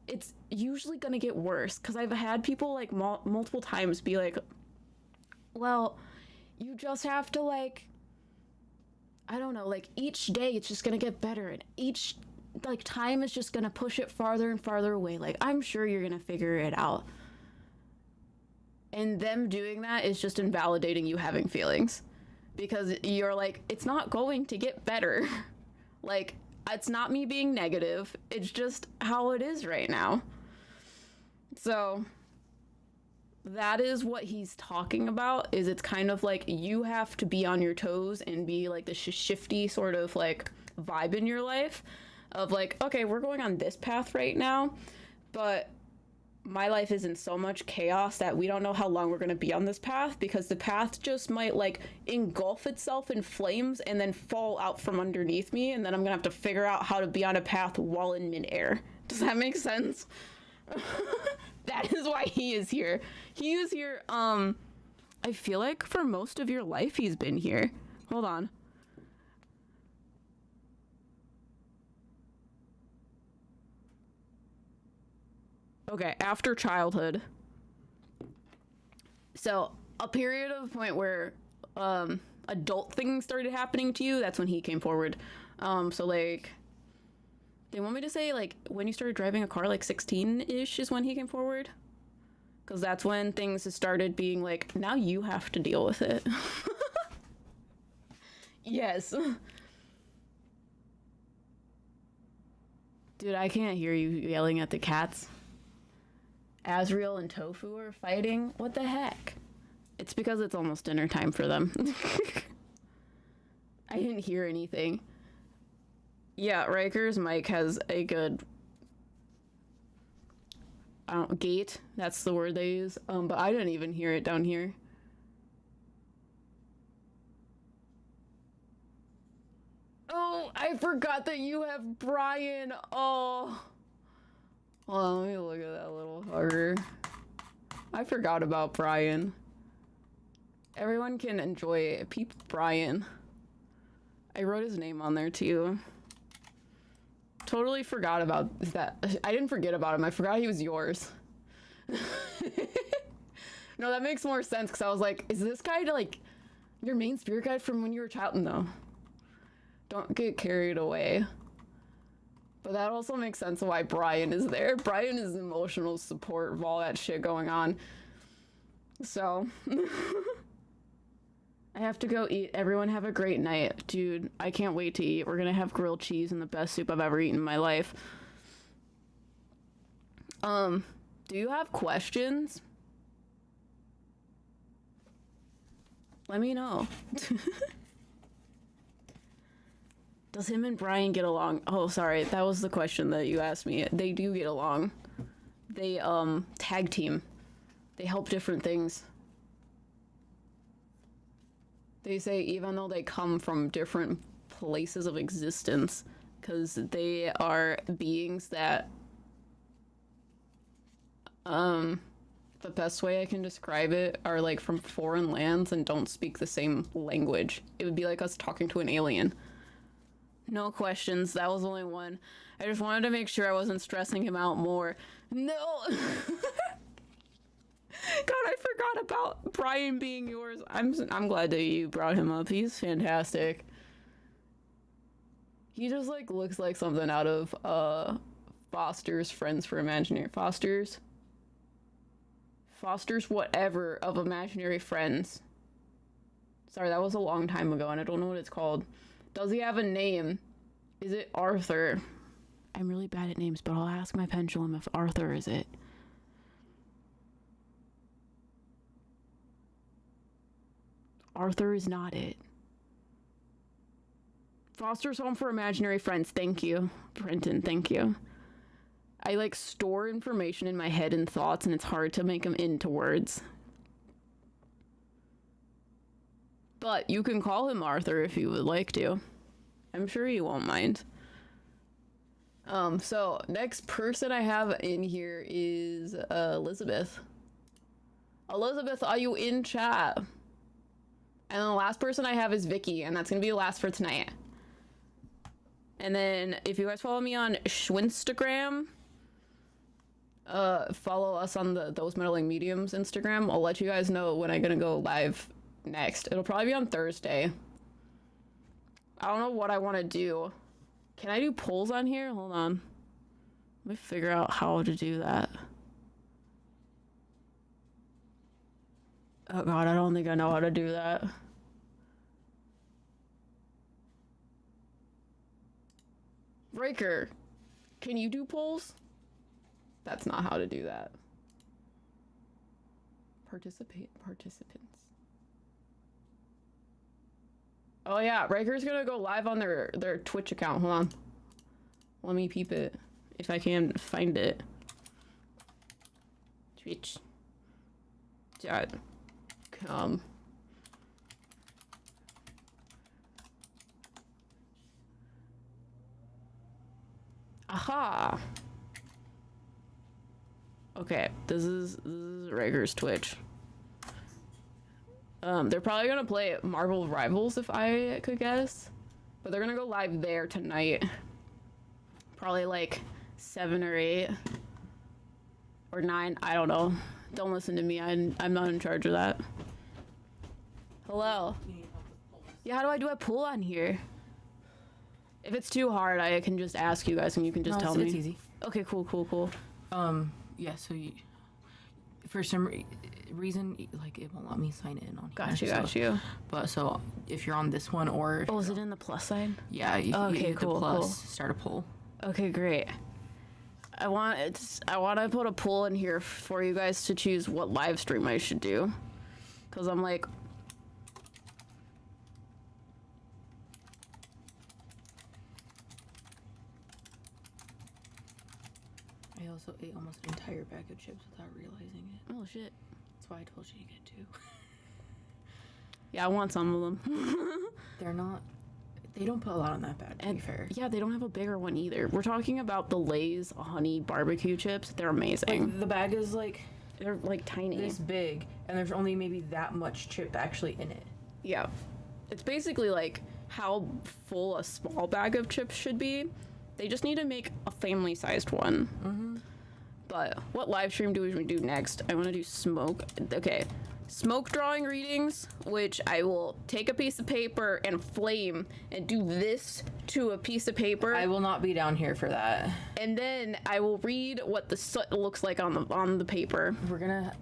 It's usually going to get worse, because I've had people like multiple times be like, well, you just have to like, I don't know, like each day it's just going to get better, and each like time is just going to push it farther and farther away. Like, I'm sure you're going to figure it out. And them doing that is just invalidating you having feelings. Because you're like, it's not going to get better. Like, it's not me being negative. It's just how it is right now. So, that is what he's talking about. Is it's kind of like you have to be on your toes and be like the shifty sort of like vibe in your life of like, okay, we're going on this path right now, but my life is in so much chaos that we don't know how long we're going to be on this path, because the path just might like engulf itself in flames and then fall out from underneath me, and then I'm gonna have to figure out how to be on a path while in midair. Does that make sense? That is why he is here. He is here, I feel like for most of your life he's been here. Hold on. Okay, after childhood. So, a period of point where, adult things started happening to you, that's when he came forward. So like, they want me to say, like, when you started driving a car, like 16-ish is when he came forward? Because that's when things started being like, now you have to deal with it. Yes. Dude, I can't hear you yelling at the cats. Azrael and Tofu are fighting? What the heck? It's because it's almost dinner time for them. I didn't hear anything. Yeah, Riker's mic has a good gate. That's the word they use. But I didn't even hear it down here. Oh, I forgot that you have Brian. Oh. Hold on, let me look at that a little harder. I forgot about Brian. Everyone can enjoy Peep Brian. I wrote his name on there too. Totally forgot about that. I didn't forget about him. I forgot he was yours. No, that makes more sense, because I was like, is this guy like your main spirit guide from when you were a child? No. Don't get carried away. But that also makes sense of why Brian is there. Brian is emotional support of all that shit going on. So, I have to go eat. Everyone have a great night. Dude, I can't wait to eat. We're gonna have grilled cheese and the best soup I've ever eaten in my life. Do you have questions? Let me know. Does him and Brian get along? Oh, sorry. That was the question that you asked me. They do get along. They, tag team. They help different things. They say even though they come from different places of existence, because they are beings that, the best way I can describe it are like from foreign lands and don't speak the same language. It would be like us talking to an alien. No questions. That was only one. I just wanted to make sure I wasn't stressing him out more. No! God, I forgot about Brian being yours. I'm glad that you brought him up. He's fantastic. He just like looks like something out of Foster's Friends for Imaginary Foster's whatever of Imaginary Friends. Sorry, that was a long time ago and I don't know what it's called. Does he have a name? Is it Arthur? I'm really bad at names, but I'll ask my pendulum if Arthur is it. Arthur is not it. Foster's Home for Imaginary Friends. Thank you, Brenton. Thank you. I like store information in my head and thoughts, and it's hard to make them into words. But you can call him Arthur if you would like to. I'm sure he won't mind. So next person I have in here is Elizabeth. Elizabeth, are you in chat? And then the last person I have is Vicky, and that's gonna be the last for tonight. And then if you guys follow me on Schwinstagram, follow us on the Those Meddling Mediums Instagram. I'll let you guys know when I'm gonna go live next. It'll probably be on Thursday. I don't know what I want to do. Can I do polls on here? Hold on. Let me figure out how to do that. Oh god, I don't think I know how to do that. Breaker, can you do polls? That's not how to do that. participants. Oh yeah, Riker's gonna go live on their Twitch account. Hold on. Let me peep it if I can find it. Twitch.com. Aha. Okay, this is Riker's Twitch. They're probably gonna play Marvel Rivals if I could guess, but they're gonna go live there tonight. Probably like 7 or 8 or 9. I don't know. Don't listen to me. I'm not in charge of that. Hello. Yeah, how do I do a poll on here? If it's too hard, I can just ask you guys and you can just tell me. It's easy. Okay, cool. Yeah, so for some reason, like, it won't let me sign in on here. Got you. But so if you're on this one or... Oh, is it in the plus sign? Yeah, you hit the plus, start a poll. Okay, great. I want to put a poll in here for you guys to choose what live stream I should do. Because I'm like... I also ate almost an entire bag of chips without realizing it. Oh, shit. That's why I told you to get 2. Yeah, I want some of them. They're not... They don't put a lot on that bag, to be fair. Yeah, they don't have a bigger one either. We're talking about the Lay's honey barbecue chips. They're amazing. Like, the bag is like... They're like tiny. This big, and there's only maybe that much chip actually in it. Yeah. It's basically like how full a small bag of chips should be. They just need to make a family-sized one. Mm-hmm. But what live stream do we do next? I want to do smoke. Okay. Smoke drawing readings, which I will take a piece of paper and flame and do this to a piece of paper. I will not be down here for that. And then I will read what the soot looks like on the paper. We're gonna...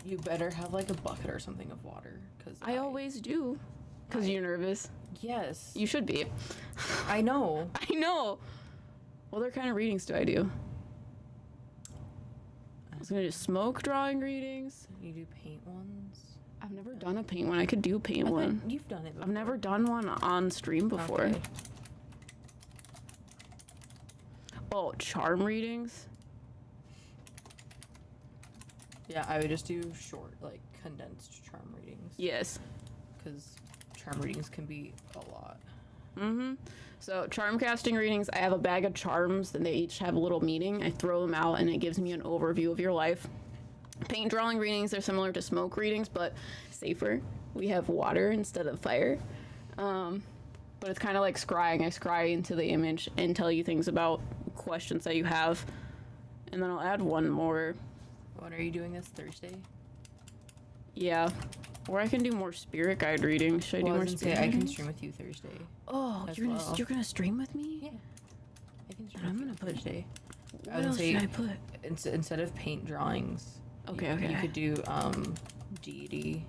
You better have like a bucket or something of water, because I always do. Because you're nervous. Yes. You should be. I know. I know. What other kind of readings do I do? I was gonna do smoke drawing readings. You do paint ones? I've never done a paint one. I could do a paint one. You've done it before. I've never done one on stream before. Okay. Oh, charm readings? Yeah, I would just do short, like, condensed charm readings. Yes. Because charm readings can be a lot. Mm-hmm. So charm casting readings, I have a bag of charms and they each have a little meaning. I throw them out and it gives me an overview of your life. Paint drawing readings are similar to smoke readings, but safer. We have water instead of fire. But it's kind of like scrying. I scry into the image and tell you things about questions that you have. And then I'll add one more. When are you doing this? Thursday? Yeah. Or I can do more spirit guide readings. Should I do more spirit I guide can readings? stream with you Thursday. Oh, you're gonna stream with me? Yeah. I can stream I'm with gonna you put Thursday. What else should I put? Instead of paint drawings, Okay. you could do deity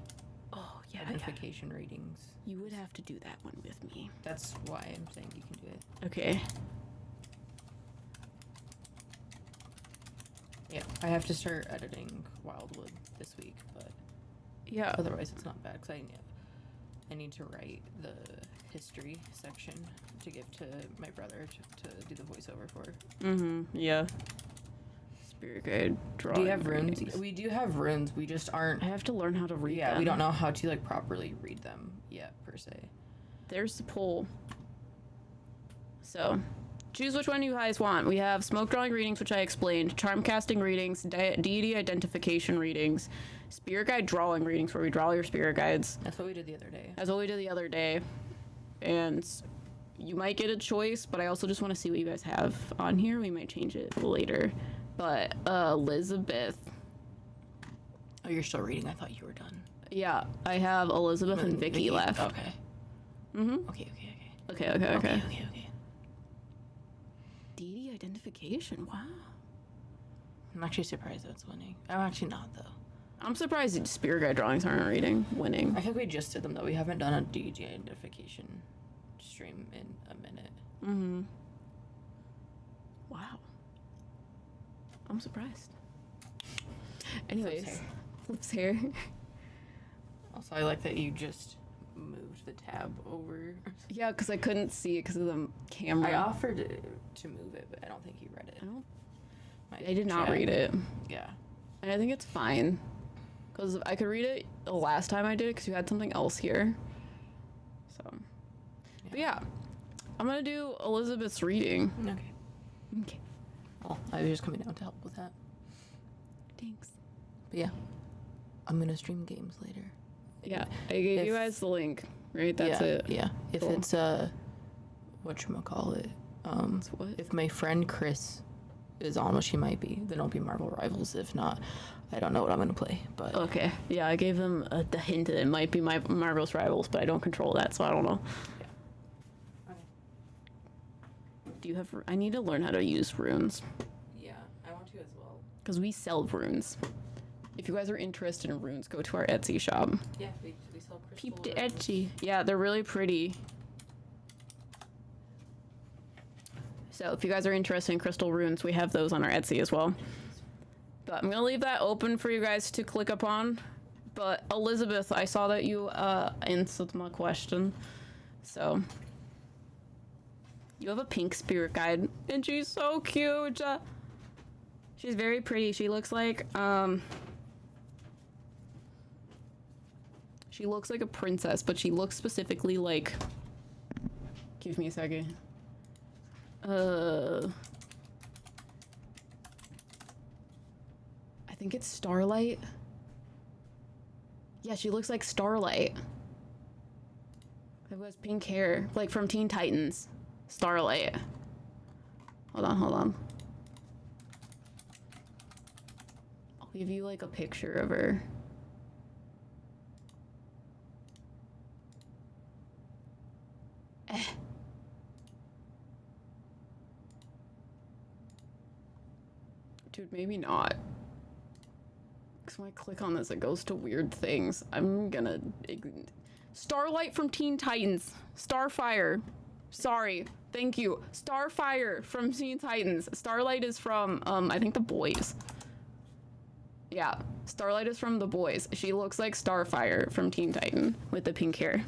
Oh, yeah. identification readings. You would have to do that one with me. That's why I'm saying you can do it. Okay. Yeah, I have to start editing Wildwood this week, but Yeah. otherwise it's not bad, because I need to write the history section to give to my brother to do the voiceover for. Mm-hmm. Yeah. Spirit guide drawing. Do you have runes? readings. We do have runes. We just aren't. I have to learn how to read Yeah, them. we don't know how to like properly read them yet, per se. There's the poll. So, choose which one you guys want. We have smoke drawing readings, which I explained, charm casting readings, deity identification readings, spirit guide drawing readings, where we draw your spirit guides. That's what we did the other day. That's what we did the other day. And you might get a choice, but I also just want to see what you guys have on here. We might change it later. But Elizabeth. Oh, you're still reading? I thought you were done. Yeah, I have Elizabeth and Vicky left. Okay. Mm-hmm. Okay. Okay. Deity identification. Wow. I'm actually surprised that's winning. I'm actually not, though. I'm surprised that spirit guide drawings aren't winning. I think we just did them, though. We haven't done a DG identification stream in a minute. Mm-hmm. Wow. I'm surprised. Anyways, Lips hair. Also, I like that you just moved the tab over. Yeah, because I couldn't see it because of the camera. I offered to move it, but I don't think you read it. I did not read it. Yeah. And I think it's fine. Because I could read it the last time I did because you had something else here. So. Yeah. But yeah. I'm going to do Elizabeth's reading. Okay. Well, I was just coming down to help with that. Thanks. But yeah. I'm going to stream games later. Yeah. I gave you guys the link, right? That's it. Yeah. If it's, whatchamacallit, what? if my friend Chris is on, what she might be, then it'll be Marvel Rivals. If not, I don't know what I'm gonna play. But okay, yeah, I gave them the hint that it might be my Marvel's Rivals, but I don't control that, so I don't know. Yeah. Okay. Do you have? I need to learn how to use runes. Yeah, I want to as well. Because we sell runes. If you guys are interested in runes, go to our Etsy shop. Yeah, we sell crystal. Peep the Etsy. Yeah, they're really pretty. So if you guys are interested in crystal runes, we have those on our Etsy as well. But I'm gonna leave that open for you guys to click upon. But Elizabeth, I saw that you answered my question. So you have a pink spirit guide, and she's so cute. She's very pretty. She looks like she looks like a princess, but she looks specifically like. Give me a second. I think it's Starlight. Yeah, she looks like Starlight. Who has pink hair, like from Teen Titans. Starlight. Hold on. I'll give you like a picture of her. Dude, maybe not. Because when I click on this, it goes to weird things. I'm gonna... Starlight from Teen Titans. Starfire. Sorry. Thank you. Starfire from Teen Titans. Starlight is from, I think The Boys. Yeah. Starlight is from The Boys. She looks like Starfire from Teen Titan with the pink hair.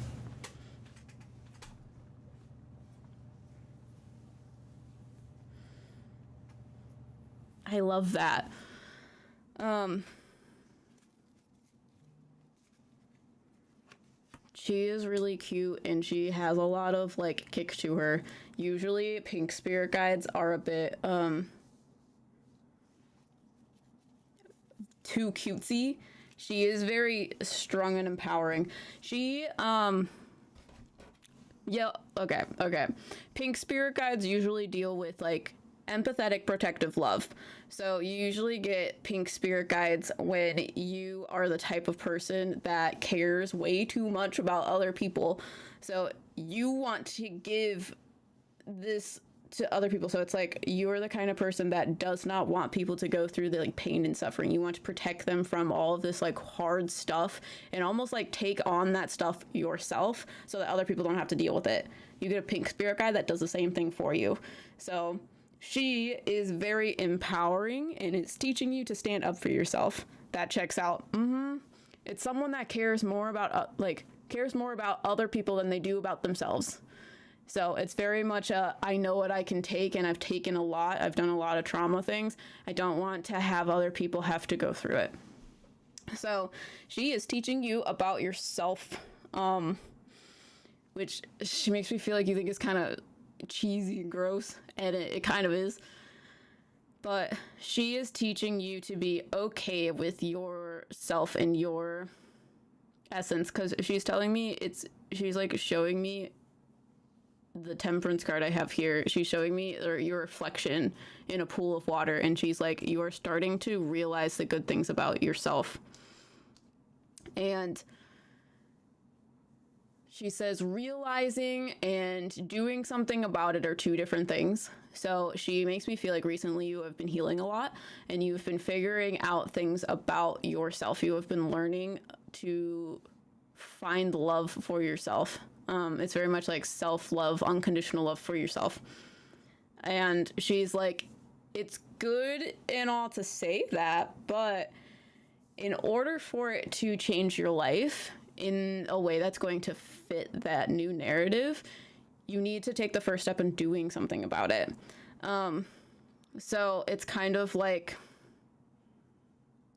I love that. She is really cute and she has a lot of like kick to her. Usually pink spirit guides are a bit too cutesy. She is very strong and empowering. She yeah, okay. Pink spirit guides usually deal with like empathetic protective love. So you usually get pink spirit guides when you are the type of person that cares way too much about other people. So you want to give this to other people. So it's like you're the kind of person that does not want people to go through the like pain and suffering. You want to protect them from all of this like hard stuff and almost like take on that stuff yourself so that other people don't have to deal with it. You get a pink spirit guide that does the same thing for you. So she is very empowering and it's teaching you to stand up for yourself. That checks out. It's someone that cares more about other people than they do about themselves. So it's very much I know what I can take, and I've taken a lot. I've done a lot of trauma things. I don't want to have other people have to go through it. So she is teaching you about yourself, which she makes me feel like you think is kind of cheesy and gross, and it kind of is. But she is teaching you to be okay with yourself and your essence, because she's telling me she's like showing me the temperance card I have here. She's showing me your reflection in a pool of water, and she's like, you are starting to realize the good things about yourself. And she says realizing and doing something about it are two different things. So she makes me feel like recently you have been healing a lot and you've been figuring out things about yourself. You have been learning to find love for yourself. It's very much like self-love, unconditional love for yourself. And she's like, it's good and all to say that, but in order for it to change your life in a way that's going to fit that new narrative, you need to take the first step in doing something about it. So it's kind of like,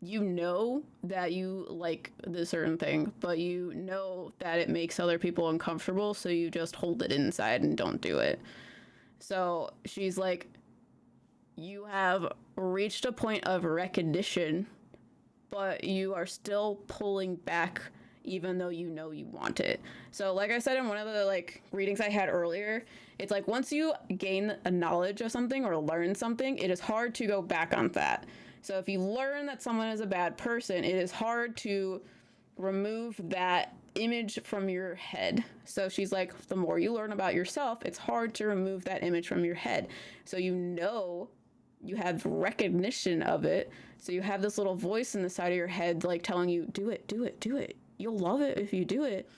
you know that you like this certain thing, but you know that it makes other people uncomfortable, so you just hold it inside and don't do it. So she's like, you have reached a point of recognition, but you are still pulling back even though you know you want it. So like I said in one of the like readings I had earlier, it's like once you gain a knowledge of something or learn something, it is hard to go back on that. So if you learn that someone is a bad person, it is hard to remove that image from your head. So she's like, the more you learn about yourself, it's hard to remove that image from your head. So you know, you have recognition of it. So you have this little voice in the side of your head like telling you, do it, do it, do it. You'll love it if you do it.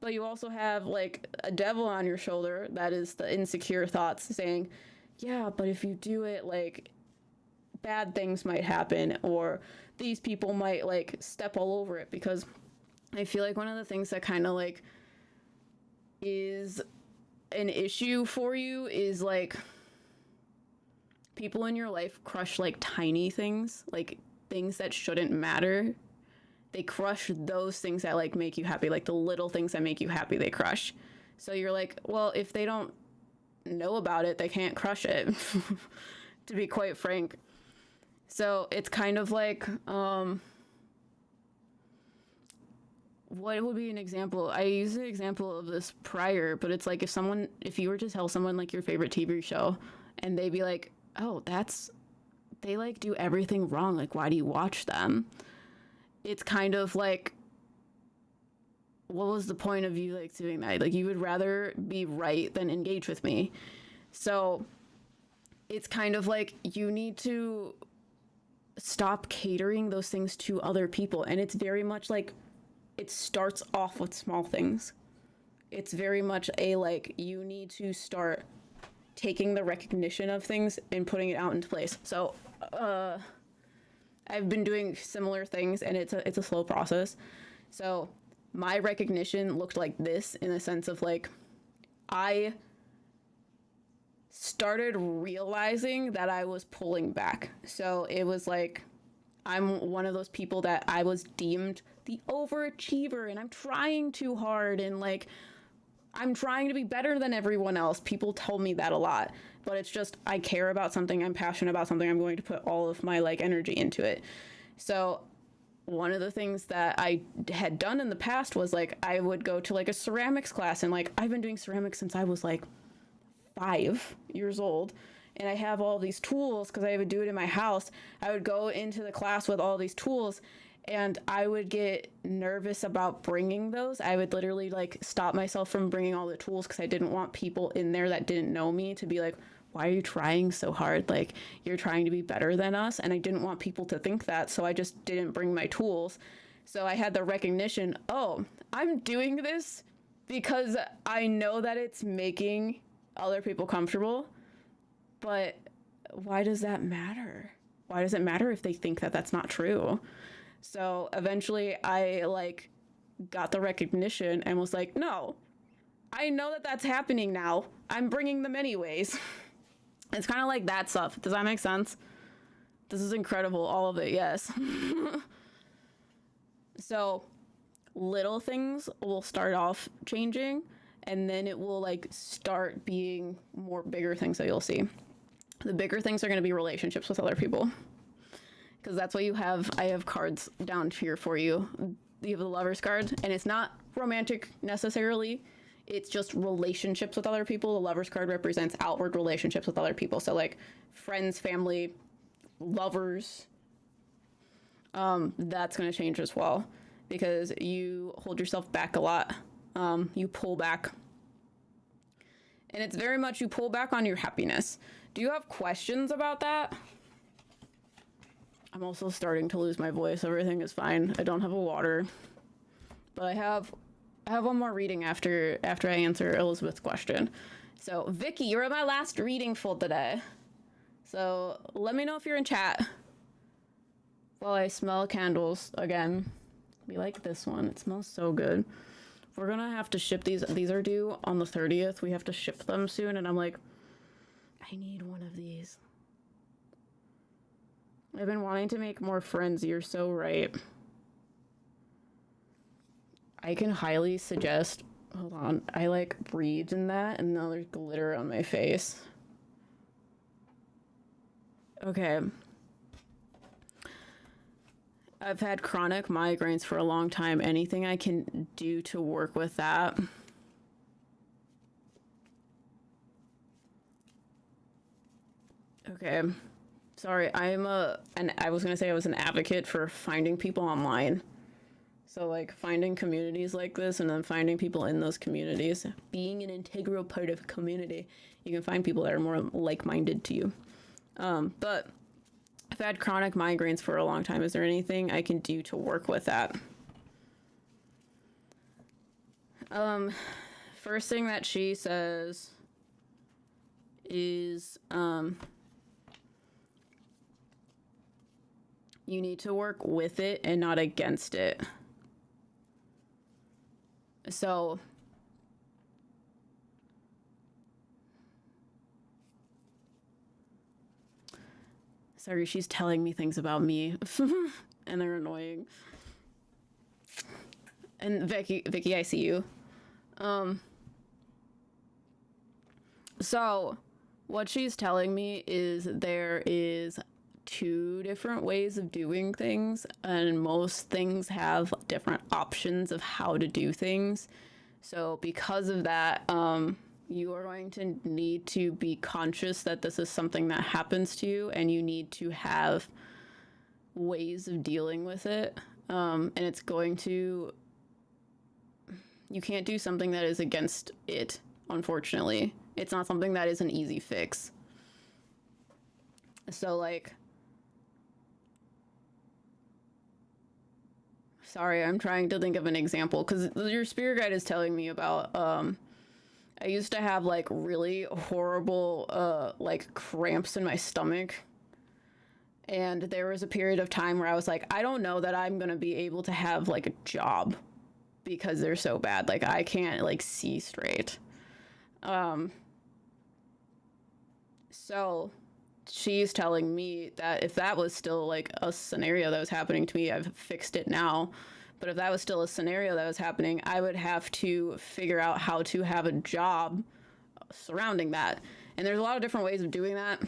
But you also have like a devil on your shoulder that is the insecure thoughts saying, yeah, but if you do it, like bad things might happen, or these people might like step all over it. Because I feel like one of the things that kind of like is an issue for you is like people in your life crush like tiny things, like things that shouldn't matter. They crush those things that like make you happy, like the little things that make you happy, they crush. So you're like, well, if they don't know about it, they can't crush it, to be quite frank. So it's kind of like, what would be an example? I used an example of this prior, but it's like if you were to tell someone like your favorite TV show and they'd be like, oh, they like do everything wrong. Like, why do you watch them? It's kind of like, what was the point of you like doing that? Like, you would rather be right than engage with me. So it's kind of like, you need to stop catering those things to other people. And it's very much like, it starts off with small things. It's very much like, you need to start taking the recognition of things and putting it out into place. So I've been doing similar things, and it's a slow process. So my recognition looked like this, in the sense of like, I started realizing that I was pulling back. So it was like, I'm one of those people that I was deemed the overachiever, and I'm trying too hard, and like, I'm trying to be better than everyone else. People tell me that a lot, but it's just, I care about something, I'm passionate about something, I'm going to put all of my like energy into it. So one of the things that I had done in the past was like, I would go to like a ceramics class, and like, I've been doing ceramics since I was like 5 years old, and I have all these tools because I would do it in my house. I would go into the class with all these tools, and I would get nervous about bringing those. I would literally like stop myself from bringing all the tools because I didn't want people in there that didn't know me to be like, why are you trying so hard? Like, you're trying to be better than us. And I didn't want people to think that, so I just didn't bring my tools. So I had the recognition, oh, I'm doing this because I know that it's making other people comfortable, but why does that matter? Why does it matter if they think that that's not true? So eventually I like got the recognition and was like, no, I know that that's happening now. I'm bringing them anyways. It's kind of like that stuff. Does that make sense? This is incredible. All of it. Yes. So little things will start off changing, and then it will like start being more bigger things that you'll see. The bigger things are going to be relationships with other people. Because that's what you have. I have cards down here for you. You have the Lover's card, and it's not romantic necessarily. It's just relationships with other people. The Lover's card represents outward relationships with other people. So like friends, family, lovers. That's going to change as well, because you hold yourself back a lot. You pull back. And it's very much you pull back on your happiness. Do you have questions about that? I'm also starting to lose my voice. Everything is fine. I don't have a water. But I have one more reading after I answer Elizabeth's question. So, Vicky, you're my last reading for today. So, let me know if you're in chat. while I smell candles again. We like this one. It smells so good. We're gonna have to ship these. These are due on the 30th. We have to ship them soon, and I'm like, I need one of these. I've been wanting to make more friends. You're so right. I can highly suggest. Hold on. I like breathed in that, and now there's glitter on my face. Okay. I've had chronic migraines for a long time. Anything I can do to work with that? Okay. Sorry, I was gonna say I was an advocate for finding people online. So like finding communities like this and then finding people in those communities. Being an integral part of a community, you can find people that are more like-minded to you. But I've had chronic migraines for a long time. Is there anything I can do to work with that? First thing that she says is, you need to work with it and not against it. So, sorry, she's telling me things about me, and they're annoying. And Vicky, I see you. So, what she's telling me is there is 2 different ways of doing things, and most things have different options of how to do things. So because of that, you are going to need to be conscious that this is something that happens to you, and you need to have ways of dealing with it. And it's going to, you can't do something that is against it, unfortunately. It's not something that is an easy fix. So like, sorry, I'm trying to think of an example, because your spirit guide is telling me about, I used to have like really horrible, like cramps in my stomach. And there was a period of time where I was like, I don't know that I'm going to be able to have like a job because they're so bad. Like I can't like see straight. So she's telling me that if that was still like a scenario that was happening to me, I've fixed it now. But if that was still a scenario that was happening, I would have to figure out how to have a job surrounding that. And there's a lot of different ways of doing that,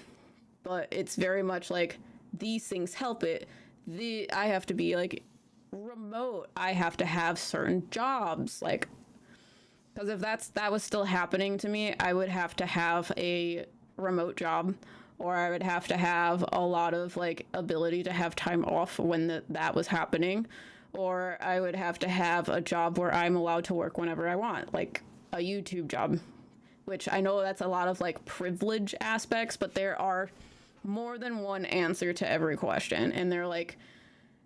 but it's very much like these things help it. I have to be like remote. I have to have certain jobs, like, because if that was still happening to me, I would have to have a remote job, or I would have to have a lot of like ability to have time off when that was happening, or I would have to have a job where I'm allowed to work whenever I want, like a YouTube job, which I know that's a lot of like privilege aspects, but there are more than one answer to every question, and they're like,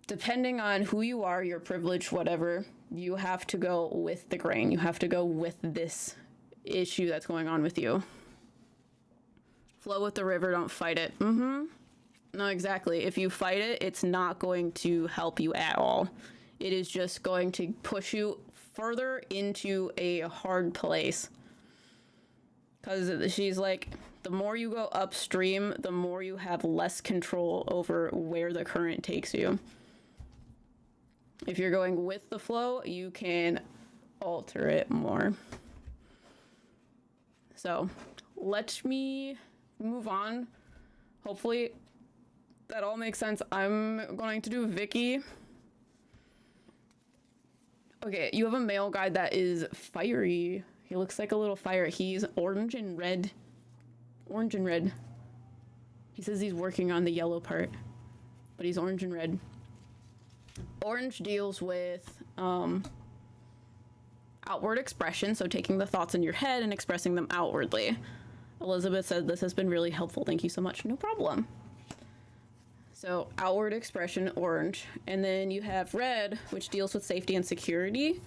depending on who you are, your privilege, whatever, you have to go with the grain. You have to go with this issue that's going on with you. Flow with the river, don't fight it. No, exactly. If you fight it, it's not going to help you at all. It is just going to push you further into a hard place. Because she's like, the more you go upstream, the more you have less control over where the current takes you. If you're going with the flow, you can alter it more. So let me move on. Hopefully that all makes sense. I'm going to do Vicky. Okay, you have a male guy that is fiery. He looks like a little fire. He's orange and red. Orange and red. He says he's working on the yellow part, but he's orange and red. Orange deals with outward expression, so taking the thoughts in your head and expressing them outwardly. Elizabeth said this has been really helpful. Thank you so much. No problem. So outward expression, orange. And then you have red, which deals with safety and security.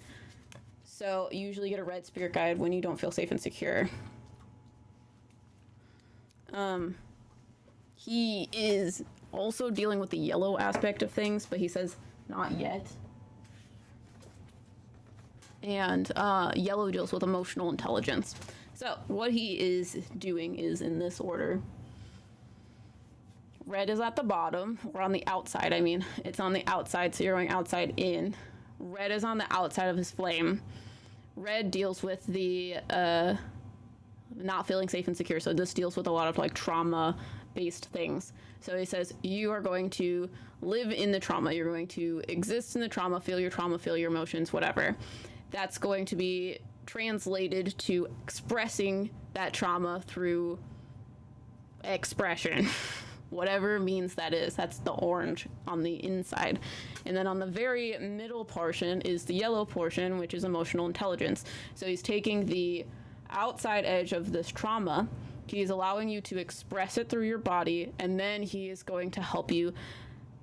So you usually get a red spirit guide when you don't feel safe and secure. He is also dealing with the yellow aspect of things, but he says not yet. And yellow deals with emotional intelligence. So what he is doing is in this order. Red is at the bottom, or on the outside, I mean. It's on the outside, so you're going outside in. Red is on the outside of his flame. Red deals with the not feeling safe and secure, so this deals with a lot of like trauma-based things. So he says, you are going to live in the trauma. You're going to exist in the trauma, feel your emotions, whatever. That's going to be translated to expressing that trauma through expression. Whatever means that is. That's the orange on the inside. And then on the very middle portion is the yellow portion, which is emotional intelligence. So he's taking the outside edge of this trauma, he's allowing you to express it through your body, and then he is going to help you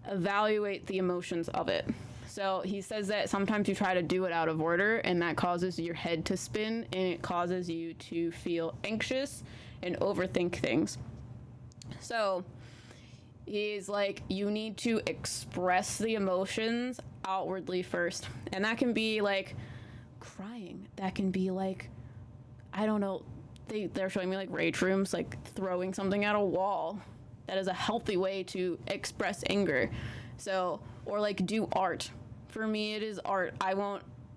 evaluate the emotions of it. So he says that sometimes you try to do it out of order, and that causes your head to spin, and it causes you to feel anxious and overthink things. So he's like, you need to express the emotions outwardly first. And that can be like crying. That can be like, I don't know, they're showing me like rage rooms, like throwing something at a wall. That is a healthy way to express anger. So, or like do art. For me, it is art.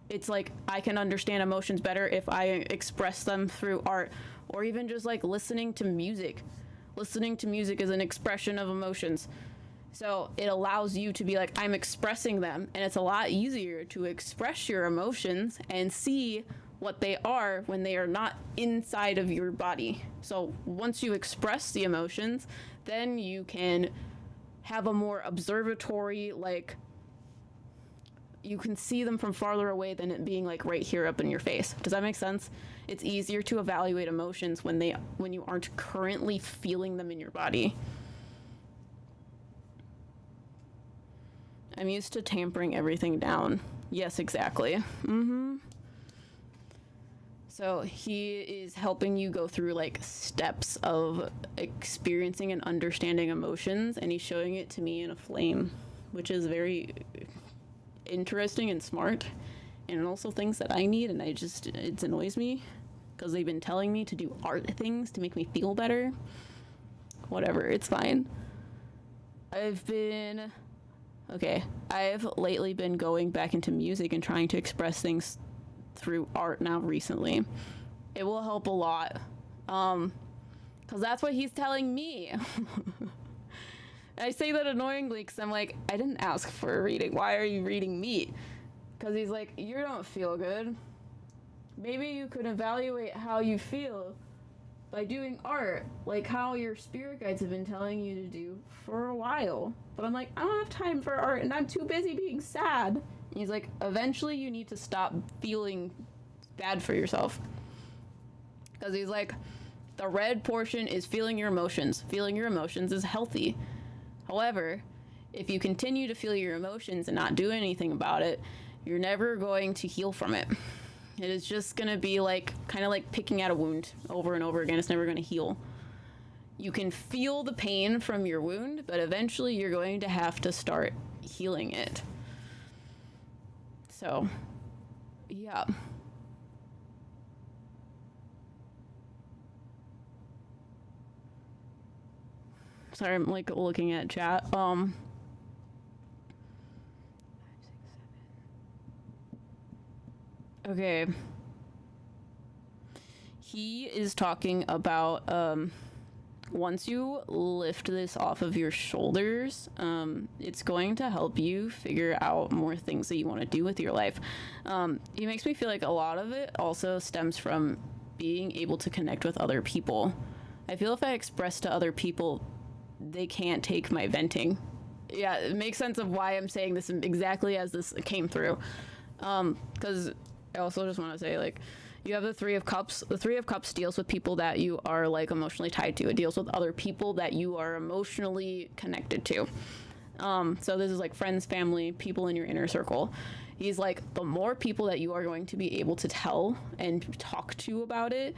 It's like I can understand emotions better if I express them through art, or even just like listening to music. Listening to music is an expression of emotions. So it allows you to be like, I'm expressing them, and it's a lot easier to express your emotions and see what they are when they are not inside of your body. So once you express the emotions, then you can have a more observatory, like, you can see them from farther away than it being like right here up in your face. Does that make sense? It's easier to evaluate emotions when you aren't currently feeling them in your body. I'm used to tampering everything down. Yes, exactly. So he is helping you go through like steps of experiencing and understanding emotions, and he's showing it to me in a flame, which is very interesting and smart, and also things that I need, and it annoys me because they've been telling me to do art things to make me feel better. Whatever, it's fine. I've lately been going back into music and trying to express things through art now recently. It will help a lot, because that's what he's telling me. I say that annoyingly because I'm like, I didn't ask for a reading. Why are you reading me? Because he's like, you don't feel good. Maybe you could evaluate how you feel by doing art, like how your spirit guides have been telling you to do for a while. But I'm like, I don't have time for art, and I'm too busy being sad. And he's like, eventually you need to stop feeling bad for yourself. Because he's like, the red portion is feeling your emotions. Feeling your emotions is healthy. However, if you continue to feel your emotions and not do anything about it, you're never going to heal from it. It is just going to be like, kind of like picking at a wound over and over again. It's never going to heal. You can feel the pain from your wound, but eventually you're going to have to start healing it. So, yeah. Sorry, I'm like looking at chat. Okay. He is talking about once you lift this off of your shoulders, it's going to help you figure out more things that you want to do with your life. It makes me feel like a lot of it also stems from being able to connect with other people. I feel if I express to other people, they can't take my venting. Yeah, it makes sense of why I'm saying this exactly as this came through. Because I also just want to say, like, you have the Three of Cups. The Three of Cups deals with people that you are, like, emotionally tied to. It deals with other people that you are emotionally connected to. So this is, like, friends, family, people in your inner circle. He's like, the more people that you are going to be able to tell and talk to about it,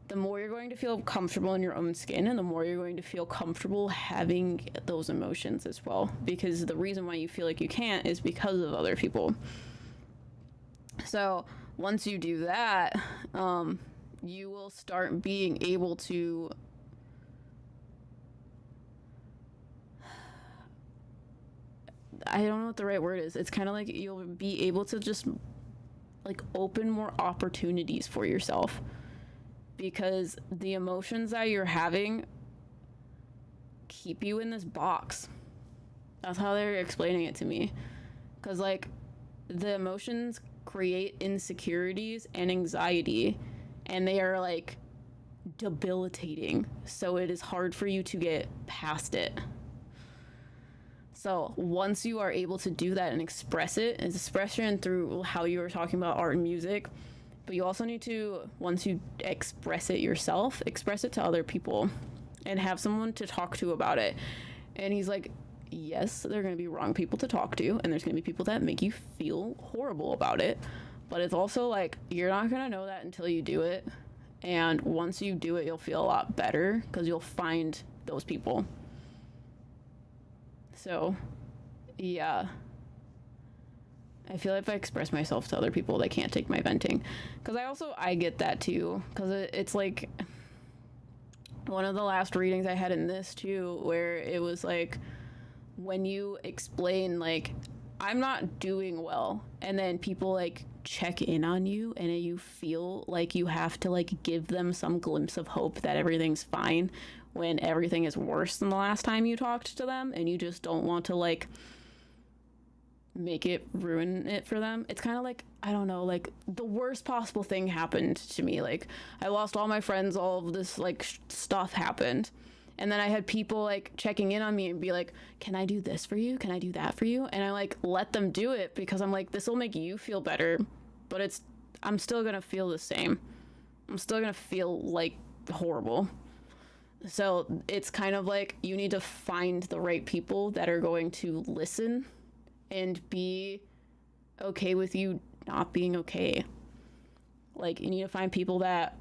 the more you're going to feel comfortable in your own skin, and the more you're going to feel comfortable having those emotions as well. Because the reason why you feel like you can't is because of other people. So once you do that, you will start being able to I don't know what the right word is. It's kind of like you'll be able to just like open more opportunities for yourself, because the emotions that you're having keep you in this box. That's how they're explaining it to me. Because like the emotions create insecurities and anxiety, and they are like debilitating. So it is hard for you to get past it. So once you are able to do that and express it, it's expression through how you were talking about art and music, but you also need to, once you express it yourself, express it to other people and have someone to talk to about it. And he's like, yes, there are going to be wrong people to talk to, and there's going to be people that make you feel horrible about it. But it's also like, you're not going to know that until you do it. And once you do it, you'll feel a lot better because you'll find those people. So, yeah. I feel like if I express myself to other people, they can't take my venting. Because I get that too. Because it's like one of the last readings I had in this too, where it was like, when you explain like, I'm not doing well, and then people like check in on you, and you feel like you have to like give them some glimpse of hope that everything's fine when everything is worse than the last time you talked to them, and you just don't want to like ruin it for them. It's kind of like, I don't know, like the worst possible thing happened to me. Like I lost all my friends, all of this like stuff happened. And then I had people like checking in on me and be like, can I do this for you? Can I do that for you? And I like let them do it because I'm like, this will make you feel better, but I'm still going to feel the same. I'm still going to feel like horrible. So it's kind of like you need to find the right people that are going to listen and be okay with you not being okay. Like you need to find people that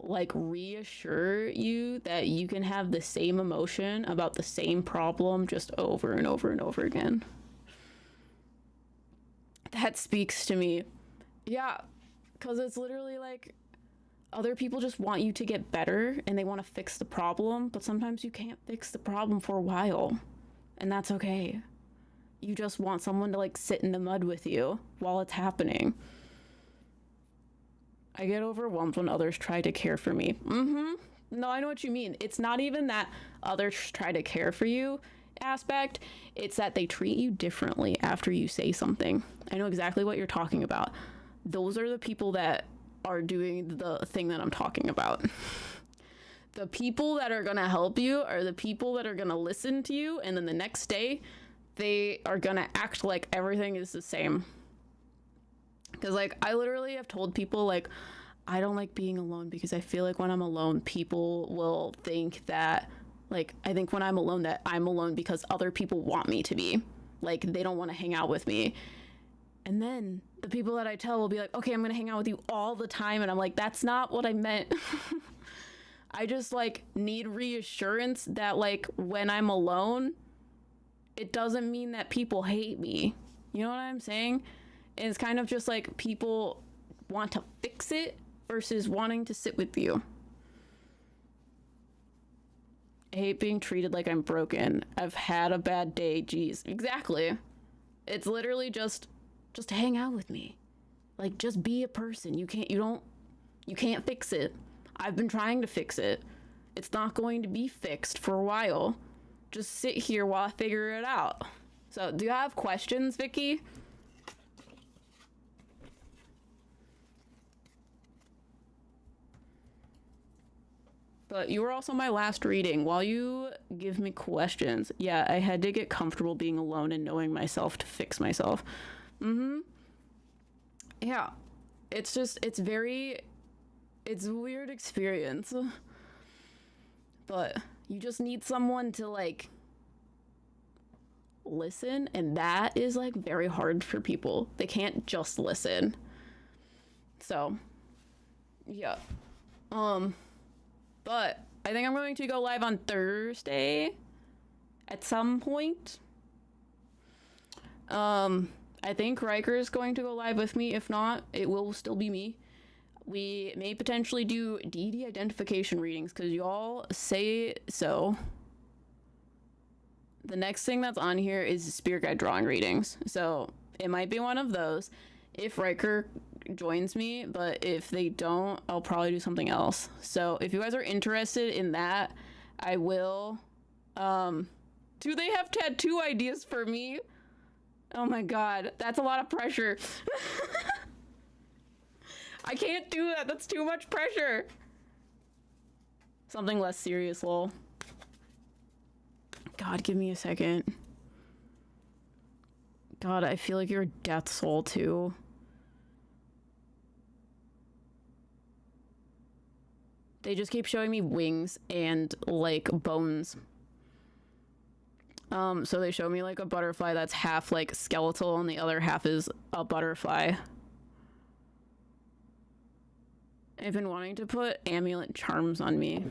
like reassure you that you can have the same emotion about the same problem just over and over and over again. That speaks to me. Yeah, because it's literally like other people just want you to get better and they want to fix the problem, but sometimes you can't fix the problem for a while, and that's okay. You just want someone to like sit in the mud with you while it's happening. I get overwhelmed when others try to care for me. No, I know what you mean. It's not even that others try to care for you aspect. It's that they treat you differently after you say something. I know exactly what you're talking about. Those are the people that are doing the thing that I'm talking about. The people that are going to help you are the people that are going to listen to you, and then the next day they are going to act like everything is the same. Because, like, I literally have told people, like, I don't like being alone because I feel like when I'm alone, people will think that, like, I think when I'm alone that I'm alone because other people want me to be. Like, they don't want to hang out with me. And then the people that I tell will be like, okay, I'm going to hang out with you all the time. And I'm like, that's not what I meant. I just, like, need reassurance that, like, when I'm alone, it doesn't mean that people hate me. You know what I'm saying? It's kind of just like people want to fix it versus wanting to sit with you. I hate being treated like I'm broken. I've had a bad day. Jeez. Exactly. It's literally just hang out with me. Like, just be a person. You can't fix it. I've been trying to fix it. It's not going to be fixed for a while. Just sit here while I figure it out. So, do you have questions, Vicky? But you were also my last reading. While you give me questions, yeah, I had to get comfortable being alone and knowing myself to fix myself. Yeah. It's a weird experience. But you just need someone to, like, listen, and that is, like, very hard for people. They can't just listen. So, Yeah. But I think I'm going to go live on Thursday at some point. I think Riker is going to go live with me. If not, it will still be me. We may potentially do DD identification readings because y'all say so. The next thing that's on here is spirit guide drawing readings. So it might be one of those if Riker joins me, but if they don't, I'll probably do something else. So if you guys are interested in that, I will. Do they have tattoo ideas for me? Oh my god, that's a lot of pressure. I can't do that. That's too much pressure. Something less serious, lol. God, give me a second. God, I feel like you're a death soul too. They just keep showing me wings and like bones. So they show me like a butterfly that's half like skeletal and the other half is a butterfly. I've been wanting to put amulet charms on me.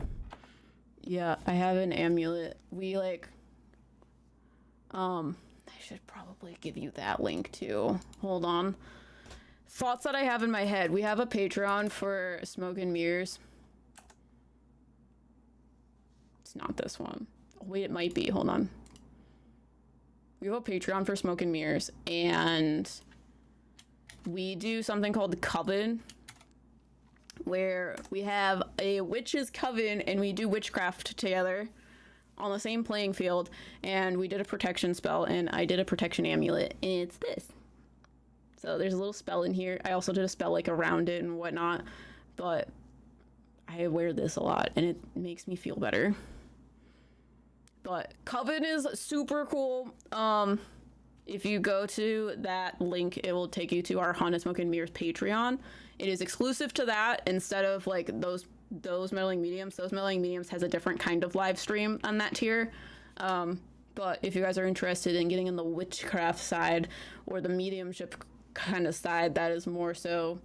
Yeah, I have an amulet. We like, I should probably give you that link too. Hold on. Thoughts that I have in my head. We have a Patreon for Smoke and Mirrors. It's not this one. Oh, wait, it might be. Hold on. We have a Patreon for Smoke and Mirrors, and we do something called the Coven, where we have a witch's coven and we do witchcraft together on the same playing field, and we did a protection spell, and I did a protection amulet, and it's this. So there's a little spell in here. I also did a spell like around it and whatnot, but I wear this a lot and it makes me feel better. But Coven is super cool. If you go to that link, it will take you to our Haunted Smoke and Mirrors Patreon. It is exclusive to that instead of like those Meddling Mediums. Those Meddling Mediums has a different kind of live stream on that tier. But if you guys are interested in getting in the witchcraft side or the mediumship kind of side, that is more so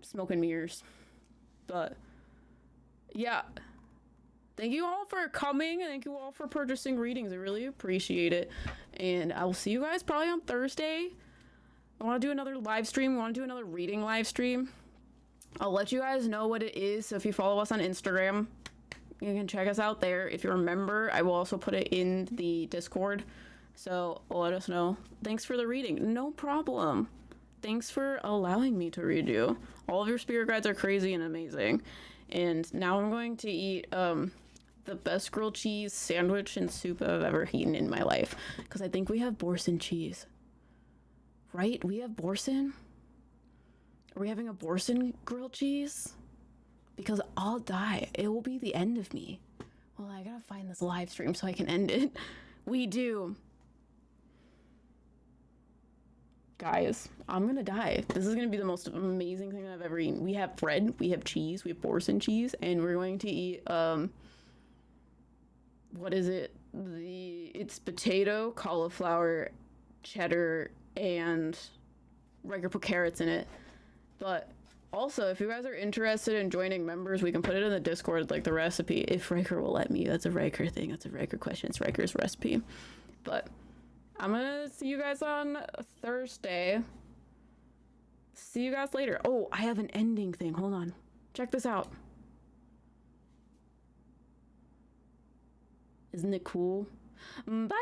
Smoke and Mirrors. But yeah. Thank you all for coming, and thank you all for purchasing readings. I really appreciate it. And I will see you guys probably on Thursday. I want to do another live stream. I want to do another reading live stream. I'll let you guys know what it is. So if you follow us on Instagram, you can check us out there. If you're a member, I will also put it in the Discord. So let us know. Thanks for the reading. No problem. Thanks for allowing me to read you. All of your spirit guides are crazy and amazing. And now I'm going to eat the best grilled cheese sandwich and soup I've ever eaten in my life. Because I think we have Borson cheese. Right? We have Borson? Are we having a Borson grilled cheese? Because I'll die. It will be the end of me. Well, I gotta find this live stream so I can end it. We do. Guys, I'm gonna die. This is gonna be the most amazing thing I've ever eaten. We have bread, we have cheese, we have Borson cheese, and we're going to eat, what is it? It's potato, cauliflower, cheddar, and Riker put carrots in it. But also, if you guys are interested in joining members, we can put it in the Discord, like the recipe, if Riker will let me. That's a Riker thing. That's a Riker question. It's Riker's recipe. But I'm gonna see you guys on Thursday. See you guys later. Oh, I have an ending thing. Hold on. Check this out. Isn't it cool? Bye!